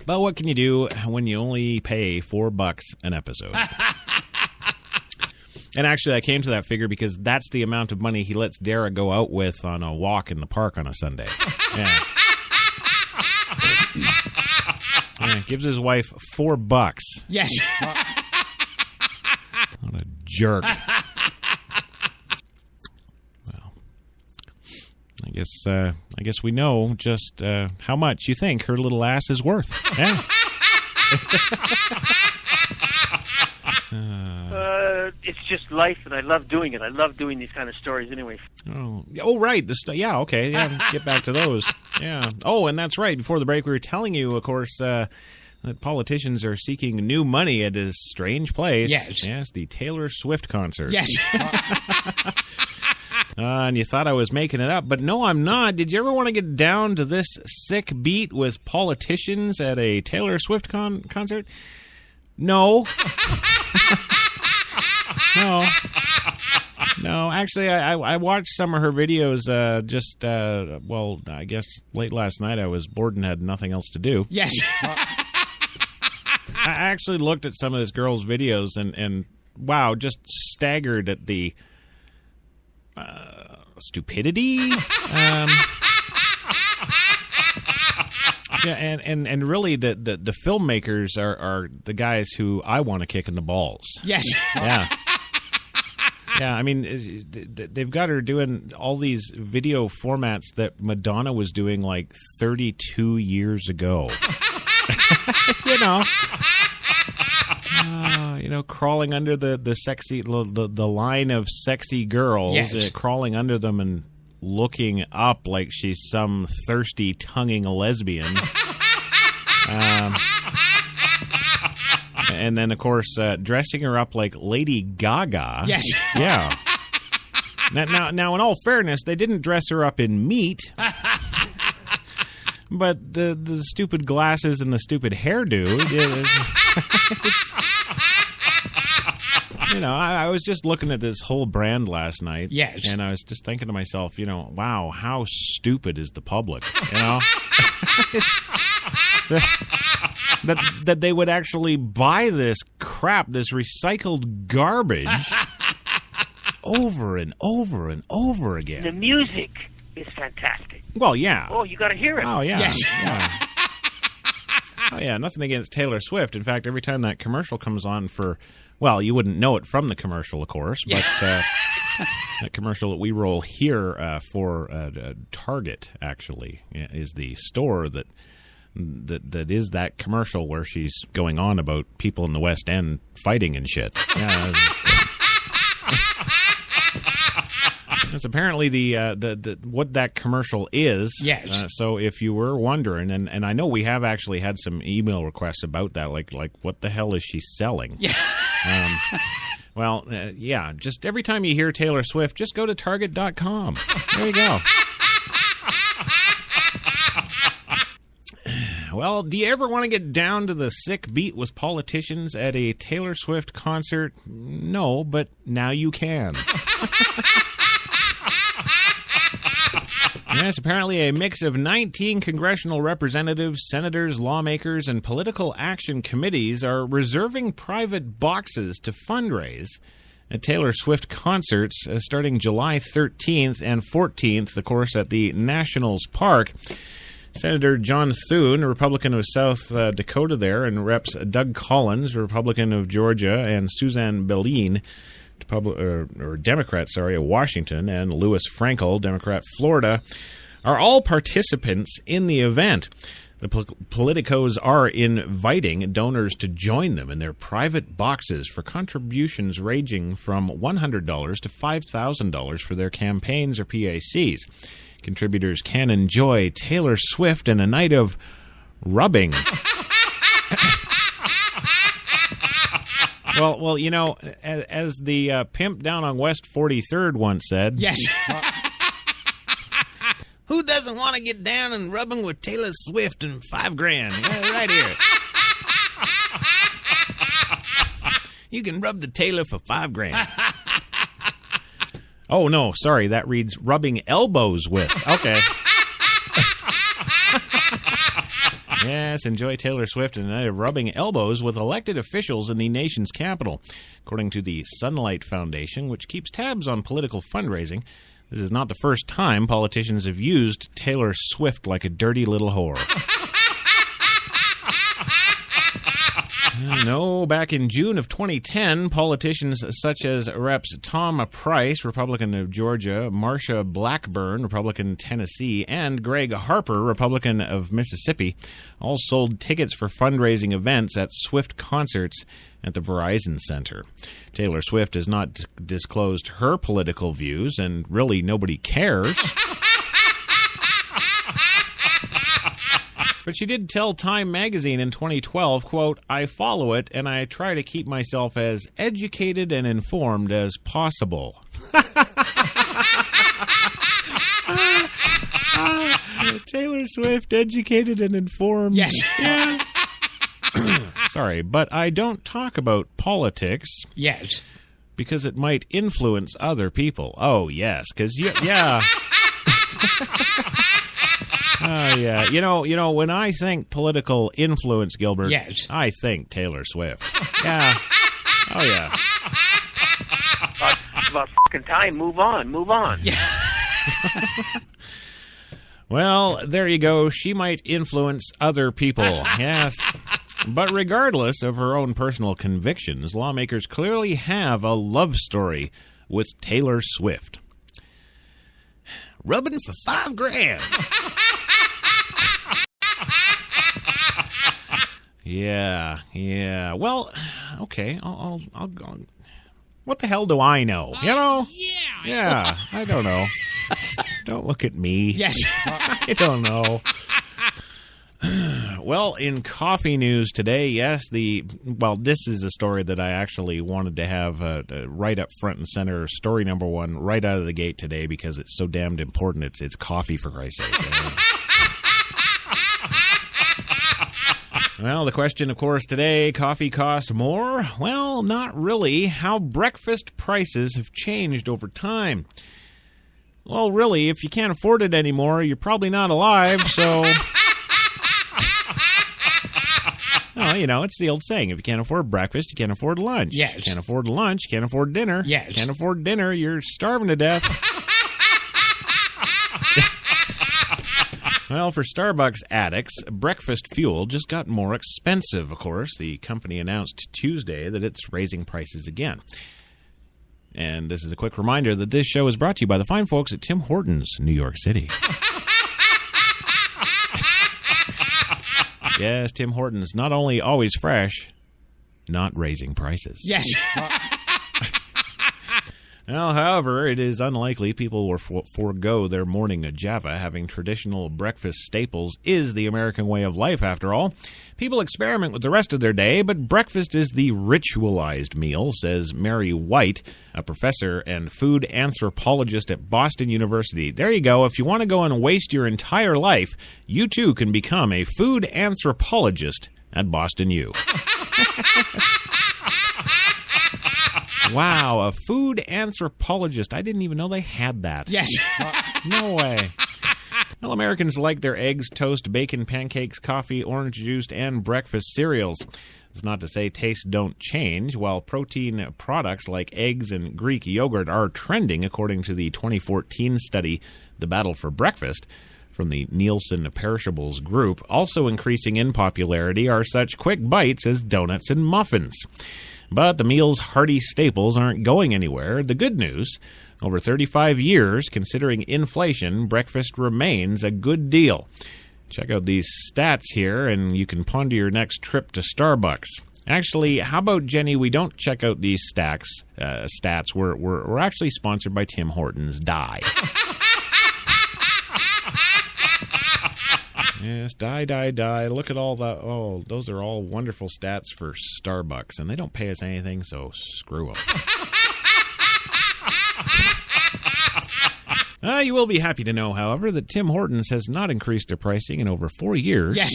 But what can you do when you only pay $4 an episode? And actually, I came to that figure because that's the amount of money he lets Dara go out with on a walk in the park on a Sunday. Yeah. Gives his wife $4. Yes. What a jerk. Well, I guess we know just how much you think her little ass is worth. Yeah. it's just life, and I love doing it. I love doing these kind of stories anyway. Oh, right. Yeah, okay. Yeah, get back to those. Yeah. Oh, and that's right. Before the break, we were telling you, of course, that politicians are seeking new money at this strange place. Yes, the Taylor Swift concert. Yes. And you thought I was making it up, but no, I'm not. Did you ever want to get down to this sick beat with politicians at a Taylor Swift concert? No. No, actually, I watched some of her videos I guess late last night. I was bored and had nothing else to do. Yes. I actually looked at some of this girl's videos and wow, just staggered at the stupidity. Yeah, and really the filmmakers are the guys who I want to kick in the balls. Yes. Yeah. Yeah, I mean, they've got her doing all these video formats that Madonna was doing like 32 years ago. Crawling under the sexy, the line of sexy girls, yes. Crawling under them and looking up like she's some thirsty, tonguing lesbian. And then, of course, dressing her up like Lady Gaga. Yes. Yeah. Now, in all fairness, they didn't dress her up in meat. But the stupid glasses and the stupid hairdo. I was just looking at this whole brand last night. Yes. And I was just thinking to myself, wow, how stupid is the public? That they would actually buy this crap, this recycled garbage, over and over and over again. The music is fantastic. Well, yeah. Oh, you got to hear it. Oh, yeah. Yes. Yeah. Oh, yeah, nothing against Taylor Swift. In fact, every time that commercial comes on well, you wouldn't know it from the commercial, of course, but that commercial that we roll here for Target, actually, is the store that is that commercial where she's going on about people in the West End fighting and shit. Yeah, that's apparently the what that commercial is. Yes. So if you were wondering, and I know we have actually had some email requests about that, like what the hell is she selling? Yeah. Yeah. Just every time you hear Taylor Swift, just go to Target.com. There you go. Well, do you ever want to get down to the sick beat with politicians at a Taylor Swift concert? No, but now you can. Yes, apparently a mix of 19 congressional representatives, senators, lawmakers, and political action committees are reserving private boxes to fundraise at Taylor Swift concerts starting July 13th and 14th, of course, at the Nationals Park. Senator John Thune, a Republican of South Dakota there, and Reps Doug Collins, a Republican of Georgia, and Suzanne Belin, Democrat, of Washington, and Louis Frankel, Democrat, Florida, are all participants in the event. The politicos are inviting donors to join them in their private boxes for contributions ranging from $100 to $5,000 for their campaigns or PACs. Contributors can enjoy Taylor Swift and a night of rubbing. Well, as the pimp down on West 43rd once said. Yes. Who doesn't want to get down and rubbing with Taylor Swift and $5,000? Yeah, right here. You can rub the Taylor for $5,000. Oh, no, sorry, that reads rubbing elbows with. Okay. Yes, enjoy Taylor Swift and a night of rubbing elbows with elected officials in the nation's capital. According to the Sunlight Foundation, which keeps tabs on political fundraising, this is not the first time politicians have used Taylor Swift like a dirty little whore. No back in June of 2010, politicians such as Reps Tom Price, Republican of Georgia, Marsha Blackburn, Republican Tennessee, and Greg Harper, Republican of Mississippi, all sold tickets for fundraising events at Swift concerts at the Verizon Center. Taylor Swift has not disclosed her political views, and really nobody cares. But she did tell Time magazine in 2012, quote, "I follow it and I try to keep myself as educated and informed as possible." Taylor Swift, educated and informed. Yes. Yes. Sorry, but I don't talk about politics. Yes. Because it might influence other people. Oh, yes, because, yeah. Yeah. You know, when I think political influence, Gilbert, yes, I think Taylor Swift. Yeah. Oh, yeah. It's about fucking time. Move on. Yeah. Well, there you go. She might influence other people. Yes. But regardless of her own personal convictions, lawmakers clearly have a love story with Taylor Swift. Rubbing for $5,000. Yeah. Well, okay. I'll. What the hell do I know? You know? Yeah. I don't know. Don't look at me. Yes. I don't know. Well, in coffee news today, yes, this is a story that I actually wanted to have right up front and center, story number one, right out of the gate today because it's so damned important. It's coffee, for Christ's sake. Well, the question, of course, today, coffee cost more? Well, not really. How breakfast prices have changed over time. Well, really, if you can't afford it anymore, you're probably not alive, so... Well, you know, it's the old saying. If you can't afford breakfast, you can't afford lunch. Yes. You can't afford lunch, you can't afford dinner. Yes. You can't afford dinner, you're starving to death. Well, for Starbucks addicts, breakfast fuel just got more expensive, of course. The company announced Tuesday that it's raising prices again. And this is a quick reminder that this show is brought to you by the fine folks at Tim Hortons, New York City. Yes, Tim Hortons, not only always fresh, not raising prices. Yes. Well, however, it is unlikely people will forego their morning Java. Having traditional breakfast staples is the American way of life, after all. People experiment with the rest of their day, but breakfast is the ritualized meal, says Mary White, a professor and food anthropologist at Boston University. There you go. If you want to go and waste your entire life, you too can become a food anthropologist at Boston U. Wow, a food anthropologist. I didn't even know they had that. Yes. No way. Well, Americans like their eggs, toast, bacon, pancakes, coffee, orange juice, and breakfast cereals. It's not to say tastes don't change. While protein products like eggs and Greek yogurt are trending, according to the 2014 study, The Battle for Breakfast, from the Nielsen Perishables Group, also increasing in popularity are such quick bites as donuts and muffins. But the meal's hearty staples aren't going anywhere. The good news, over 35 years, considering inflation, breakfast remains a good deal. Check out these stats here, and you can ponder your next trip to Starbucks. Actually, how about, Jenny, we don't check out these stats. We're actually sponsored by Tim Hortons. Die. Yes, die. Look at all the... Oh, those are all wonderful stats for Starbucks, and they don't pay us anything, so screw them. You will be happy to know, however, that Tim Hortons has not increased their pricing in over 4 years. Yes.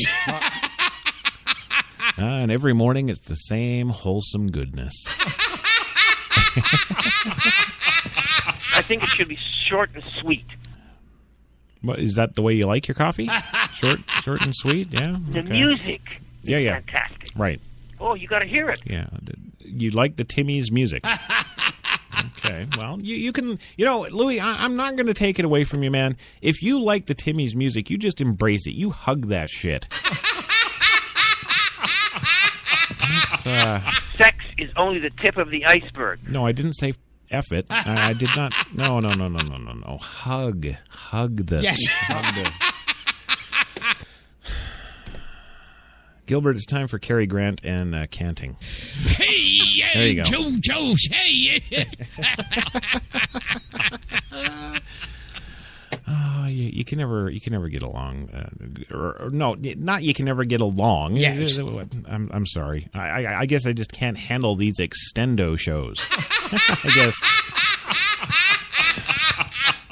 And every morning it's the same wholesome goodness. I think it should be short and sweet. What, is that the way you like your coffee? Short and sweet? Yeah. The Okay. music is Yeah. fantastic. Right. Oh, you got to hear it. Yeah. You like the Timmy's music. Okay. Well, you can, Louis, I'm not going to take it away from you, man. If you like the Timmy's music, you just embrace it. You hug that shit. Sex is only the tip of the iceberg. No, I didn't say F it. I did not. No. Hug the. Yes. Hug the. Gilbert, it's time for Cary Grant and canting. Hey, There you go. JoJo's, hey. Oh, you can never get along. Or no, not you can never get along. Yes. I'm sorry. I guess I just can't handle these extendo shows. I guess.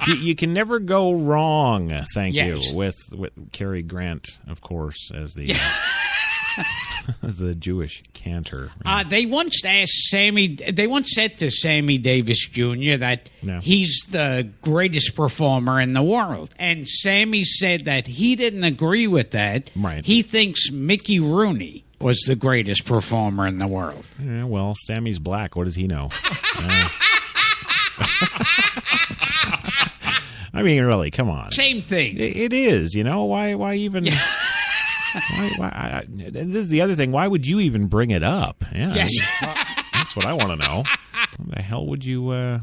You can never go wrong, thank Yes. you, with Cary Grant, of course, as the the Jewish cantor. They once said to Sammy Davis Jr. that he's the greatest performer in the world. And Sammy said that he didn't agree with that. Right. He thinks Mickey Rooney was the greatest performer in the world. Yeah, well, Sammy's black. What does he know? I mean, really, come on. Same thing. It is, you know. Why even... this is the other thing. Why would you even bring it up? Yeah, Yes. That's what I want to know. Why the hell would you? Why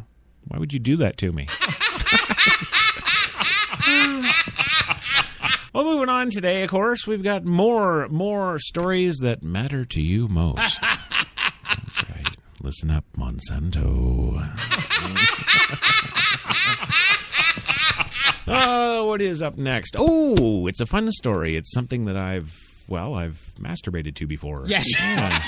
would you do that to me? Well, moving on today, of course, we've got more stories that matter to you most. That's right. Listen up, Monsanto. What is up next? Oh, it's a fun story. It's something that I've masturbated to before. Yes. Yeah.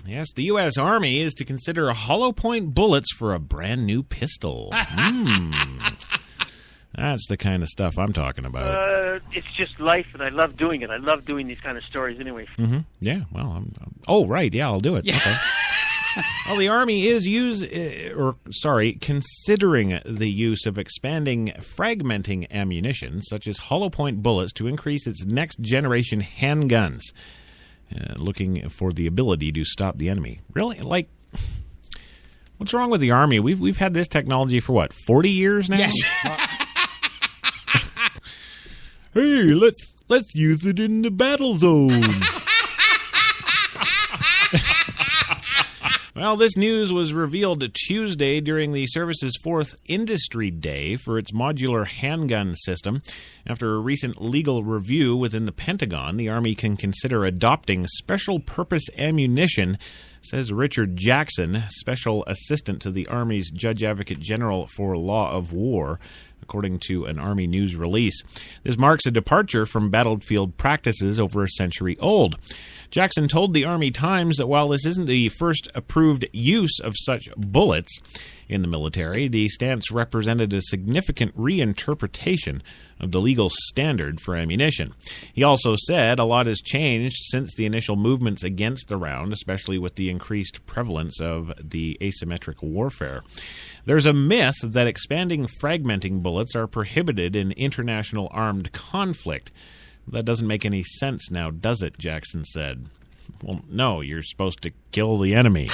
Yes, the U.S. Army is to consider hollow point bullets for a brand new pistol. That's the kind of stuff I'm talking about. It's just life, and I love doing it. I love doing these kind of stories anyway. Mm-hmm. Yeah, well, oh, right, yeah, I'll do it. Yeah. Okay. Well, the Army is considering the use of expanding fragmenting ammunition, such as hollow point bullets, to increase its next generation handguns, looking for the ability to stop the enemy. Really? Like, what's wrong with the Army? We've had this technology for what, 40 years now? Yes. Hey, let's use it in the battle zone. Well, this news was revealed Tuesday during the service's 4th Industry Day for its modular handgun system. After a recent legal review within the Pentagon, the Army can consider adopting special purpose ammunition, says Richard Jackson, Special Assistant to the Army's Judge Advocate General for Law of War, according to an Army news release. This marks a departure from battlefield practices over a century old. Jackson told the Army Times that while this isn't the first approved use of such bullets in the military, the stance represented a significant reinterpretation of the legal standard for ammunition. He also said a lot has changed since the initial movements against the round, especially with the increased prevalence of the asymmetric warfare. There's a myth that expanding fragmenting bullets are prohibited in international armed conflict. That doesn't make any sense now, does it? Jackson said. Well, no, you're supposed to kill the enemy.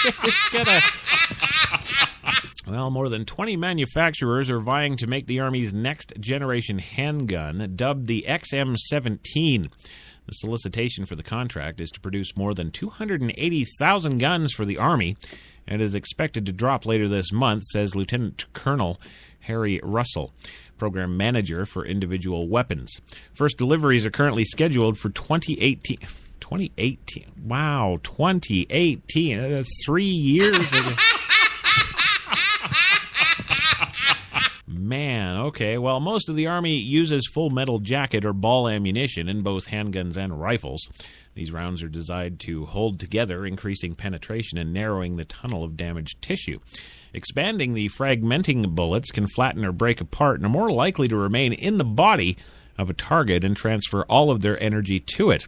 It's gonna... Well, more than 20 manufacturers are vying to make the Army's next-generation handgun, dubbed the XM-17. The solicitation for the contract is to produce more than 280,000 guns for the Army and is expected to drop later this month, says Lieutenant Colonel Harry Russell, Program Manager for Individual Weapons. First deliveries are currently scheduled for 2018. 2018. Wow, 2018. 3 years ago. Man, okay. Well, most of the Army uses full metal jacket or ball ammunition in both handguns and rifles. These rounds are designed to hold together, increasing penetration and narrowing the tunnel of damaged tissue. Expanding the fragmenting bullets can flatten or break apart and are more likely to remain in the body of a target and transfer all of their energy to it.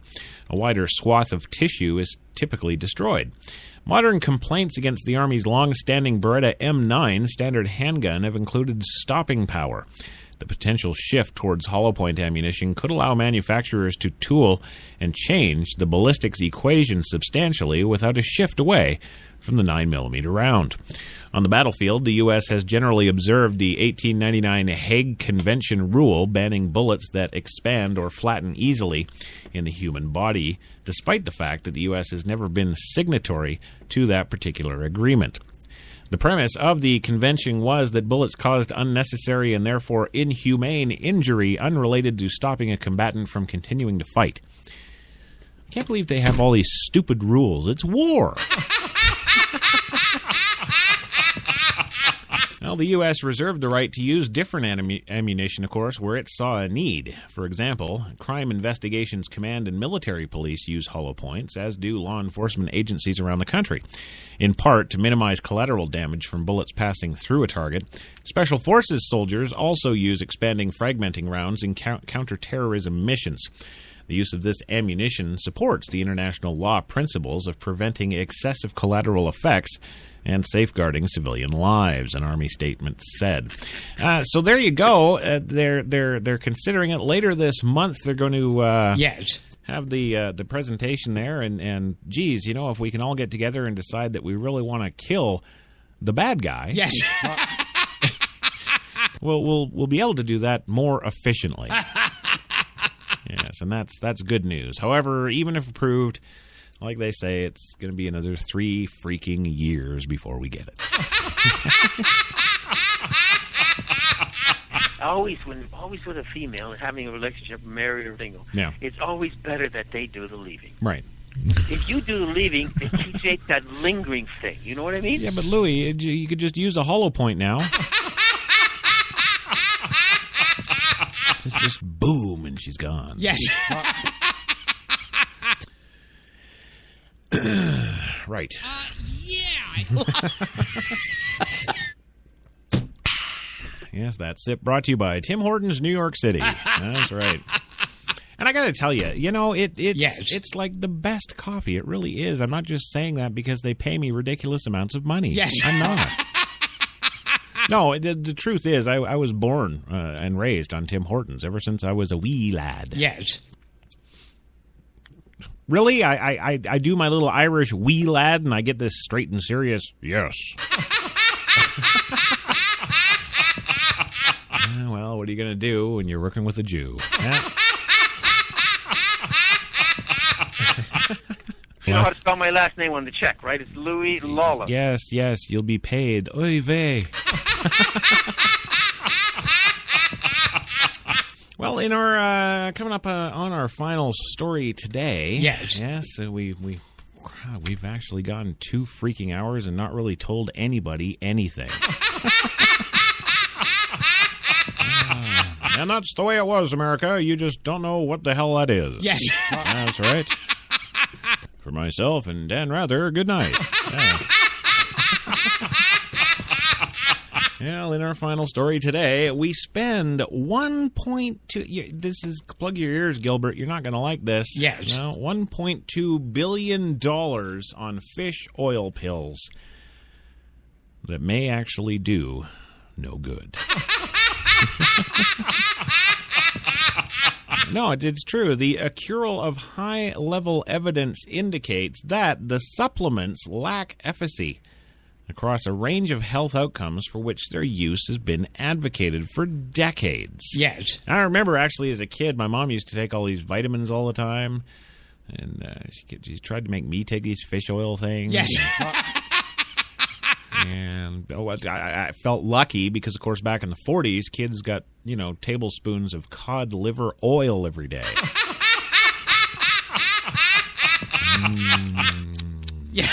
A wider swath of tissue is typically destroyed. Modern complaints against the Army's long-standing Beretta M9 standard handgun have included stopping power. The potential shift towards hollow point ammunition could allow manufacturers to tool and change the ballistics equation substantially without a shift away from the 9mm round. On the battlefield, the U.S. has generally observed the 1899 Hague Convention rule banning bullets that expand or flatten easily in the human body, despite the fact that the U.S. has never been signatory to that particular agreement. The premise of the convention was that bullets caused unnecessary and therefore inhumane injury unrelated to stopping a combatant from continuing to fight. I can't believe they have all these stupid rules. It's war. Well, the U.S. reserved the right to use different ammunition, of course, where it saw a need. For example, Crime Investigations Command and military police use hollow points, as do law enforcement agencies around the country, in part to minimize collateral damage from bullets passing through a target. Special Forces soldiers also use expanding fragmenting rounds in counterterrorism missions. The use of this ammunition supports the international law principles of preventing excessive collateral effects and safeguarding civilian lives, an Army statement said. So there you go. They're considering it later this month. They're going to have the presentation there, and geez, you know, if we can all get together and decide that we really want to kill the bad guy, yes, we'll be able to do that more efficiently. Yes, and that's good news. However, even if approved, like they say, it's going to be another 3 freaking years before we get it. Always with a female having a relationship, married or single, it's always better that they do the leaving. Right. If you do the leaving, it keeps that lingering thing. You know what I mean? Yeah, but Louis, you could just use a hollow point now. Just boom, and she's gone. Yes. Right. Yes, that's it. Brought to you by Tim Hortons, New York City. That's right. And I got to tell you, you know, it's like the best coffee. It really is. I'm not just saying that because they pay me ridiculous amounts of money. Yes. I'm not. No, the truth is, I was born and raised on Tim Hortons ever since I was a wee lad. Yes. Really? I do my little Irish wee lad and I get this straight and serious, yes. Well, what are you going to do when you're working with a Jew? You know how to spell my last name on the check, right? It's Louis Lawler. Yes, you'll be paid. Oy vey. Well, in our coming up on our final story today. Yes, we've actually gone 2 freaking hours and not really told anybody anything. And that's the way it was, America. You just don't know what the hell that is. Yes, that's right. For myself and Dan Rather, good night. Well, in our final story today, we spend 1.2... This is... Plug your ears, Gilbert. You're not going to like this. Yes. No, $1.2 billion on fish oil pills that may actually do no good. No, it's true. The accrual of high-level evidence indicates that the supplements lack efficacy across a range of health outcomes for which their use has been advocated for decades. Yes. I remember, actually, as a kid, my mom used to take all these vitamins all the time, and she tried to make me take these fish oil things. Yes. And I felt lucky because, of course, back in the 40s, kids got, tablespoons of cod liver oil every day. Yeah.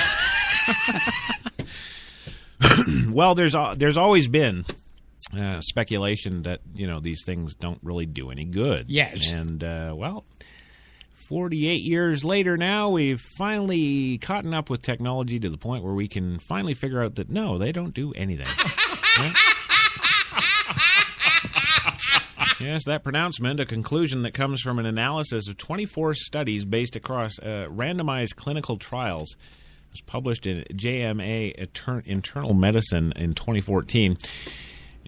Well, there's always been speculation that, these things don't really do any good. Yes. And, 48 years later now, we've finally caught up with technology to the point where we can finally figure out that, no, they don't do anything. Right? Yes, that pronouncement, a conclusion that comes from an analysis of 24 studies based across randomized clinical trials, was published in JMA Internal Medicine in 2014.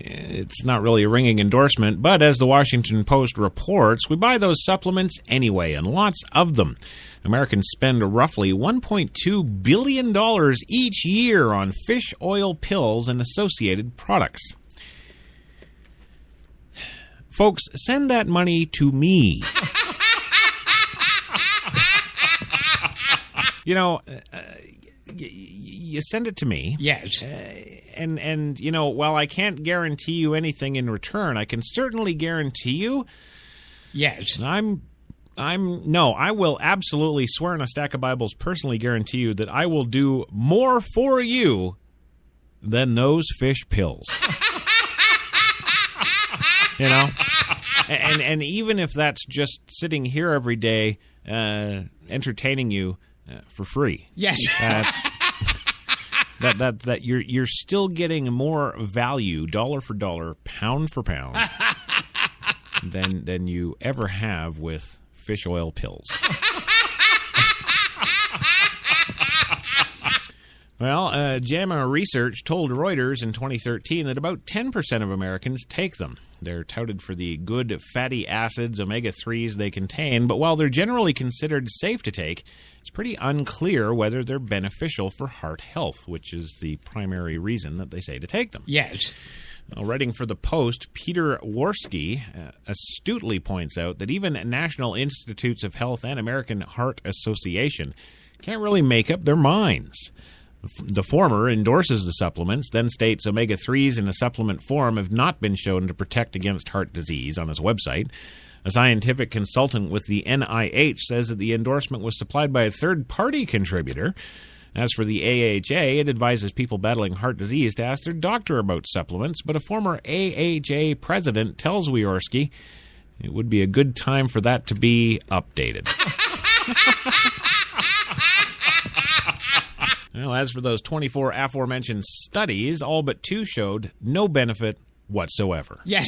It's not really a ringing endorsement, but as the Washington Post reports, we buy those supplements anyway, and lots of them. Americans spend roughly $1.2 billion each year on fish oil pills and associated products. Folks, send that money to me. You send it to me. Yes. And while I can't guarantee you anything in return, I can certainly guarantee you. Yes. I will absolutely swear on a stack of Bibles, personally guarantee you that I will do more for you than those fish pills. And even if that's just sitting here every day, entertaining you for free. Yes. That you're still getting more value, dollar for dollar, pound for pound, than you ever have with fish oil pills. Well, JAMA research told Reuters in 2013 that about 10% of Americans take them. They're touted for the good fatty acids, omega-3s they contain, but while they're generally considered safe to take, it's pretty unclear whether they're beneficial for heart health, which is the primary reason that they say to take them. Yes. Well, writing for the Post, Peter Worski astutely points out that even National Institutes of Health and American Heart Association can't really make up their minds. The former endorses the supplements, then states omega-3s in a supplement form have not been shown to protect against heart disease on his website. A scientific consultant with the NIH says that the endorsement was supplied by a third-party contributor. As for the AHA, it advises people battling heart disease to ask their doctor about supplements, but a former AHA president tells Wiorski it would be a good time for that to be updated. Well, as for those 24 aforementioned studies, all but 2 showed no benefit whatsoever. Yes.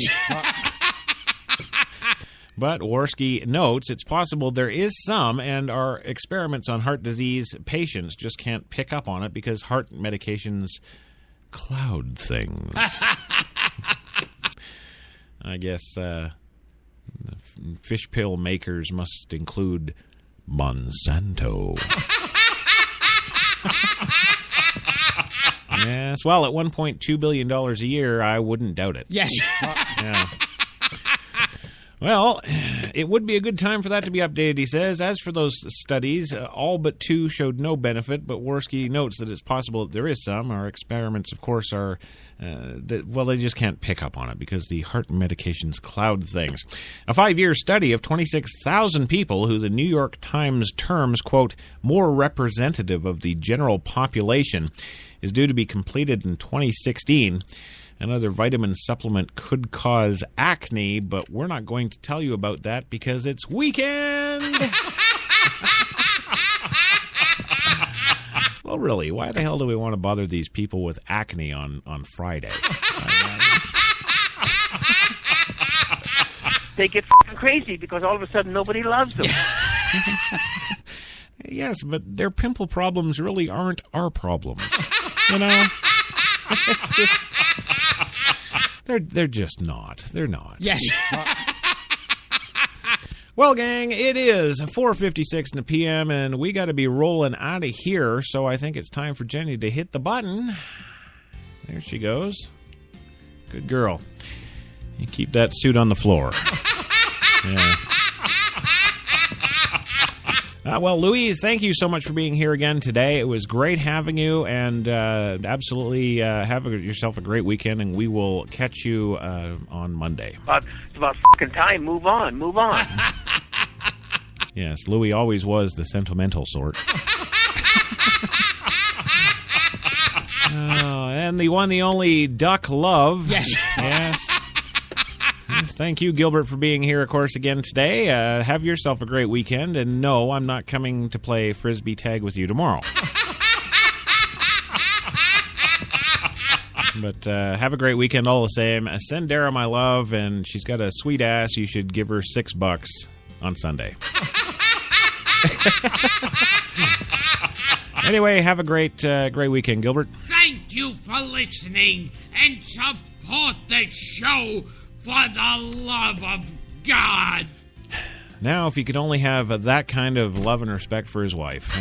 But Worski notes it's possible there is some, and our experiments on heart disease patients just can't pick up on it because heart medications cloud things. I guess fish pill makers must include Monsanto. Yes, well, at $1.2 billion a year, I wouldn't doubt it. Yes. Yeah. Well, it would be a good time for that to be updated, he says. As for those studies, all but 2 showed no benefit, but Worski notes that it's possible that there is some. Our experiments, of course, are, they just can't pick up on it because the heart medications cloud things. A 5-year study of 26,000 people who the New York Times terms, quote, more representative of the general population is due to be completed in 2016. Another vitamin supplement could cause acne, but we're not going to tell you about that because it's weekend! Well, really, why the hell do we want to bother these people with acne on Friday? They get crazy because all of a sudden nobody loves them. Yes, but their pimple problems really aren't our problems. It's just... They're just not. They're not. Yes. Well, gang, it is 4:56 in the p.m., and we got to be rolling out of here, so I think it's time for Jenny to hit the button. There she goes. Good girl. You keep that suit on the floor. Yeah. Well, Louis, thank you so much for being here again today. It was great having you, and absolutely have yourself a great weekend, and we will catch you on Monday. It's about fucking time. Move on. Move on. Yes, Louis always was the sentimental sort. And the one, the only Duck Love. Yes. Yes. Thank you, Gilbert, for being here, of course, again today. Have yourself a great weekend. And no, I'm not coming to play Frisbee tag with you tomorrow. But have a great weekend all the same. Send Dara my love, and she's got a sweet ass. You should give her $6 on Sunday. Anyway, have a great weekend, Gilbert. Thank you for listening and supporting support this show for the love of God. Now, if he could only have that kind of love and respect for his wife.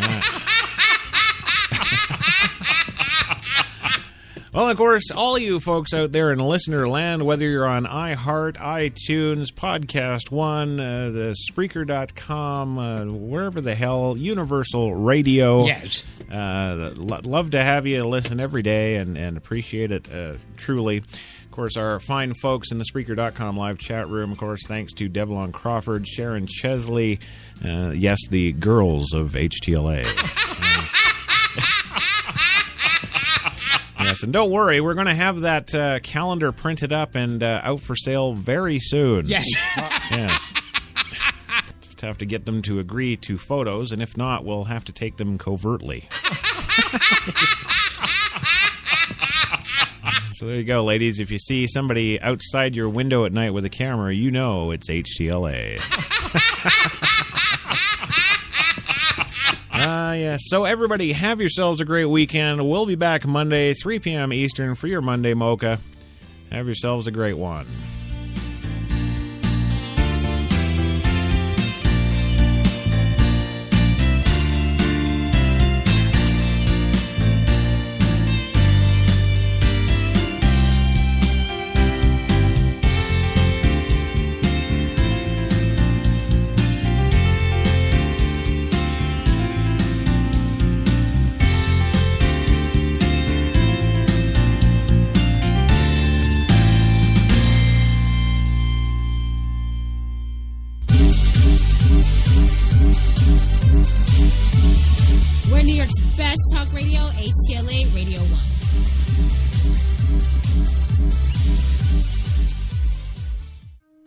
Well, of course, all you folks out there in listener land, whether you're on iHeart, iTunes, Podcast One, the Spreaker.com, wherever the hell, Universal Radio. Yes. Love to have you listen every day and appreciate it truly. Of course, our fine folks in the Spreaker.com live chat room, of course, thanks to Devlon Crawford, Sharon Chesley, yes, the girls of HTLA. Yes, and don't worry, we're going to have that calendar printed up and out for sale very soon. Yes. Yes. Just have to get them to agree to photos, and if not, we'll have to take them covertly. So there you go, ladies. If you see somebody outside your window at night with a camera, you know it's HTLA. Yes. So everybody, have yourselves a great weekend. We'll be back Monday, 3 p.m. Eastern for your Monday Mocha. Have yourselves a great one. We're New York's best talk radio, HTLA Radio 1.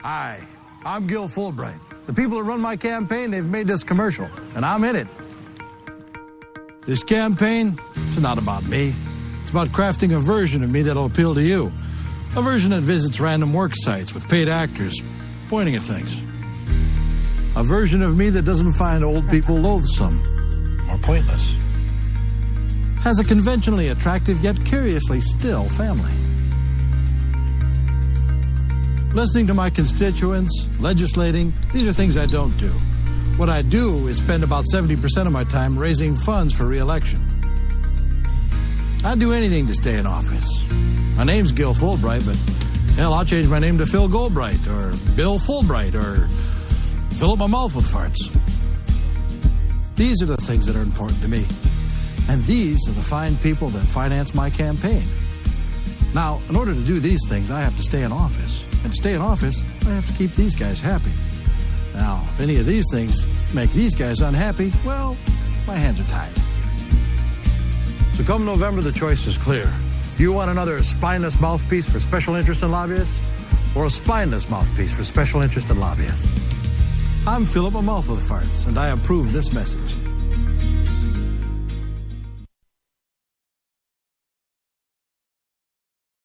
Hi, I'm Gil Fulbright. The people that run my campaign, they've made this commercial, and I'm in it. This campaign, it's not about me. It's about crafting a version of me that'll appeal to you. A version that visits random work sites with paid actors pointing at things. A version of me that doesn't find old people loathsome or pointless. Has a conventionally attractive yet curiously still family. Listening to my constituents, legislating, these are things I don't do. What I do is spend about 70% of my time raising funds for re-election. I'd do anything to stay in office. My name's Gil Fulbright, but hell, I'll change my name to Phil Goldbright or Bill Fulbright or fill up my mouth with farts. These are the things that are important to me. And these are the fine people that finance my campaign. Now, in order to do these things, I have to stay in office. And to stay in office, I have to keep these guys happy. Now, if any of these things make these guys unhappy, well, my hands are tied. So come November, the choice is clear. Do you want another spineless mouthpiece for special interest and lobbyists? Or a spineless mouthpiece for special interest and lobbyists? I'm Philip, a mouth with farts, and I approve this message.